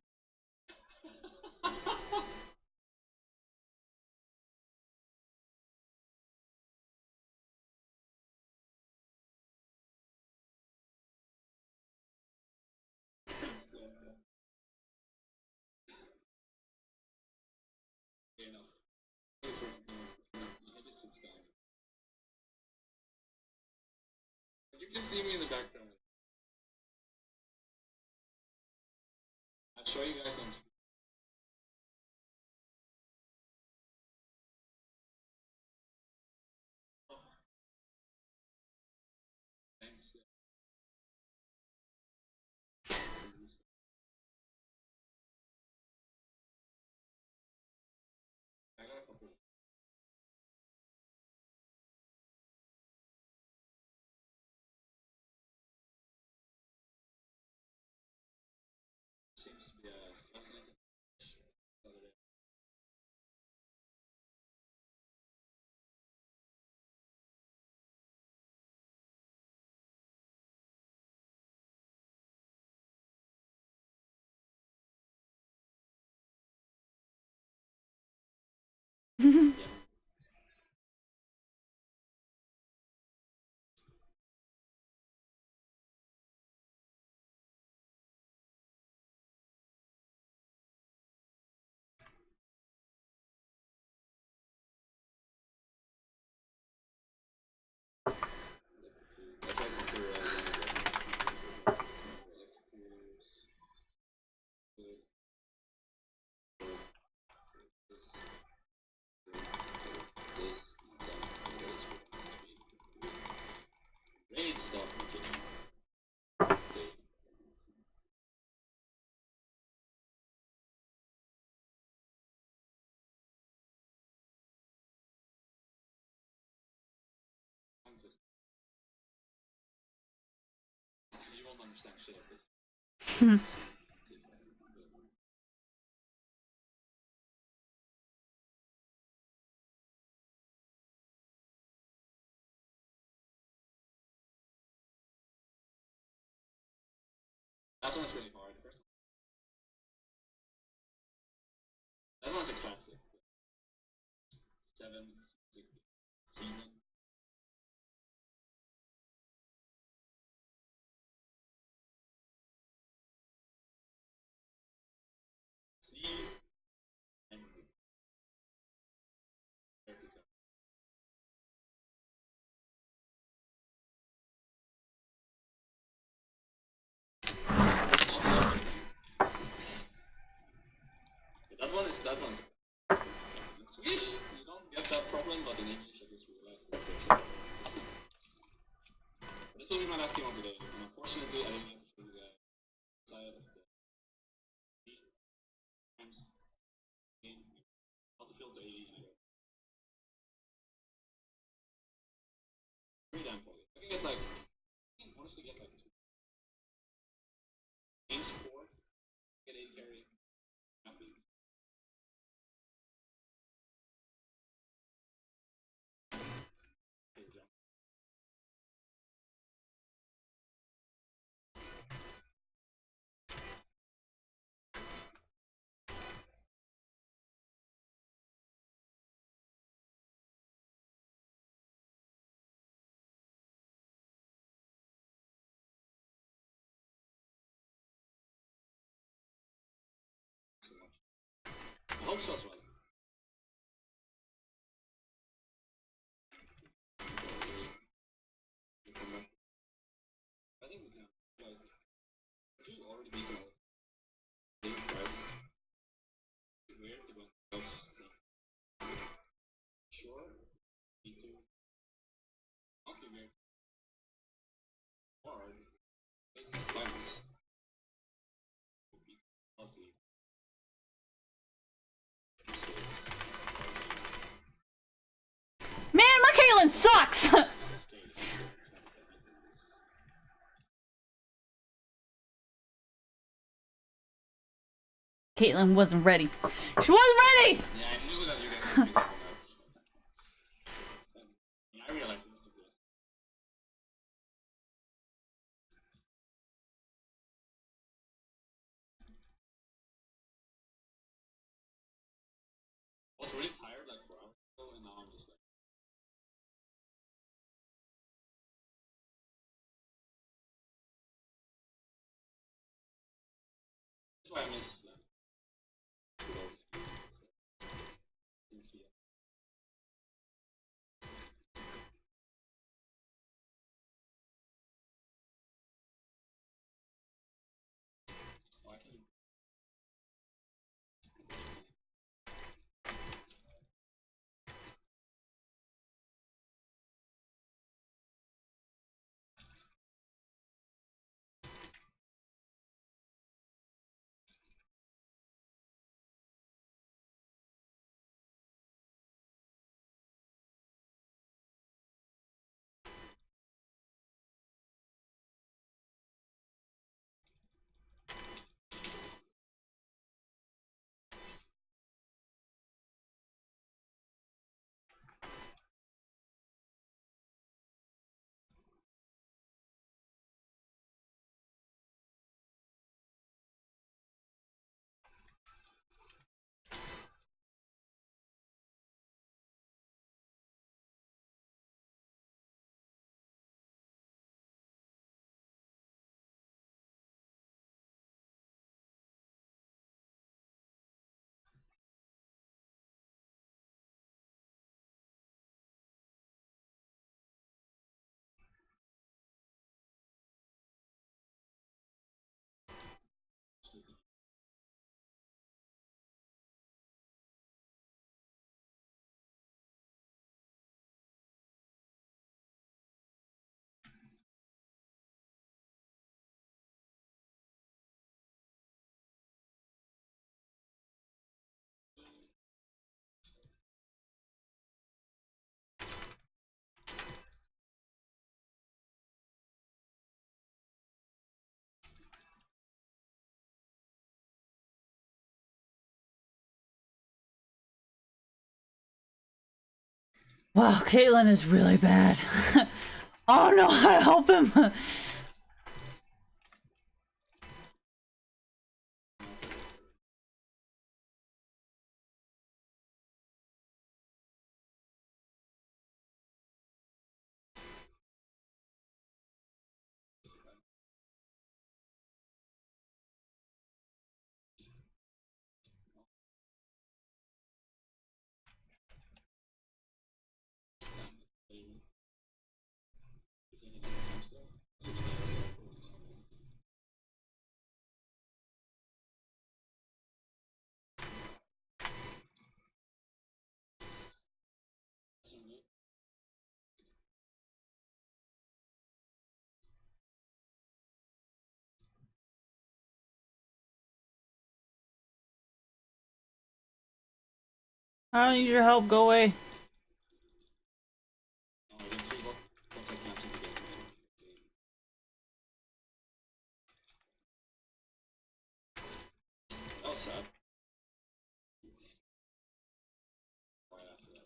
That's so funny. Okay, enough. He just sits down. But you can see me in the background. I'll show you guys on screen. Oh. Thanks. I got a couple. Seems to be a fascinating Saturday. Yeah. Great stuff. I'm just. You won't understand shit of this. That one's really hard. That one's a classic. 7, 6, Seaman. C and there we go. But that one's in Swedish. You don't get that problem, but in English I just realized it's actually. This will be my last game on today, and unfortunately I didn't get to show you guys side of the times game. Not to filter 80 anyway. Pretty damn quality. I can get like, I can honestly get like 2. Game support, get 8 carry, happy. Okay, jump.
Caitlin wasn't ready. She wasn't ready!
Yeah, I knew that you guys would be good enough. I realized this. I was really tired like 4 hours ago, and now I'm just like. That's why I miss like. Why can you?
Wow, Caitlin is really bad. Oh no, I help him. I don't need your help. Go away.
No, I did 3 once I camped it again. That was sad. Right after that.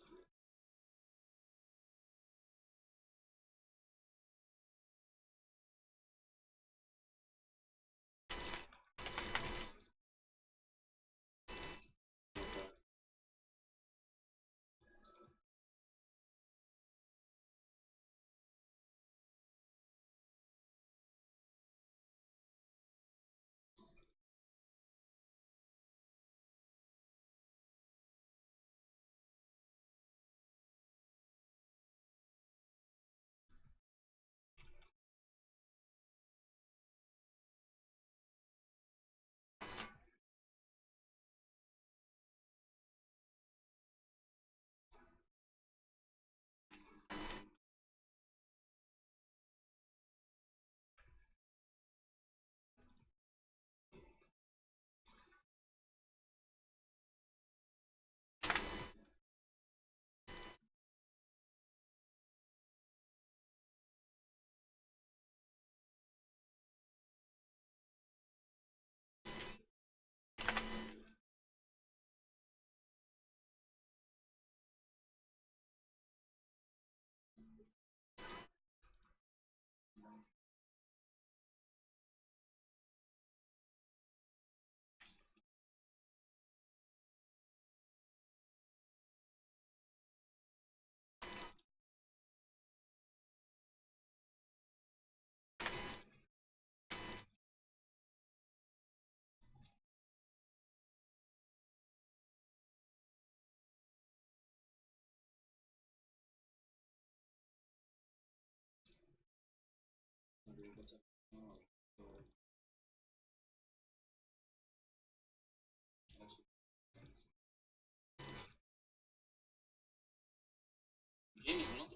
game is not.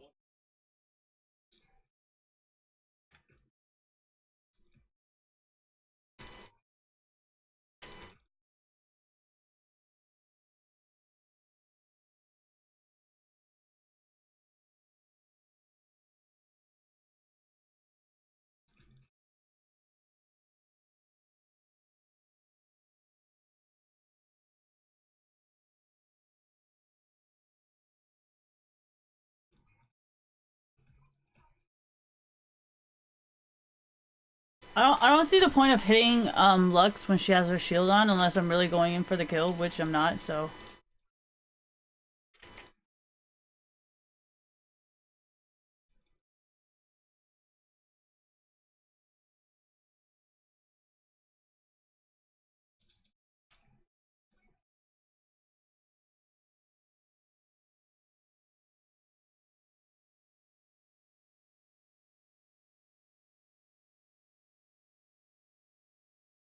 I don't see the point of hitting Lux when she has her shield on unless I'm really going in for the kill, which I'm not, so.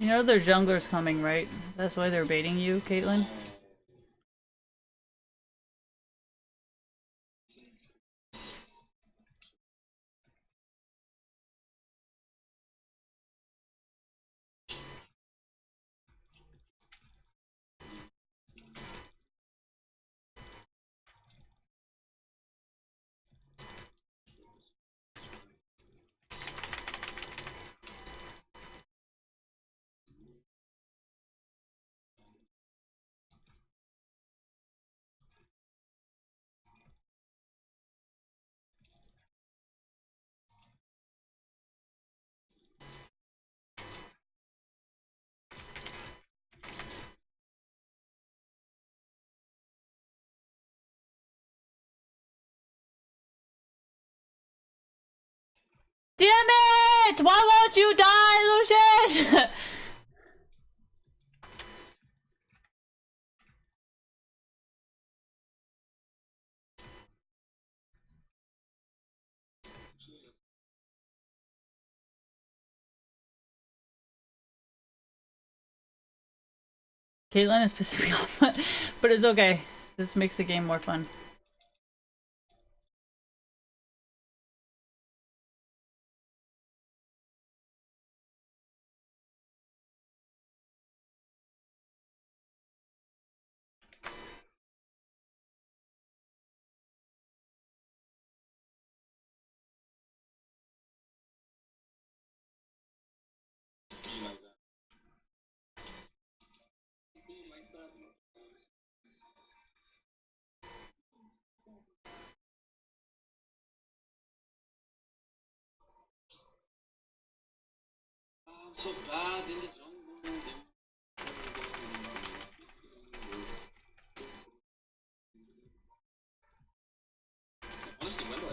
You know their jungler's coming, right? That's why they're baiting you, Caitlyn? Damn it! Why won't you die, Lucian? Caitlyn is pissing me off, but it's okay. This makes the game more fun.
Be like that. Be like that. I'm so bad in the jungle. Honestly, when do I?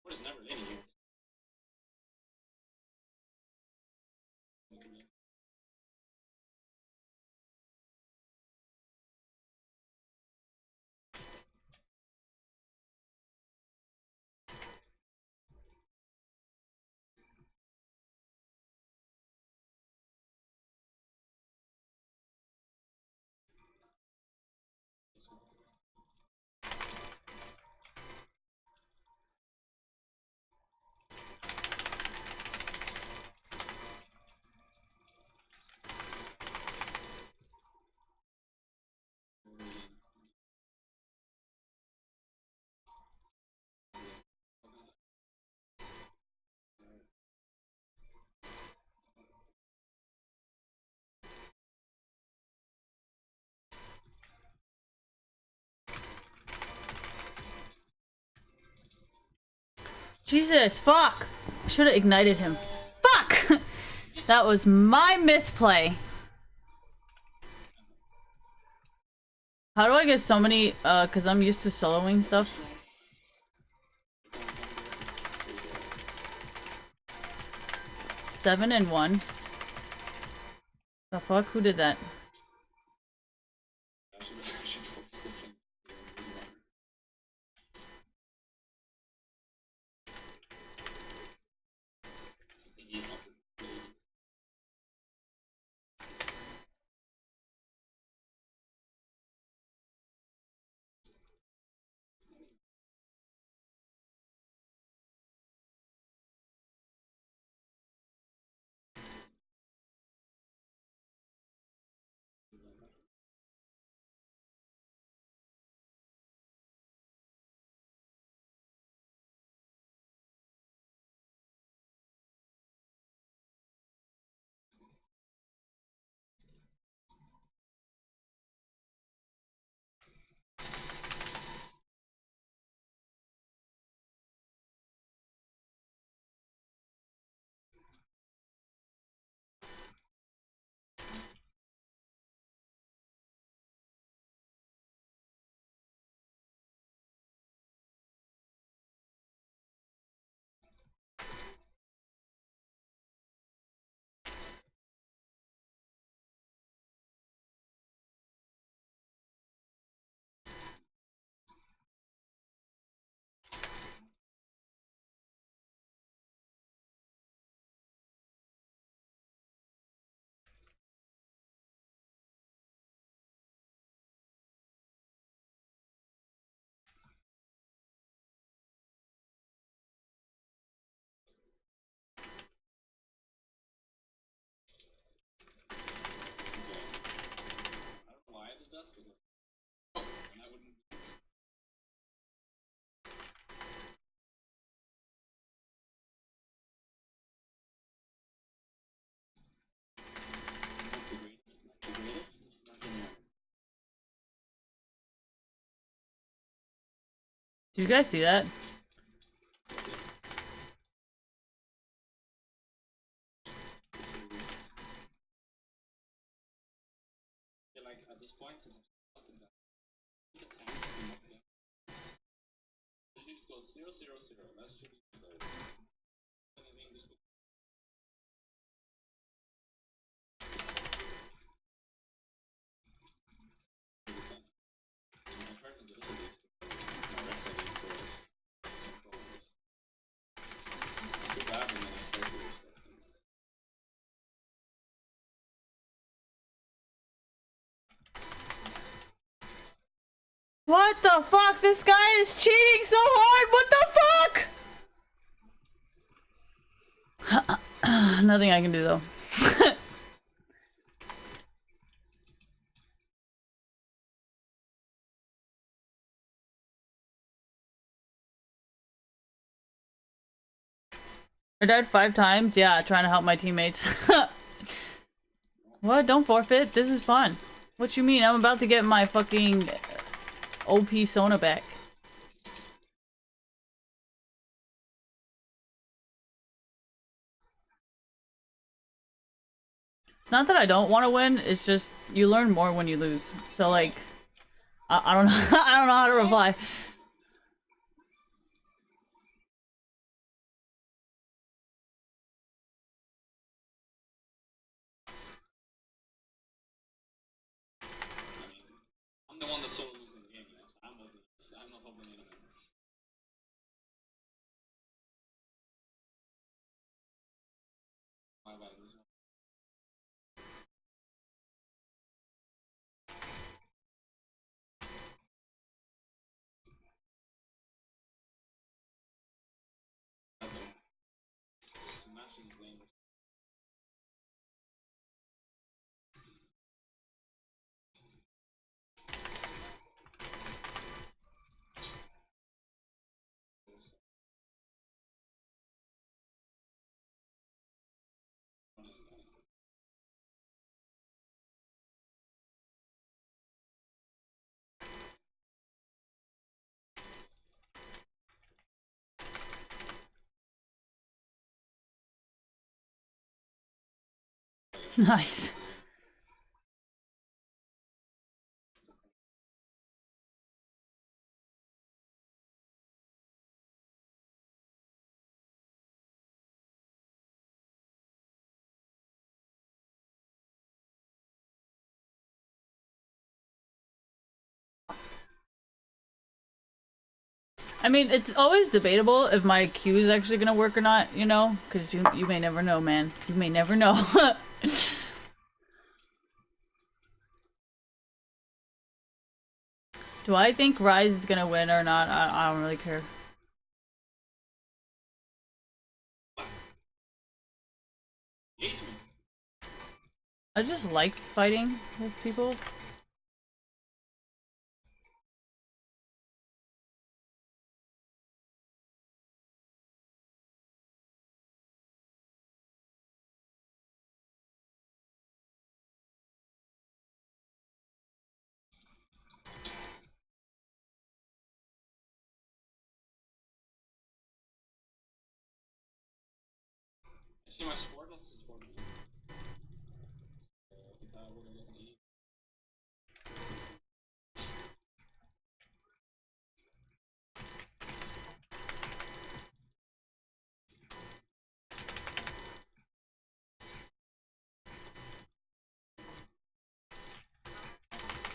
What is never letting you?
Jesus, fuck! I should have ignited him. Fuck! That was my misplay. How do I get so many, cause I'm used to soloing stuff. 7 and 1. The fuck? Who did that? Do you guys see that?
Like at this point, since I'm fucking done, the Leafs go 0-0-0. That's should be the English.
What the fuck? This guy is cheating so hard! What the fuck? Nothing I can do though. I died 5 times? Yeah, trying to help my teammates. What? Don't forfeit. This is fun. What you mean? I'm about to get my fucking OP Sona back. It's not that I don't want to win, it's just you learn more when you lose. So like, I don't know. I don't know how to reply.
I'm the one that's solo losing the game, you know, so I'm not helping anyone. Why would I lose one? Smashing his lane.
Nice. I mean, it's always debatable if my Q is actually gonna work or not, you know? Because you may never know, man. You may never know. Do I think Rise is gonna win or not? I don't really care.
Hate me.
I just like fighting with people.
Actually, my sport has to support me. We're gonna get an E.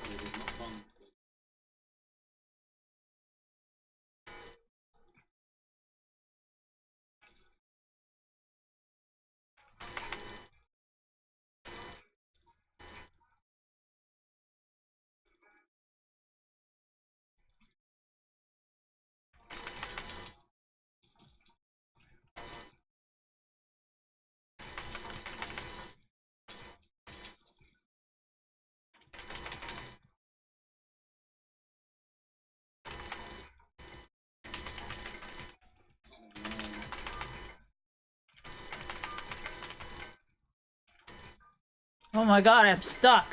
It is not fun.
Oh my god, I'm stuck.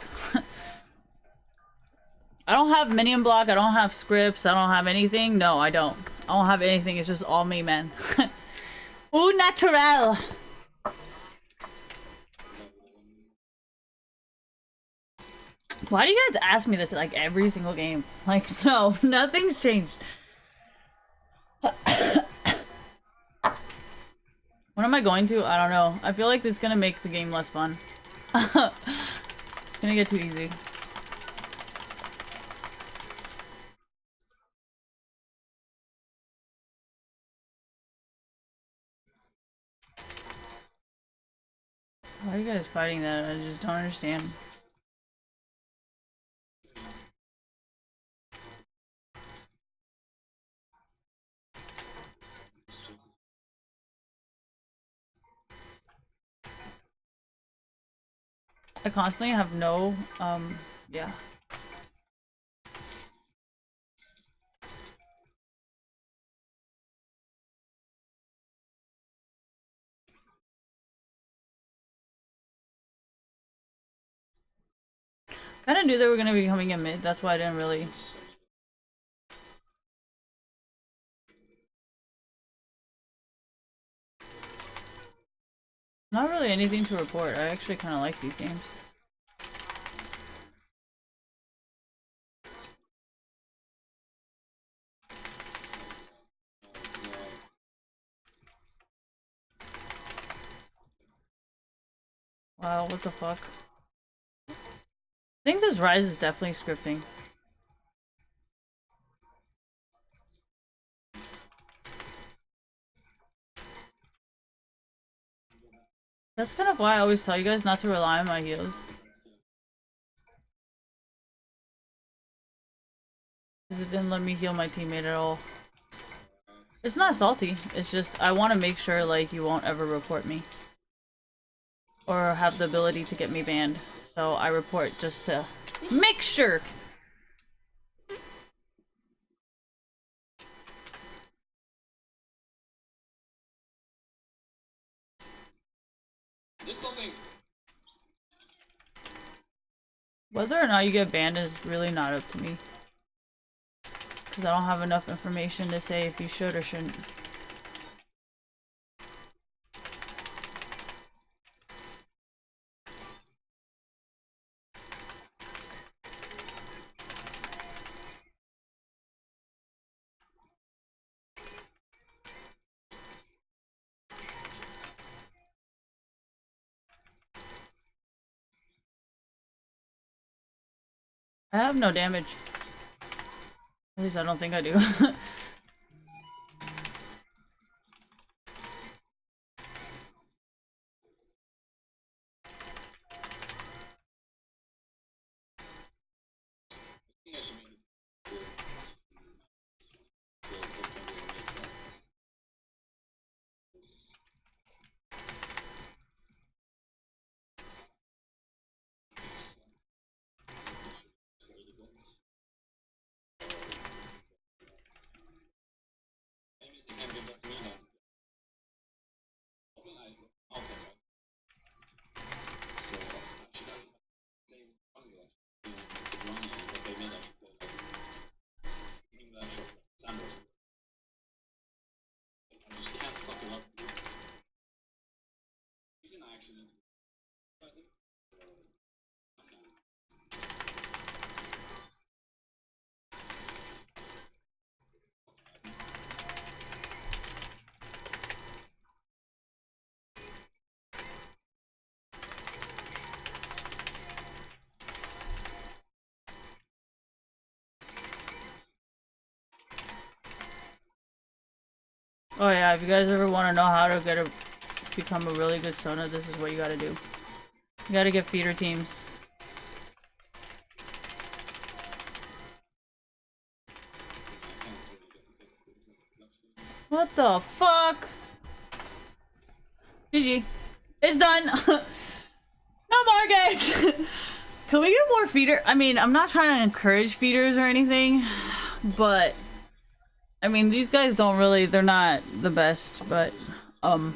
I don't have minion block, I don't have scripts, I don't have anything. No, I don't. I don't have anything, it's just all me, man. Ooh, natural! Why do you guys ask me this like every single game? Like, no, nothing's changed. What am I going to? I don't know. I feel like it's gonna make the game less fun. It's gonna get too easy. Why are you guys fighting that? I just don't understand. I constantly have no, yeah. Kinda knew they were gonna be coming in mid, that's why I didn't really. Not really anything to report. I actually kinda like these games. Wow, what the fuck? I think this Rise is definitely scripting. That's kind of why I always tell you guys not to rely on my heals. Because it didn't let me heal my teammate at all. It's not salty, it's just I want to make sure like you won't ever report me. Or have the ability to get me banned. So I report just to make sure.
Did something.
Whether or not you get banned is really not up to me. Because I don't have enough information to say if you should or shouldn't. I have no damage. At least I don't think I do.
I think I should make it. He's an accident.
Oh yeah, if you guys ever want to know how to become a really good Sona, this is what you gotta do. You gotta get feeder teams. What the fuck? GG. It's done! No more games! Can we get more feeder? I mean, I'm not trying to encourage feeders or anything, but I mean, these guys don't really, they're not the best, but not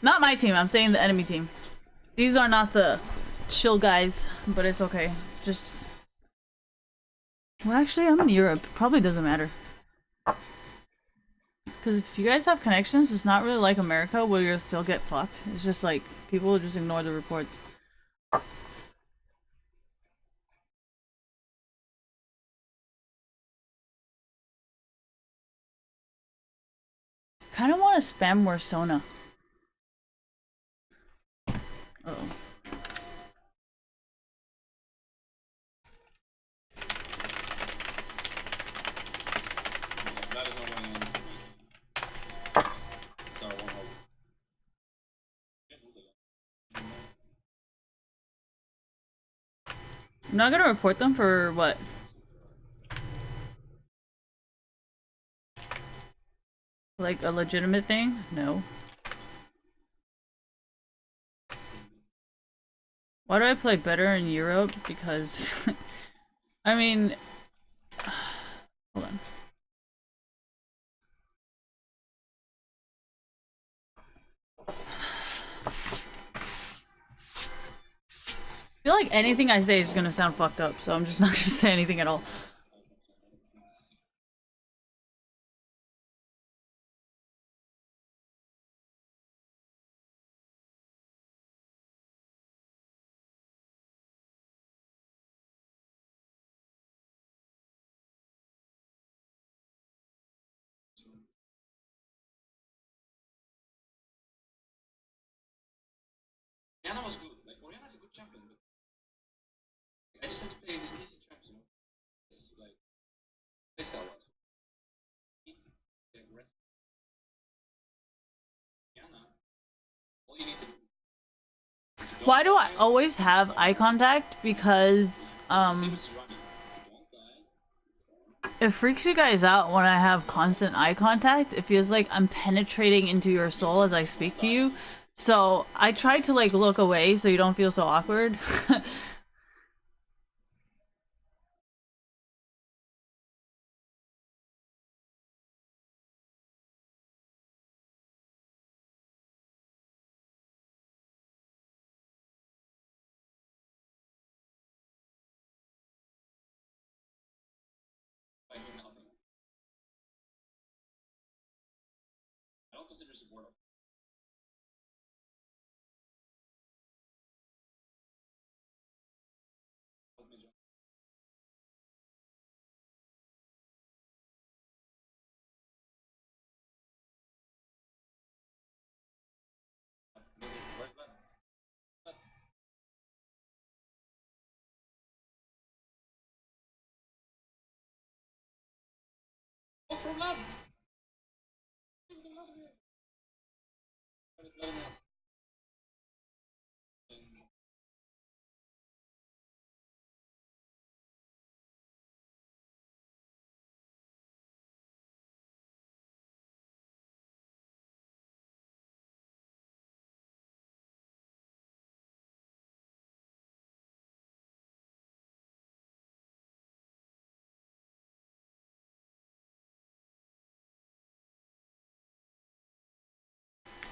my team, I'm saying the enemy team. These are not the chill guys, but it's okay. Just, well, actually, I'm in Europe. Probably doesn't matter. Because if you guys have connections, it's not really like America where you'll still get fucked. It's just like, people will just ignore the reports. Kind of want to spam more Sona. Uh-oh.
That is not going in. So I won't hold.
I'm not gonna report them for what? Like a legitimate thing? No. Why do I play better in Europe? Because I mean, hold on. I feel like anything I say is gonna sound fucked up, so I'm just not gonna say anything at all.
Oriana was good. Like, Oriana's a good champion, but I just have to play this easy champ, you know? It's like, playstyle wise. Easy. The rest. Oriana, all you need to do is to
Why do I always have eye contact? Because
same as running. Don't die.
it freaks you guys out when I have constant eye contact. It feels like I'm penetrating into your soul as I speak to you. So I try to like look away so you don't feel so awkward.
I do nothing. I don't consider support. Help me, John. Let from left. Let him out.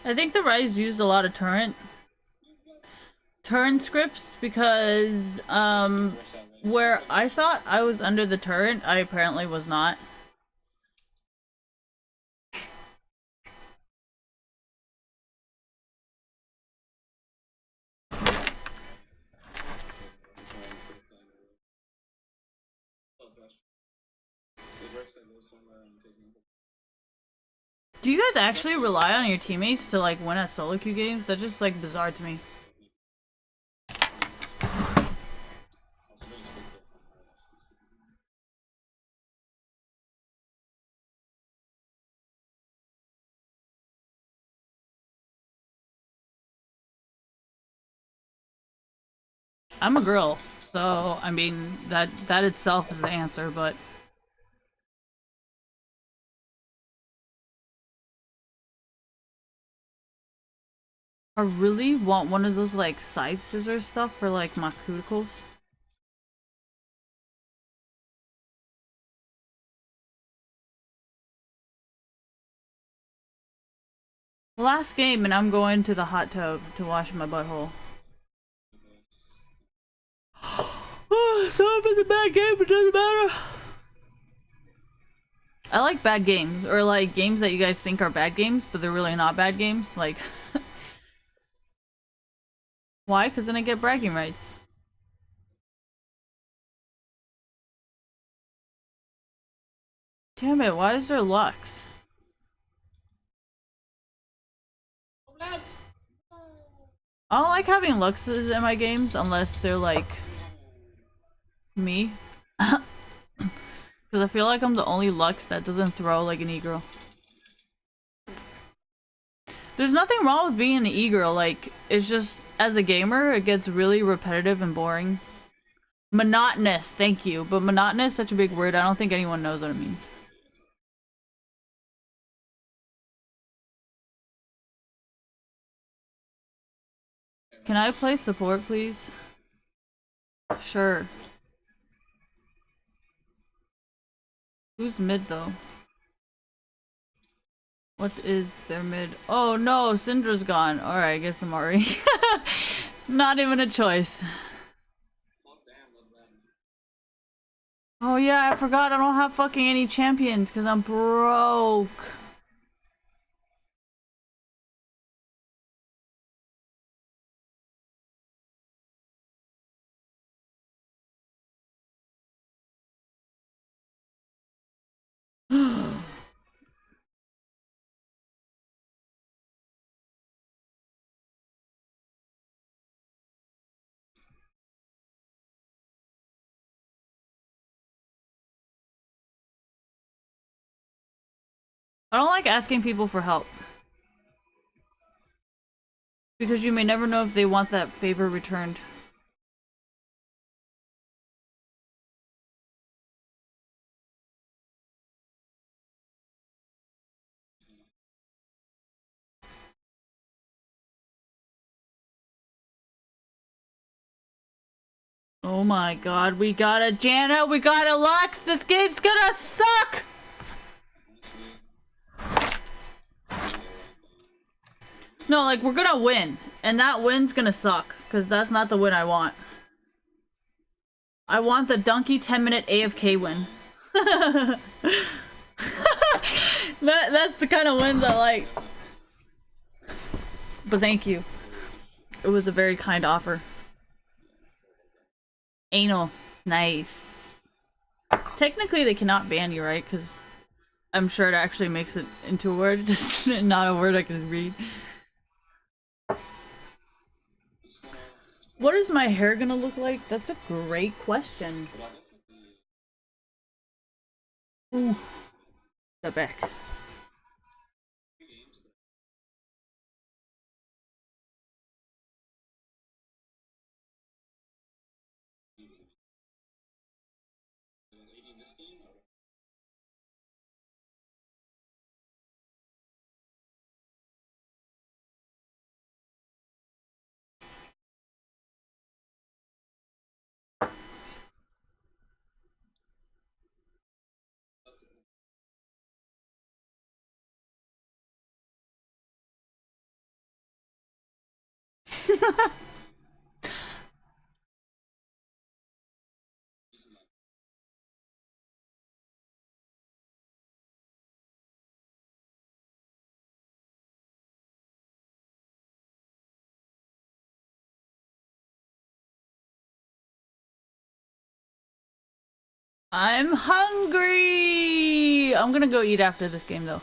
I think the Rise used a lot of turn scripts because where I thought I was under the turret, I apparently was not. Do you guys actually rely on your teammates to like win at solo queue games? That's just like bizarre to me. I'm a girl, so I mean that itself is the answer, but I really want one of those like side scissor stuff for like my cuticles. Last game and I'm going to the hot tub to wash my butthole. So if it's a bad game, it doesn't matter. I like bad games, or like games that you guys think are bad games, but they're really not bad games. Like, why? Because then I get bragging rights. Damn it, why is there Lux? I don't like having Luxes in my games unless they're like me. Because I feel like I'm the only Lux that doesn't throw like an e-girl. There's nothing wrong with being an e-girl, like, it's just, as a gamer, it gets really repetitive and boring. Monotonous, thank you. But monotonous is such a big word, I don't think anyone knows what it means. Can I play support, please? Sure. Who's mid, though? What is their mid? Oh no, Syndra's gone. Alright, I guess I'm already... Not even a choice. Oh yeah, I forgot I don't have fucking any champions because I'm broke. I don't like asking people for help. Because you may never know if they want that favor returned. Oh my god, we got a Janna, we got a Lux, this game's gonna suck! No, like, we're gonna win. And that win's gonna suck. Because that's not the win I want. I want the donkey 10-minute AFK win. That's the kind of wins I like. But thank you. It was a very kind offer. Anal. Nice. Technically they cannot ban you, right? Because I'm sure it actually makes it into a word. Just not a word I can read. What is my hair gonna look like? That's a great question. Ooh. Step back. I'm hungry! I'm gonna go eat after this game though.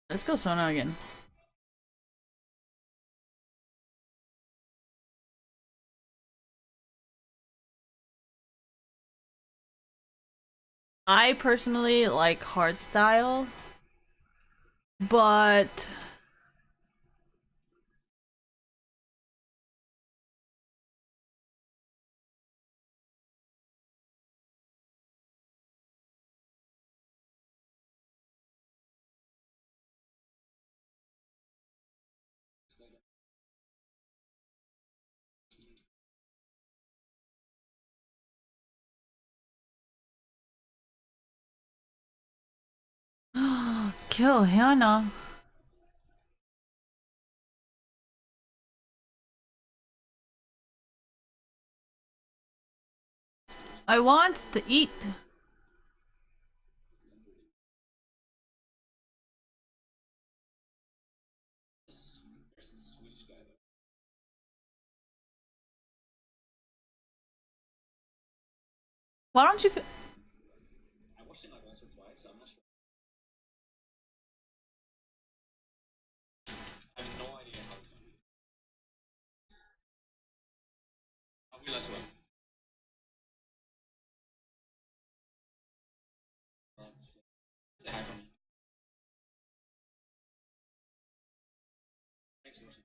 Let's go Sona again. I personally like hardstyle, but kill Hannah. I want to eat. Why don't you?
I watched it like once or twice, so I'm not sure. I have no idea how to do it. I will as well. Say hi for me. Thanks for watching.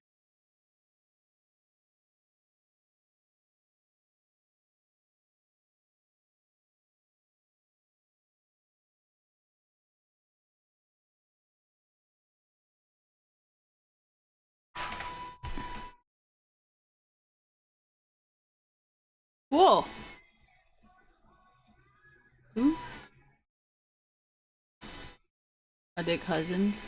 Whoa. Who? Are they cousins?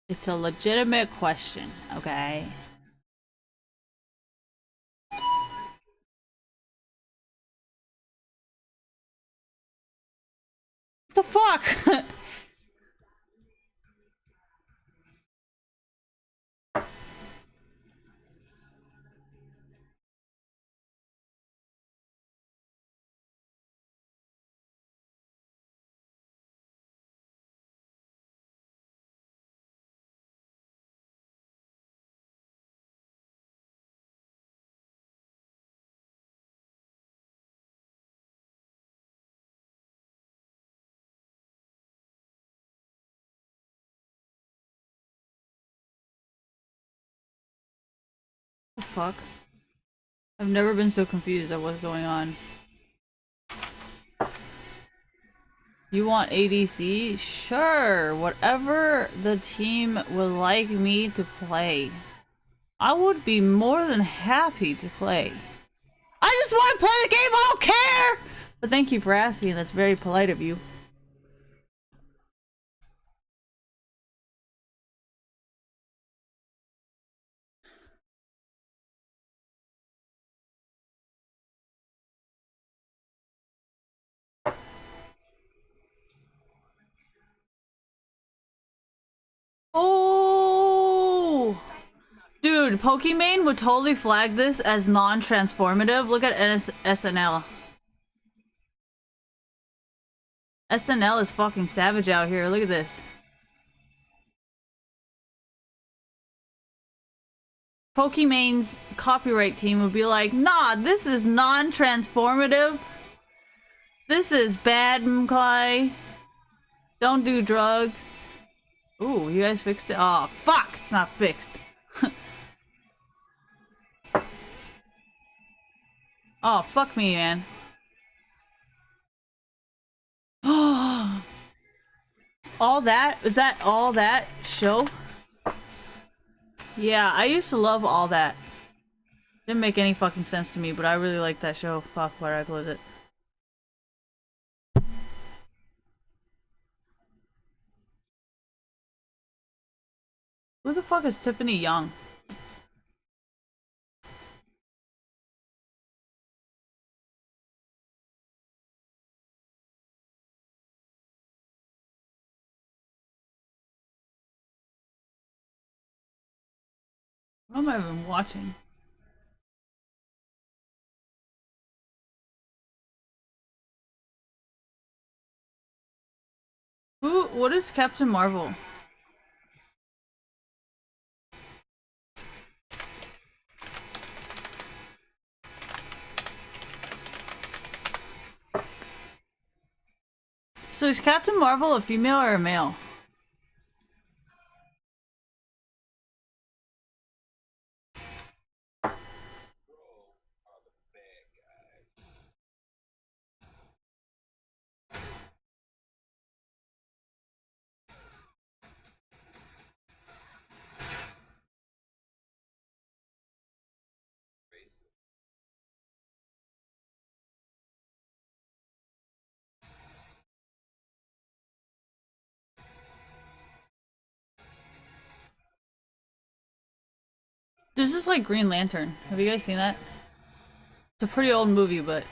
It's a legitimate question, okay? What the fuck? The fuck? I've never been so confused at what's going on. You want ADC? Sure, whatever the team would like me to play. I would be more than happy to play. I just want to play the game, I don't care! But thank you for asking, that's very polite of you. Oh! Dude, Pokimane would totally flag this as non-transformative. Look at SNL. SNL is fucking savage out here. Look at this. Pokemon's copyright team would be like, nah, this is non-transformative. This is bad, Mkai. Don't do drugs. Ooh, you guys fixed it? Oh, fuck! It's not fixed. Oh, fuck me, man. All that? Is that all that show? Yeah, I used to love all that. Didn't make any fucking sense to me, but I really liked that show. Fuck, why did I close it? Who the fuck is Tiffany Young? What am I even watching? What is Captain Marvel? So is Captain Marvel a female or a male? This is like Green Lantern. Have you guys seen that? It's a pretty old movie, but...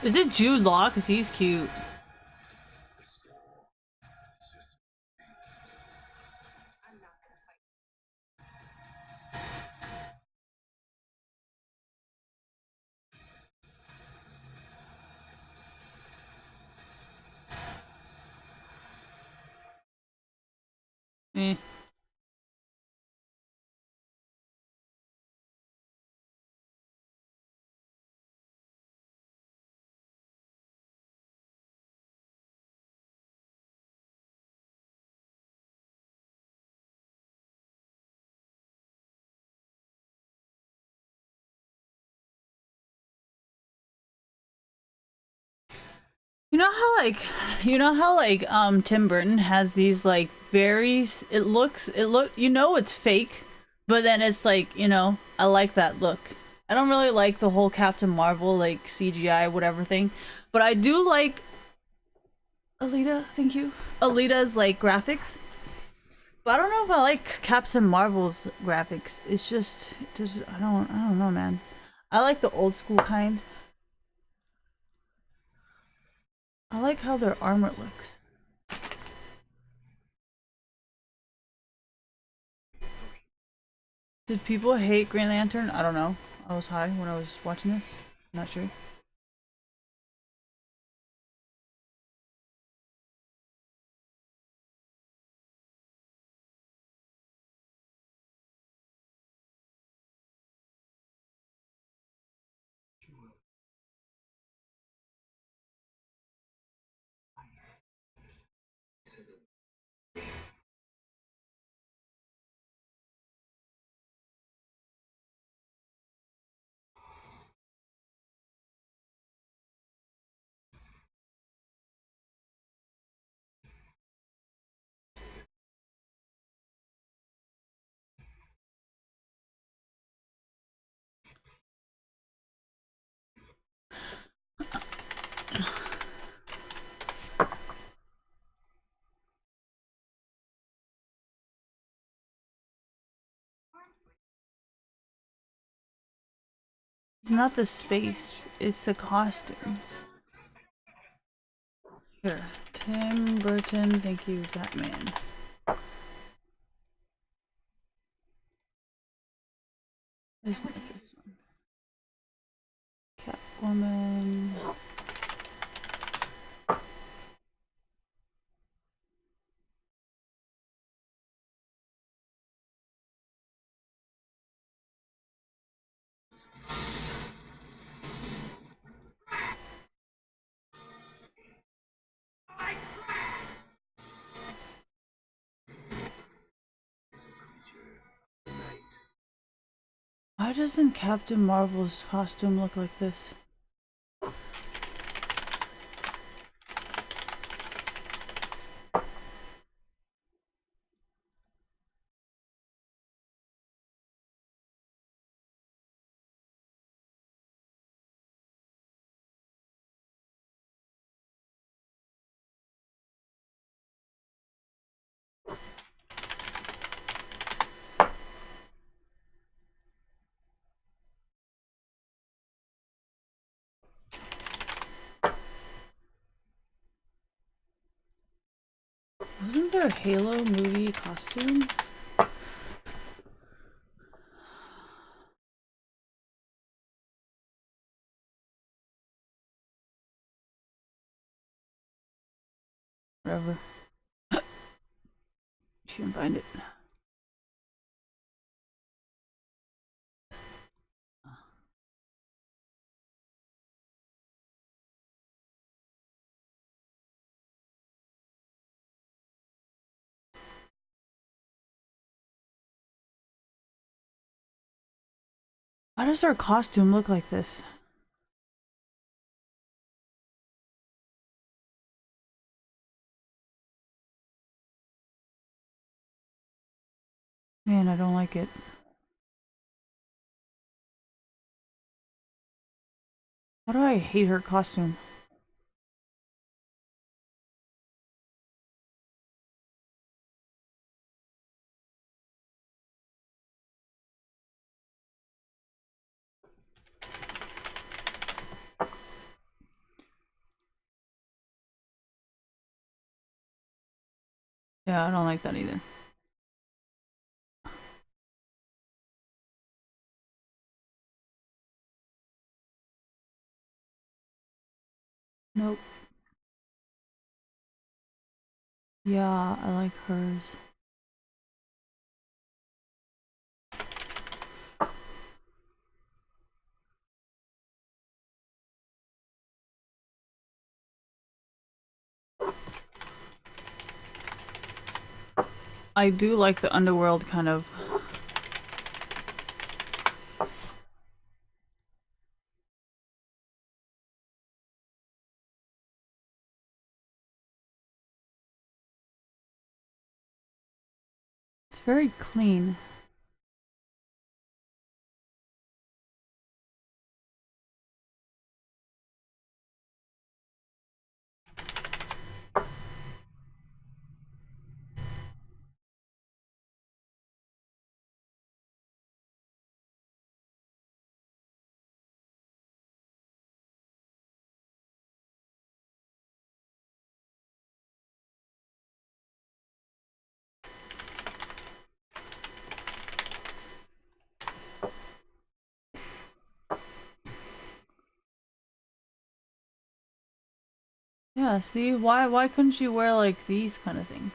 Is it Jude Law? Because he's cute. Eh. You know how Tim Burton has these like you know it's fake, but then it's like, you know, I like that look. I don't really like the whole Captain Marvel like CGI whatever thing, but I do like Alita, thank you. Alita's like graphics. But I don't know if I like Captain Marvel's graphics. It's just I don't know, man. I like the old school kind. I like how their armor looks. Did people hate Green Lantern? I don't know. I was high when I was watching this. Not sure. It's not the space, it's the costumes. Here, Tim Burton, thank you, Batman. There's not this one. Catwoman. Why doesn't Captain Marvel's costume look like this? Wasn't there a Halo movie costume? Whatever. You can find it. Why does her costume look like this? Man, I don't like it. Why do I hate her costume? Yeah, I don't like that either. Nope. Yeah, I like hers. I do like the underworld kind of. It's very clean. Yeah, see? Why couldn't you wear like these kind of things?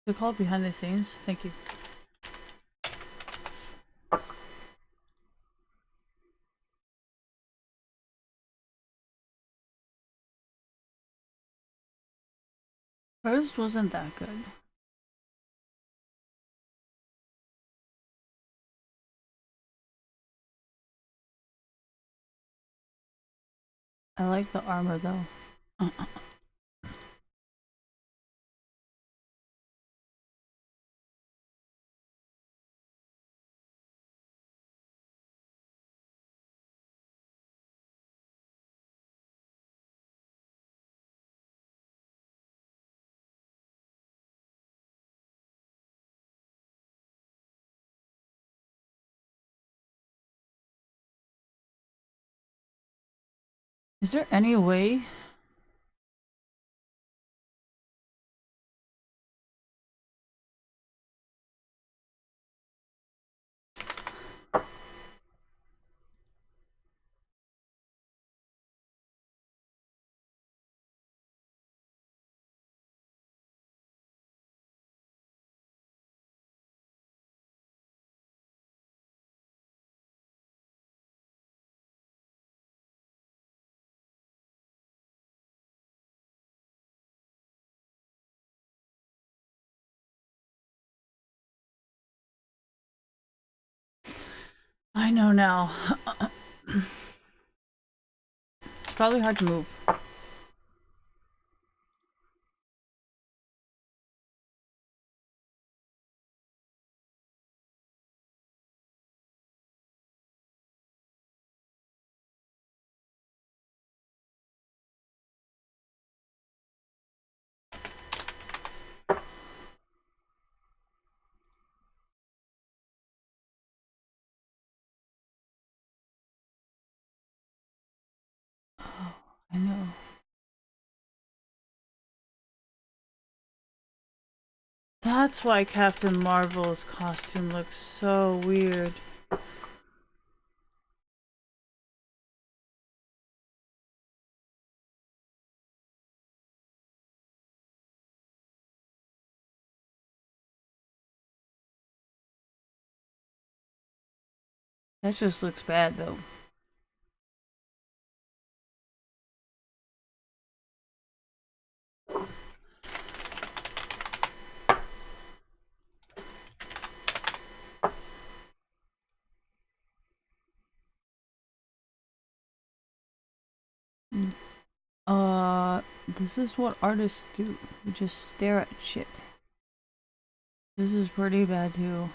They're called behind the scenes. Thank you. Hers wasn't that good. I like the armor though. Is there any way? I know now. It's probably hard to move. I know. That's why Captain Marvel's costume looks so weird. That just looks bad though. This is what artists do. We just stare at shit. This is pretty bad too.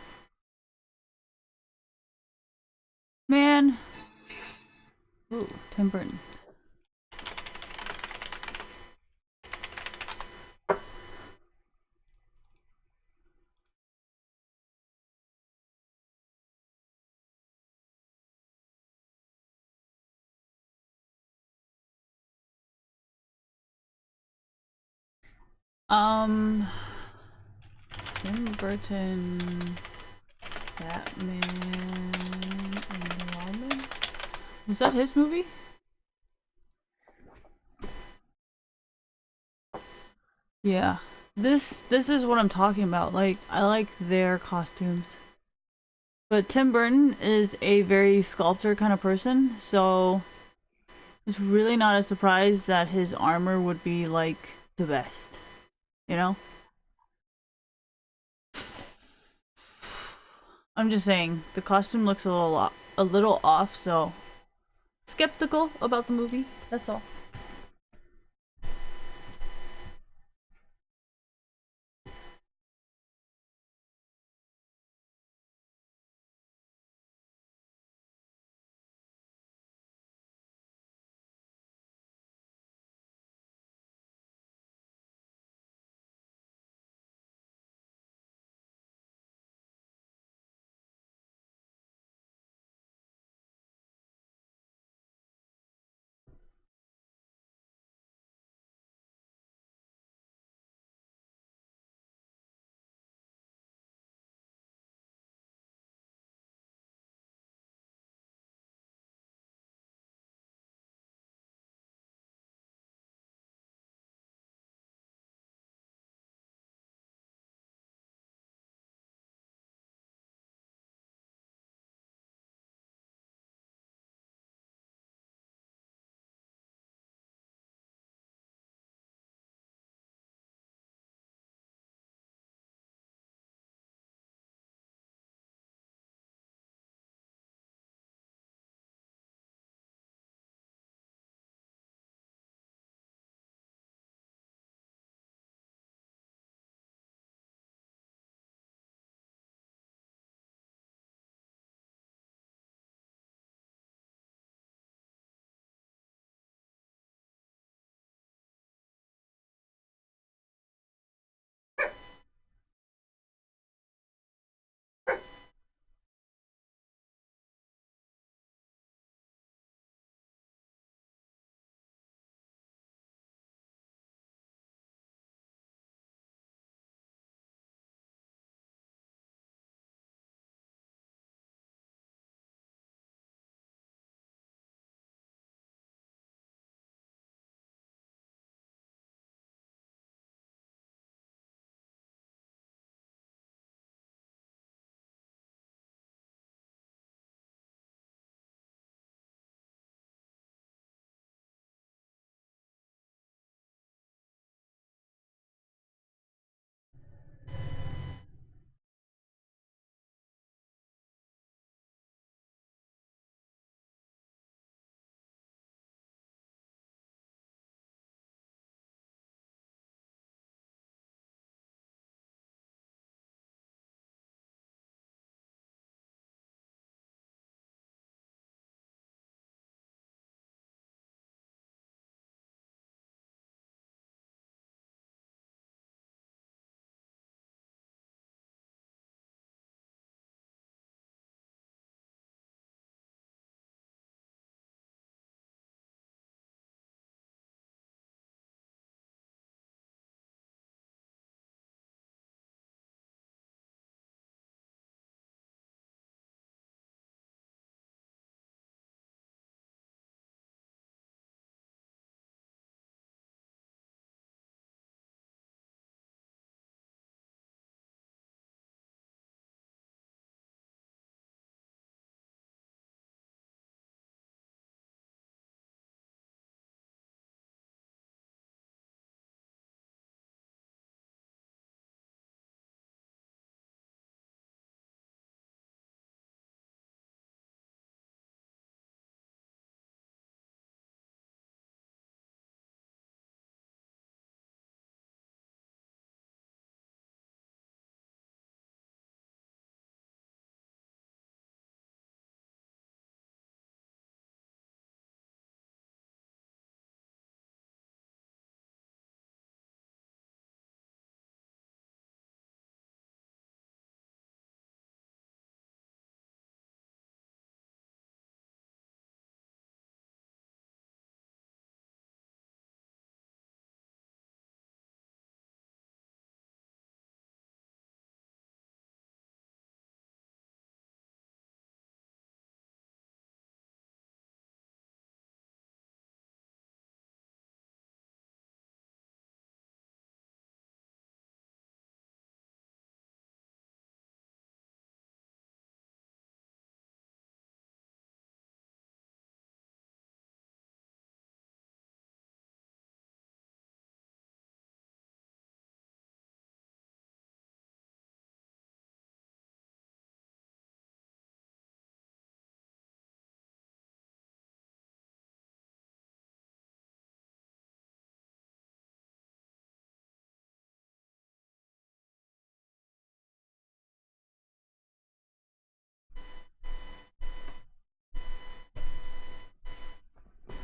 Man! Ooh, Tim Burton. Tim Burton, Batman, and Robin? Was that his movie? Yeah. This is what I'm talking about. Like, I like their costumes. But Tim Burton is a very sculptor kind of person, so it's really not a surprise that his armor would be like the best. You know? I'm just saying, the costume looks a little off, so skeptical about the movie. That's all.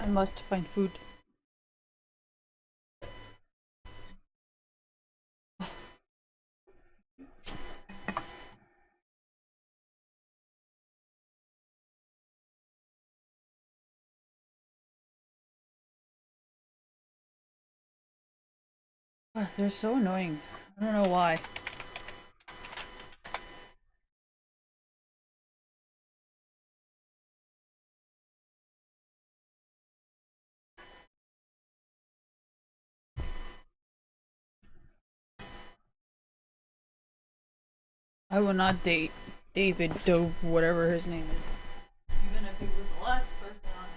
I must find food. Ugh, they're so annoying. I don't know why. I will not date David Doe, whatever his name is. Even if he was the last person on it.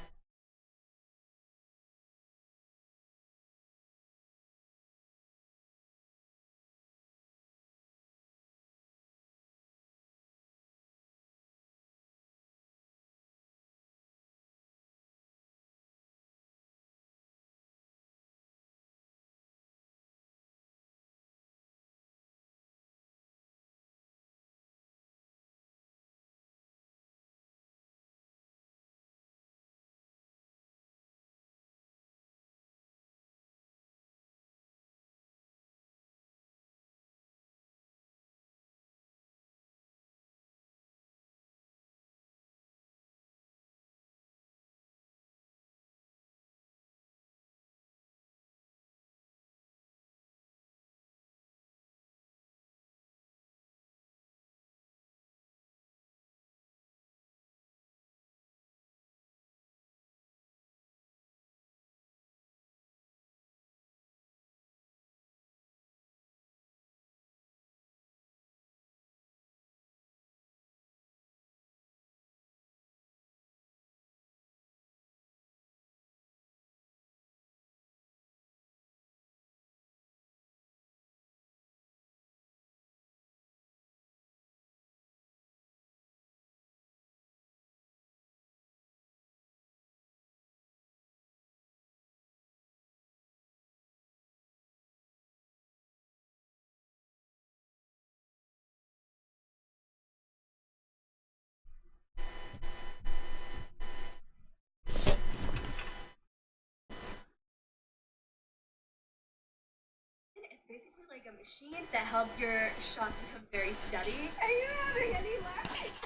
It's basically like a machine that helps your shots become very steady. Are you having any luck? That's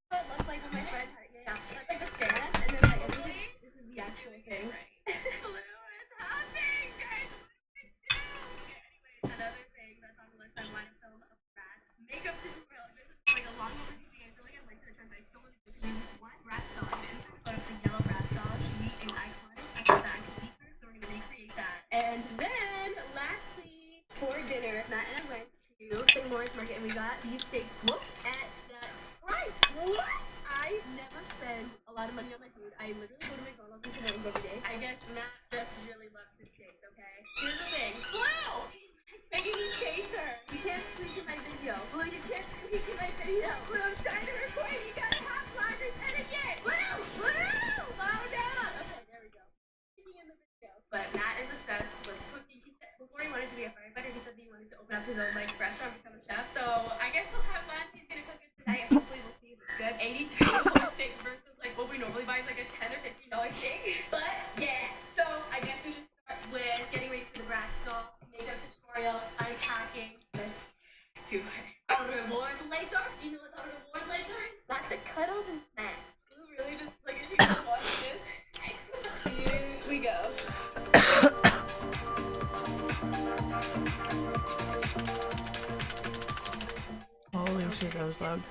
what it looks like when my friend had it. Yeah, that's like the stand, and then like this is the actual thing. Blue is hopping, guys. Anyways, another thing that's on the list I want to film of rats makeup tutorial. This is like a long overdue thing. I feel like I'd like to return, but I still want to do this. One rat doll. I'm gonna put up the yellow rat doll. She is iconic. I thought that I could beat her, so we're gonna recreate that. And then, lastly, for dinner, Matt and I went to St. Lawrence Market and we got these steaks. Look at that price. What? I never spend a lot of money on my food. I literally go to McDonald's and Canadian every day. I guess Matt just really loves his steaks, okay? Here's the thing. Blue! Making me chase her. You can't speak in my video. Blue, you can't speak in my video. Blue, I'm trying to record. You gotta have longer than again. Blue! Blue! Slow down. Okay, there we go. Speaking in the video. But Matt is obsessed with cooking. He said before he wanted to be a firefighter, he said that he wanted to open up his own like restaurant, become a chef. So I guess we'll have fun. He's gonna cook it tonight. And hopefully we'll see if it's good. $83 steak versus like what we normally buy is like a $10 or $15 steak. But yeah. So I guess we should start with getting ready for the brat stall, makeup tutorial, unpacking. Let's do it. Our reward later. Do you know what our reward later is? Lots of cuddles and snacks. Blue really just like if she's watching this. Here we go.
Holy shit, that was loud.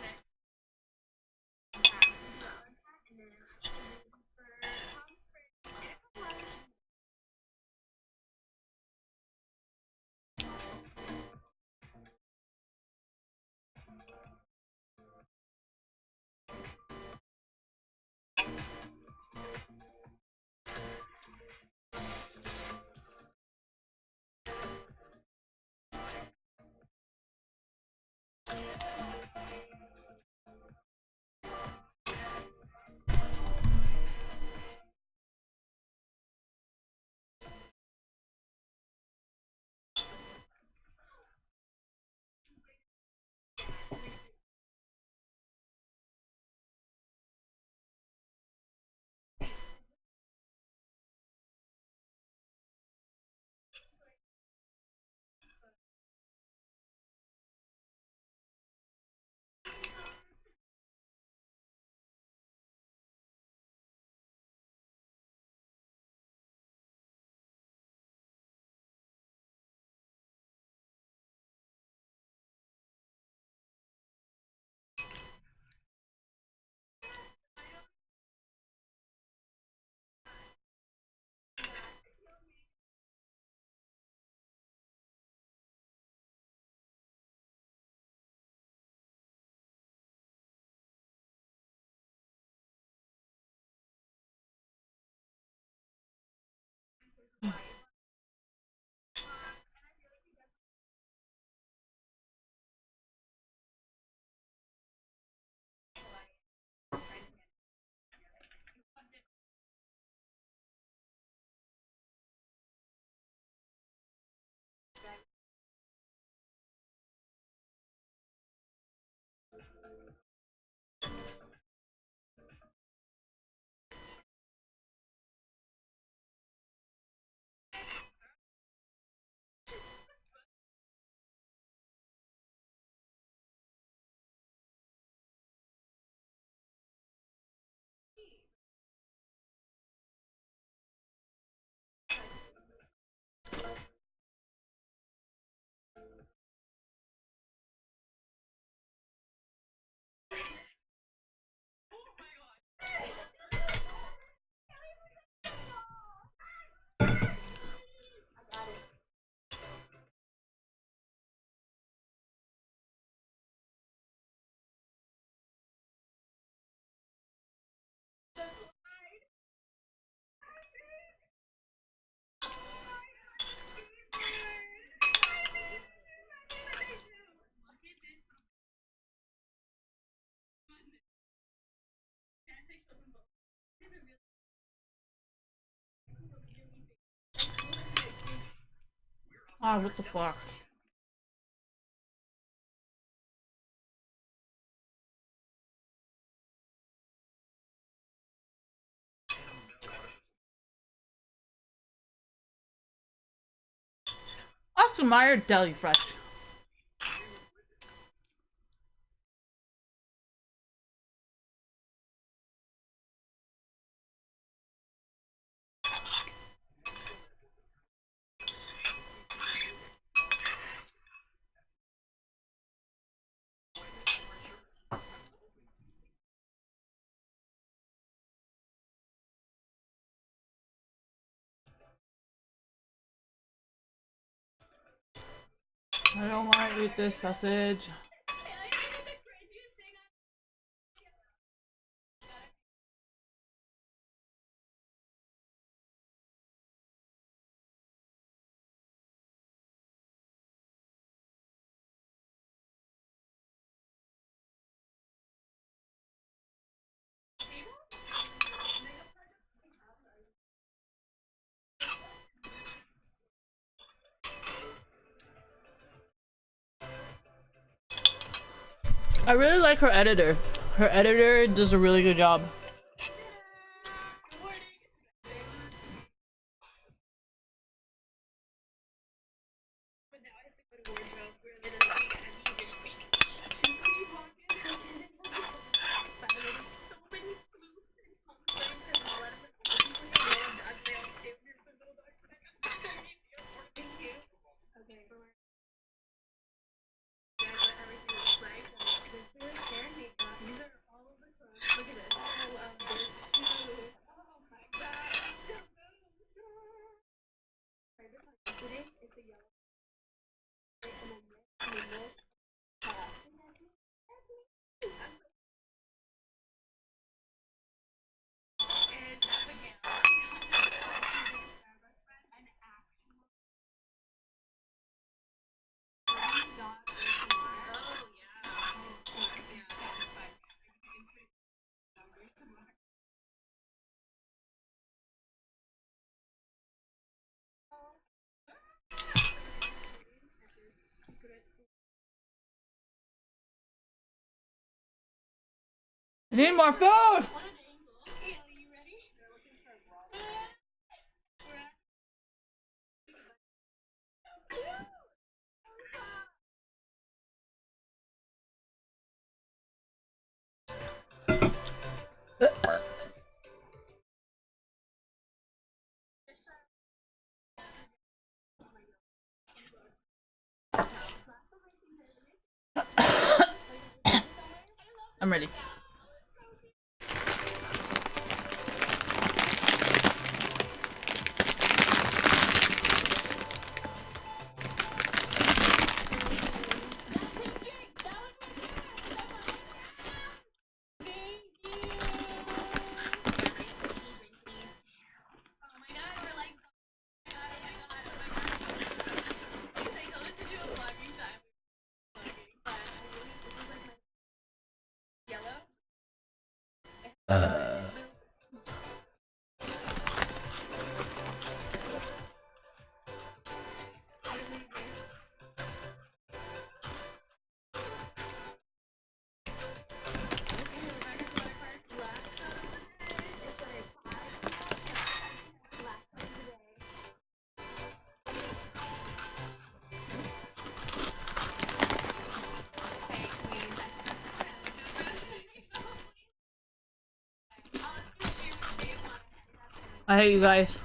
Ah, what the fuck? Oscar Mayer Deli Fresh. I don't want to eat this sausage. I really like her editor. Her editor does a really good job. I need more food! I'm ready. I hate you guys.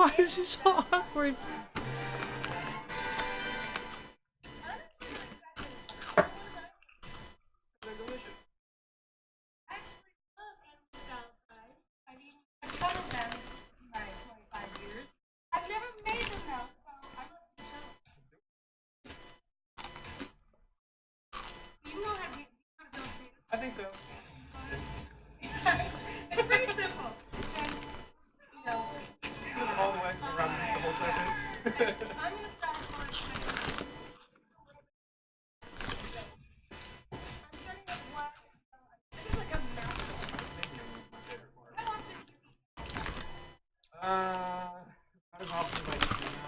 Why is she so awkward?
They're delicious.
Actually, love animal style fries. I mean, I've covered them in my 25 years. I've never made them though, so I love the show. You know how to do it.
I think so.
It's pretty simple. And, you know,
It was all the way around the whole surface.
I'm gonna start on I'm starting with what this is like a mountain. I want to
Out of options like this now.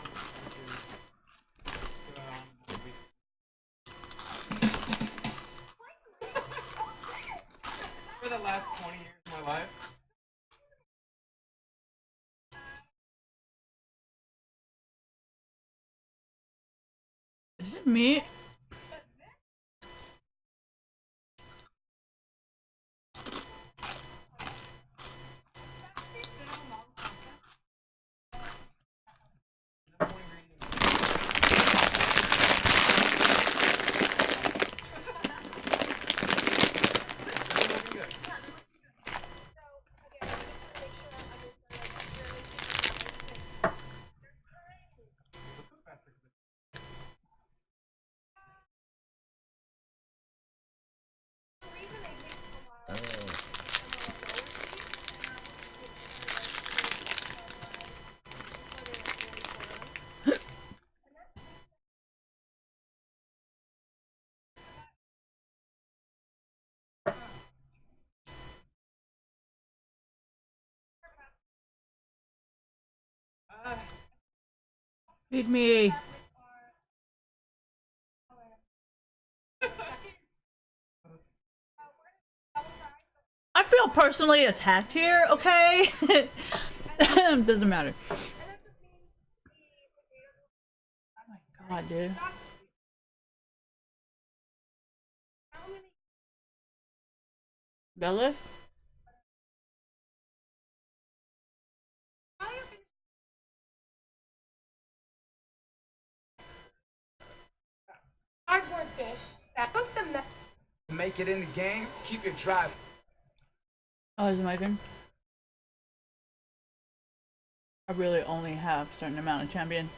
For the last 20 years of my life.
Is it me? Feed me. I feel personally attacked here, okay? Doesn't matter. Oh my god, dude. Bella?
Cardboard fish. That was some
To make it in the game, keep it dry.
Oh, is it my turn? I really only have a certain amount of champion.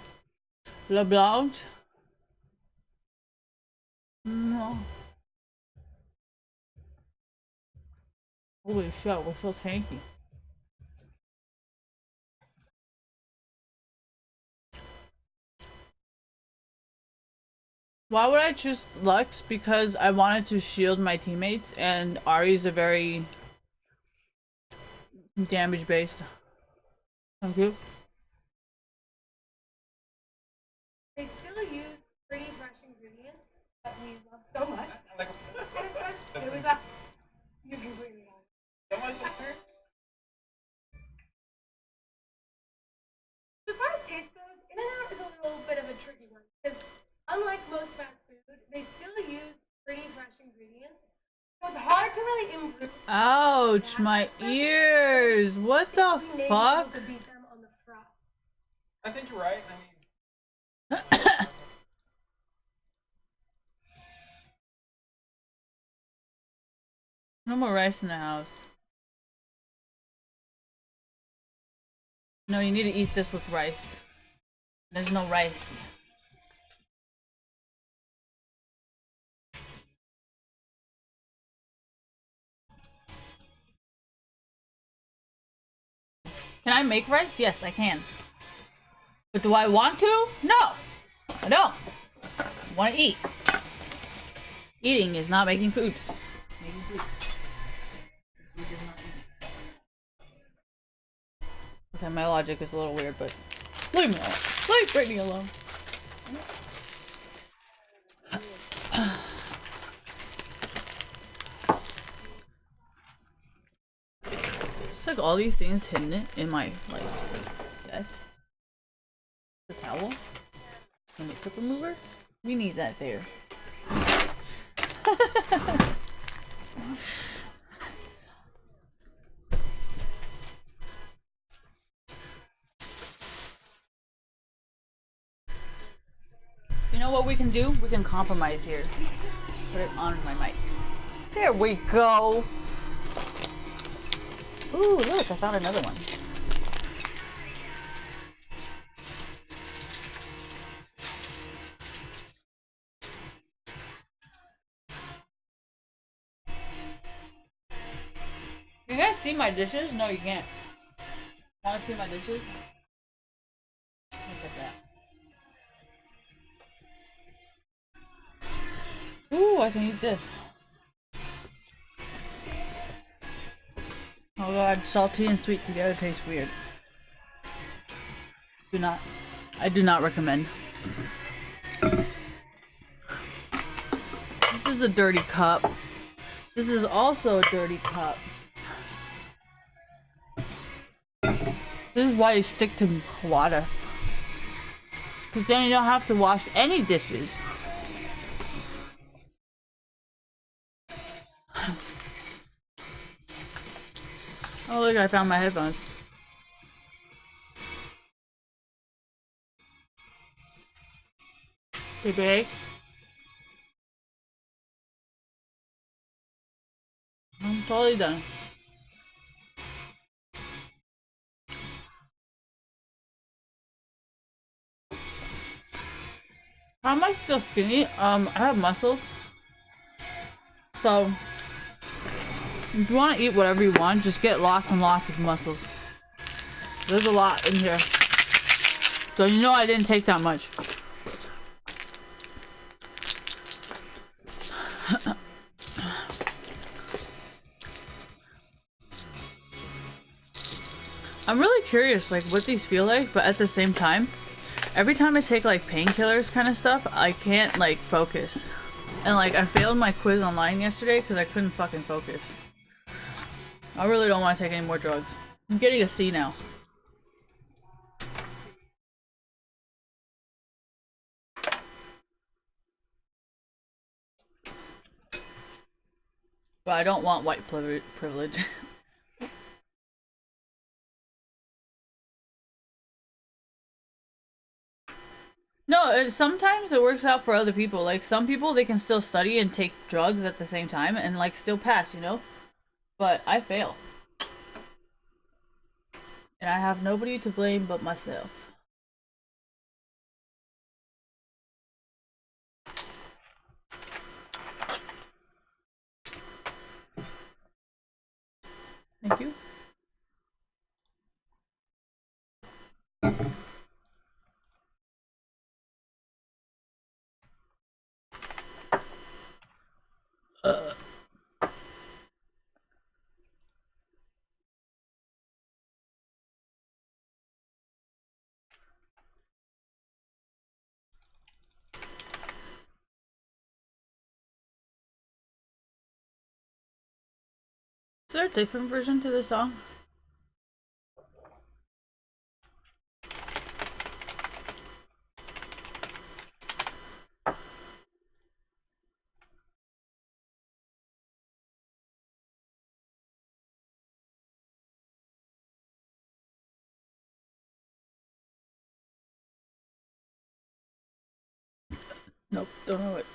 LeBlanc? No. Holy shit, we're so tanky. Why would I choose Lux? Because I wanted to shield my teammates, and Ari's a very damage based. Thank you.
They still use pretty fresh ingredients that we love so much.
Like,
And especially, it was a you completely wrong.
so much better.
As far as taste goes, In-N-Out is a little bit of a tricky one because unlike most fast food, they still use pretty fresh ingredients. So it's hard to really improve.
Ouch, my ears! What the
We may be
fuck?
able to beat them on the fries.
I think you're right. I mean,
No more rice in the house. No, you need to eat this with rice. There's no rice. Can I make rice? Yes, I can. But do I want to? No! I don't. I want to eat. Eating is not making food. Making food. Food is not eating. Okay, my logic is a little weird, but leave me alone. Leave Brittany alone. It's like all these things hidden in my like desk. The towel and the clip remover. We need that there. You know what we can do? We can compromise here. Put it on my mic. There we go. Ooh, look, I found another one. You guys see my dishes? No, you can't. Want to see my dishes? Look at that. Ooh, I can eat this. Oh god, salty and sweet together taste weird. I do not recommend. This is a dirty cup. This is also a dirty cup. This is why you stick to water. Because then you don't have to wash any dishes. Oh look, I found my headphones. Hey babe. I'm totally done. How am I still skinny? I have muscles. So, if you want to eat whatever you want, just get lots and lots of muscles. There's a lot in here. So you know I didn't take that much. I'm really curious like what these feel like, but at the same time, every time I take like painkillers kind of stuff, I can't like focus. And like I failed my quiz online yesterday because I couldn't fucking focus. I really don't want to take any more drugs. I'm getting a C now. But I don't want white privilege. No, sometimes it works out for other people. Like some people, they can still study and take drugs at the same time and like still pass, you know? But I fail. And I have nobody to blame but myself. Thank you. Is there a different version to this song? Nope, don't know it.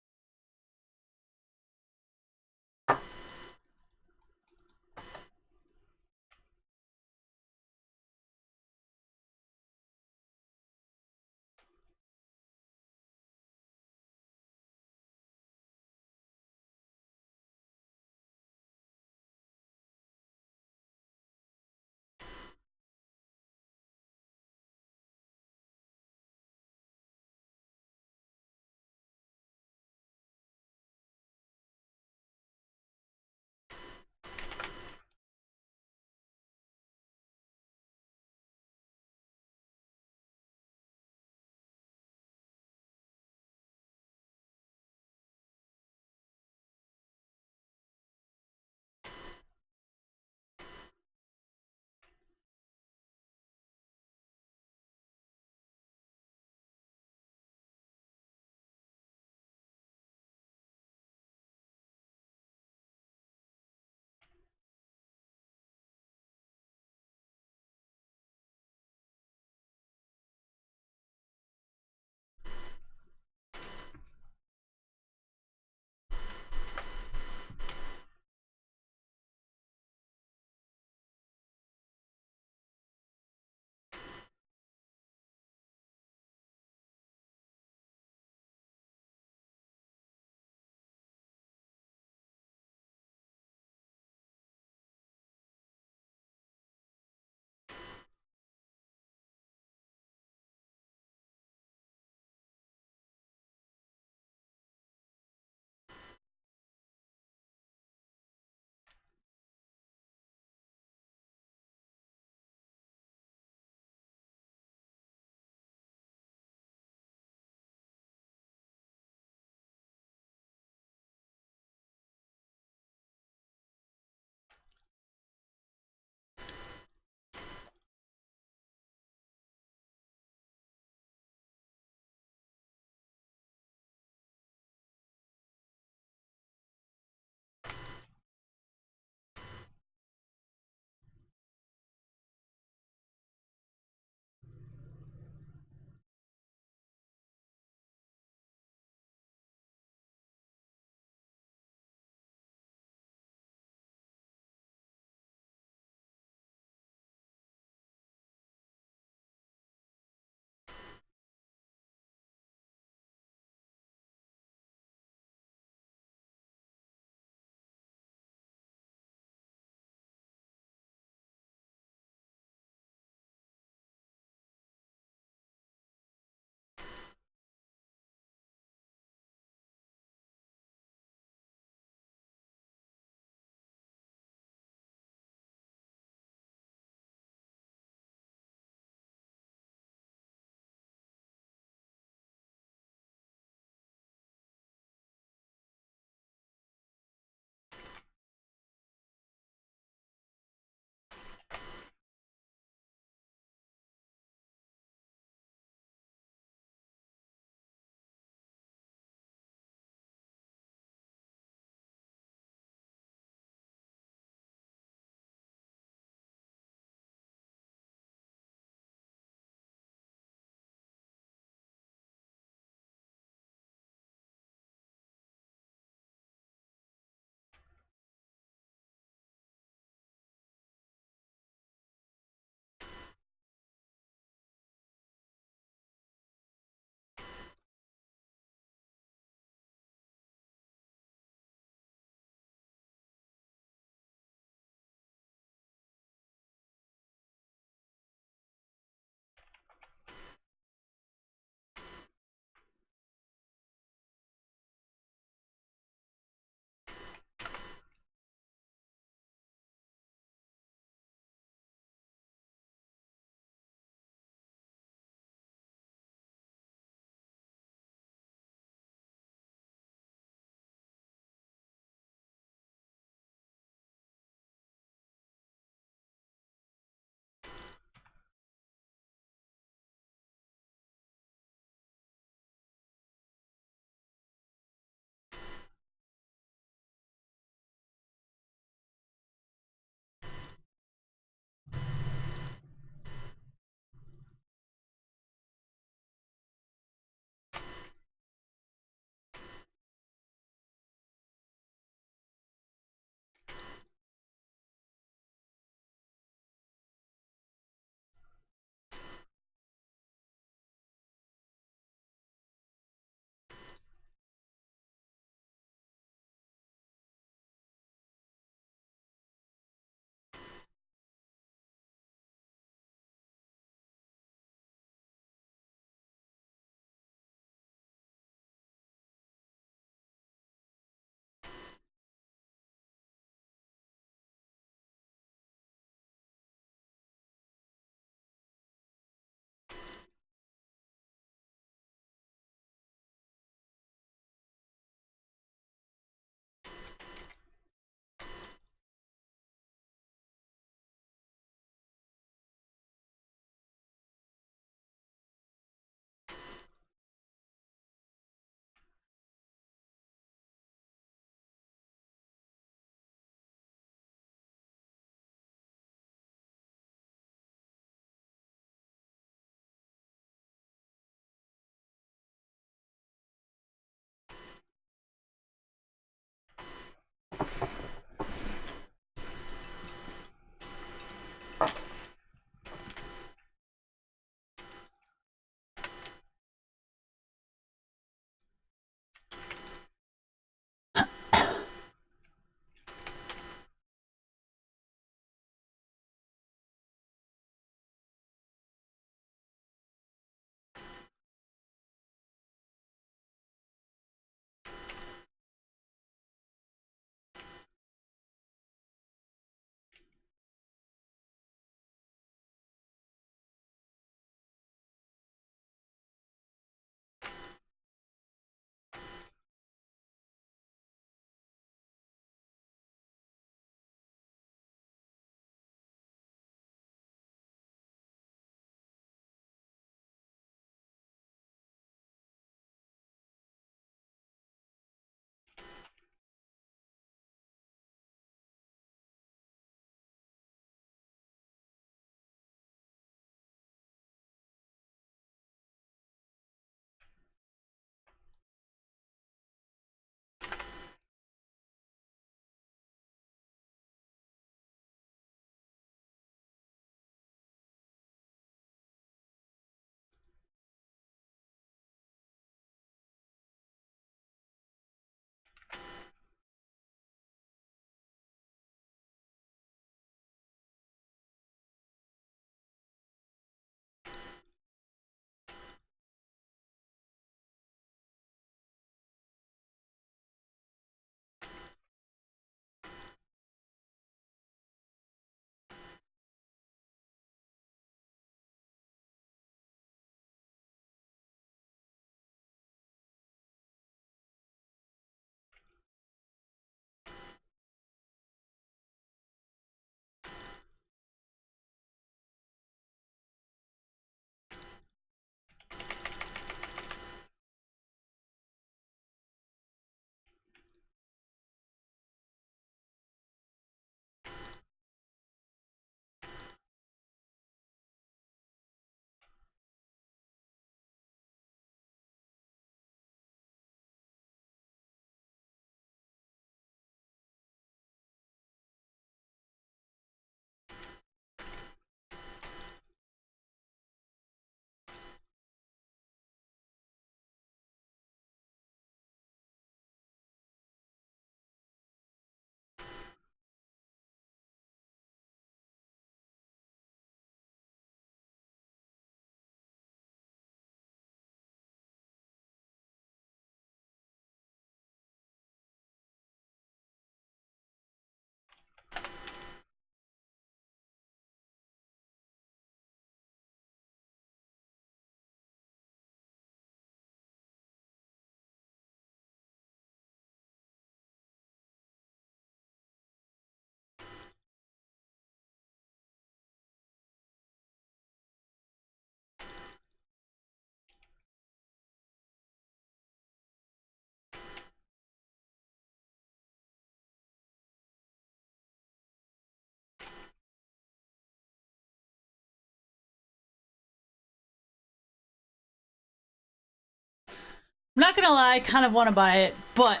I'm not gonna lie, I kind of want to buy it, but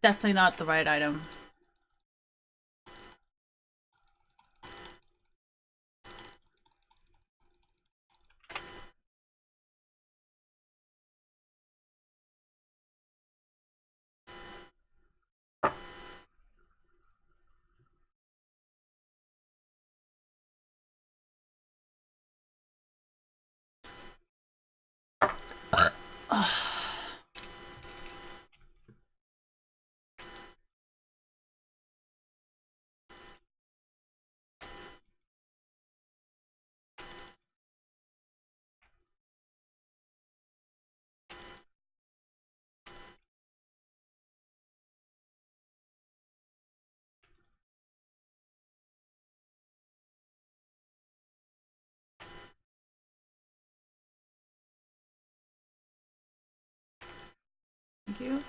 definitely not the right item. Thank you.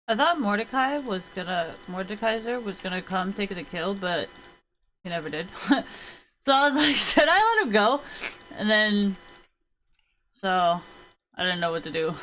I thought Mordekaiser was gonna come take the kill, but he never did. So I was like, should I let him go? And then, so I didn't know what to do.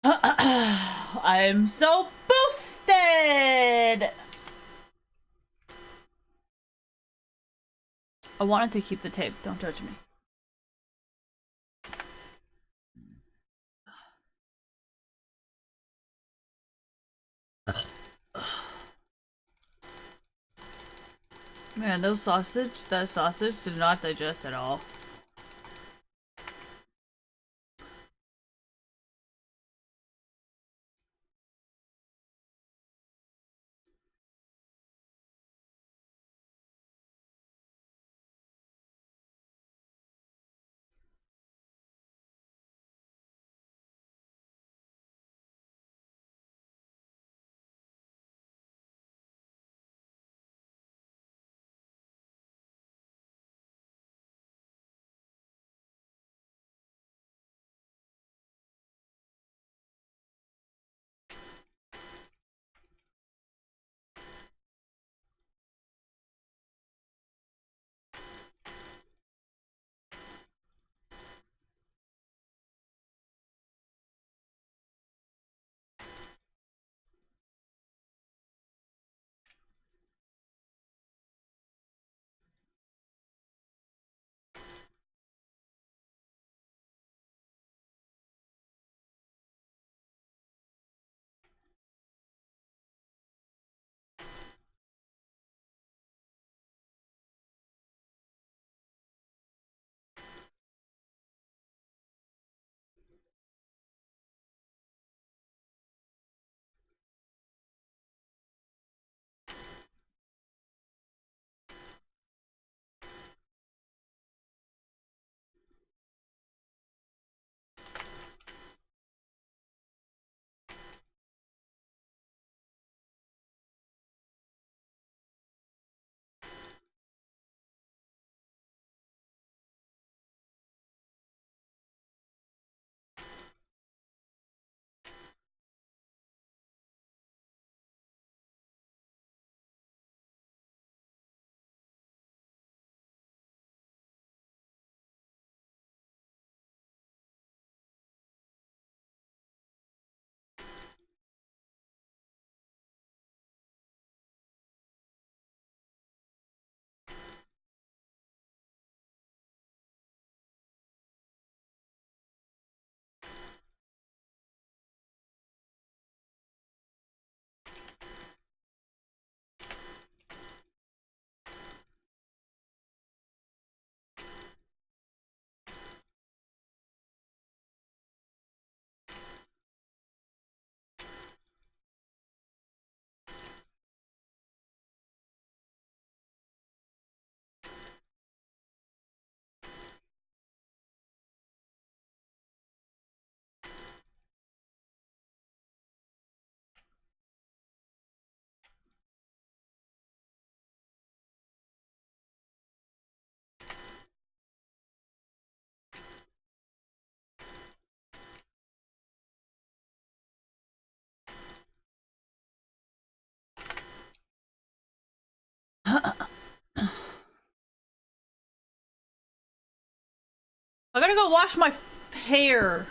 I'm so boosted! I wanted to keep the tape, don't judge me. Man, that sausage did not digest at all. I gotta go wash my hair.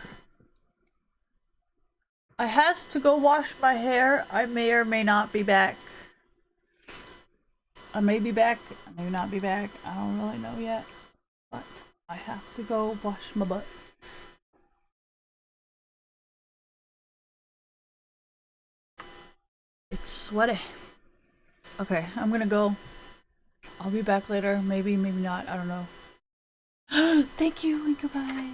I has to go wash my hair. I may or may not be back. I may be back. I may not be back. I don't really know yet. But I have to go wash my butt. It's sweaty. Okay, I'm gonna go. I'll be back later. Maybe, maybe not. I don't know. Thank you and goodbye.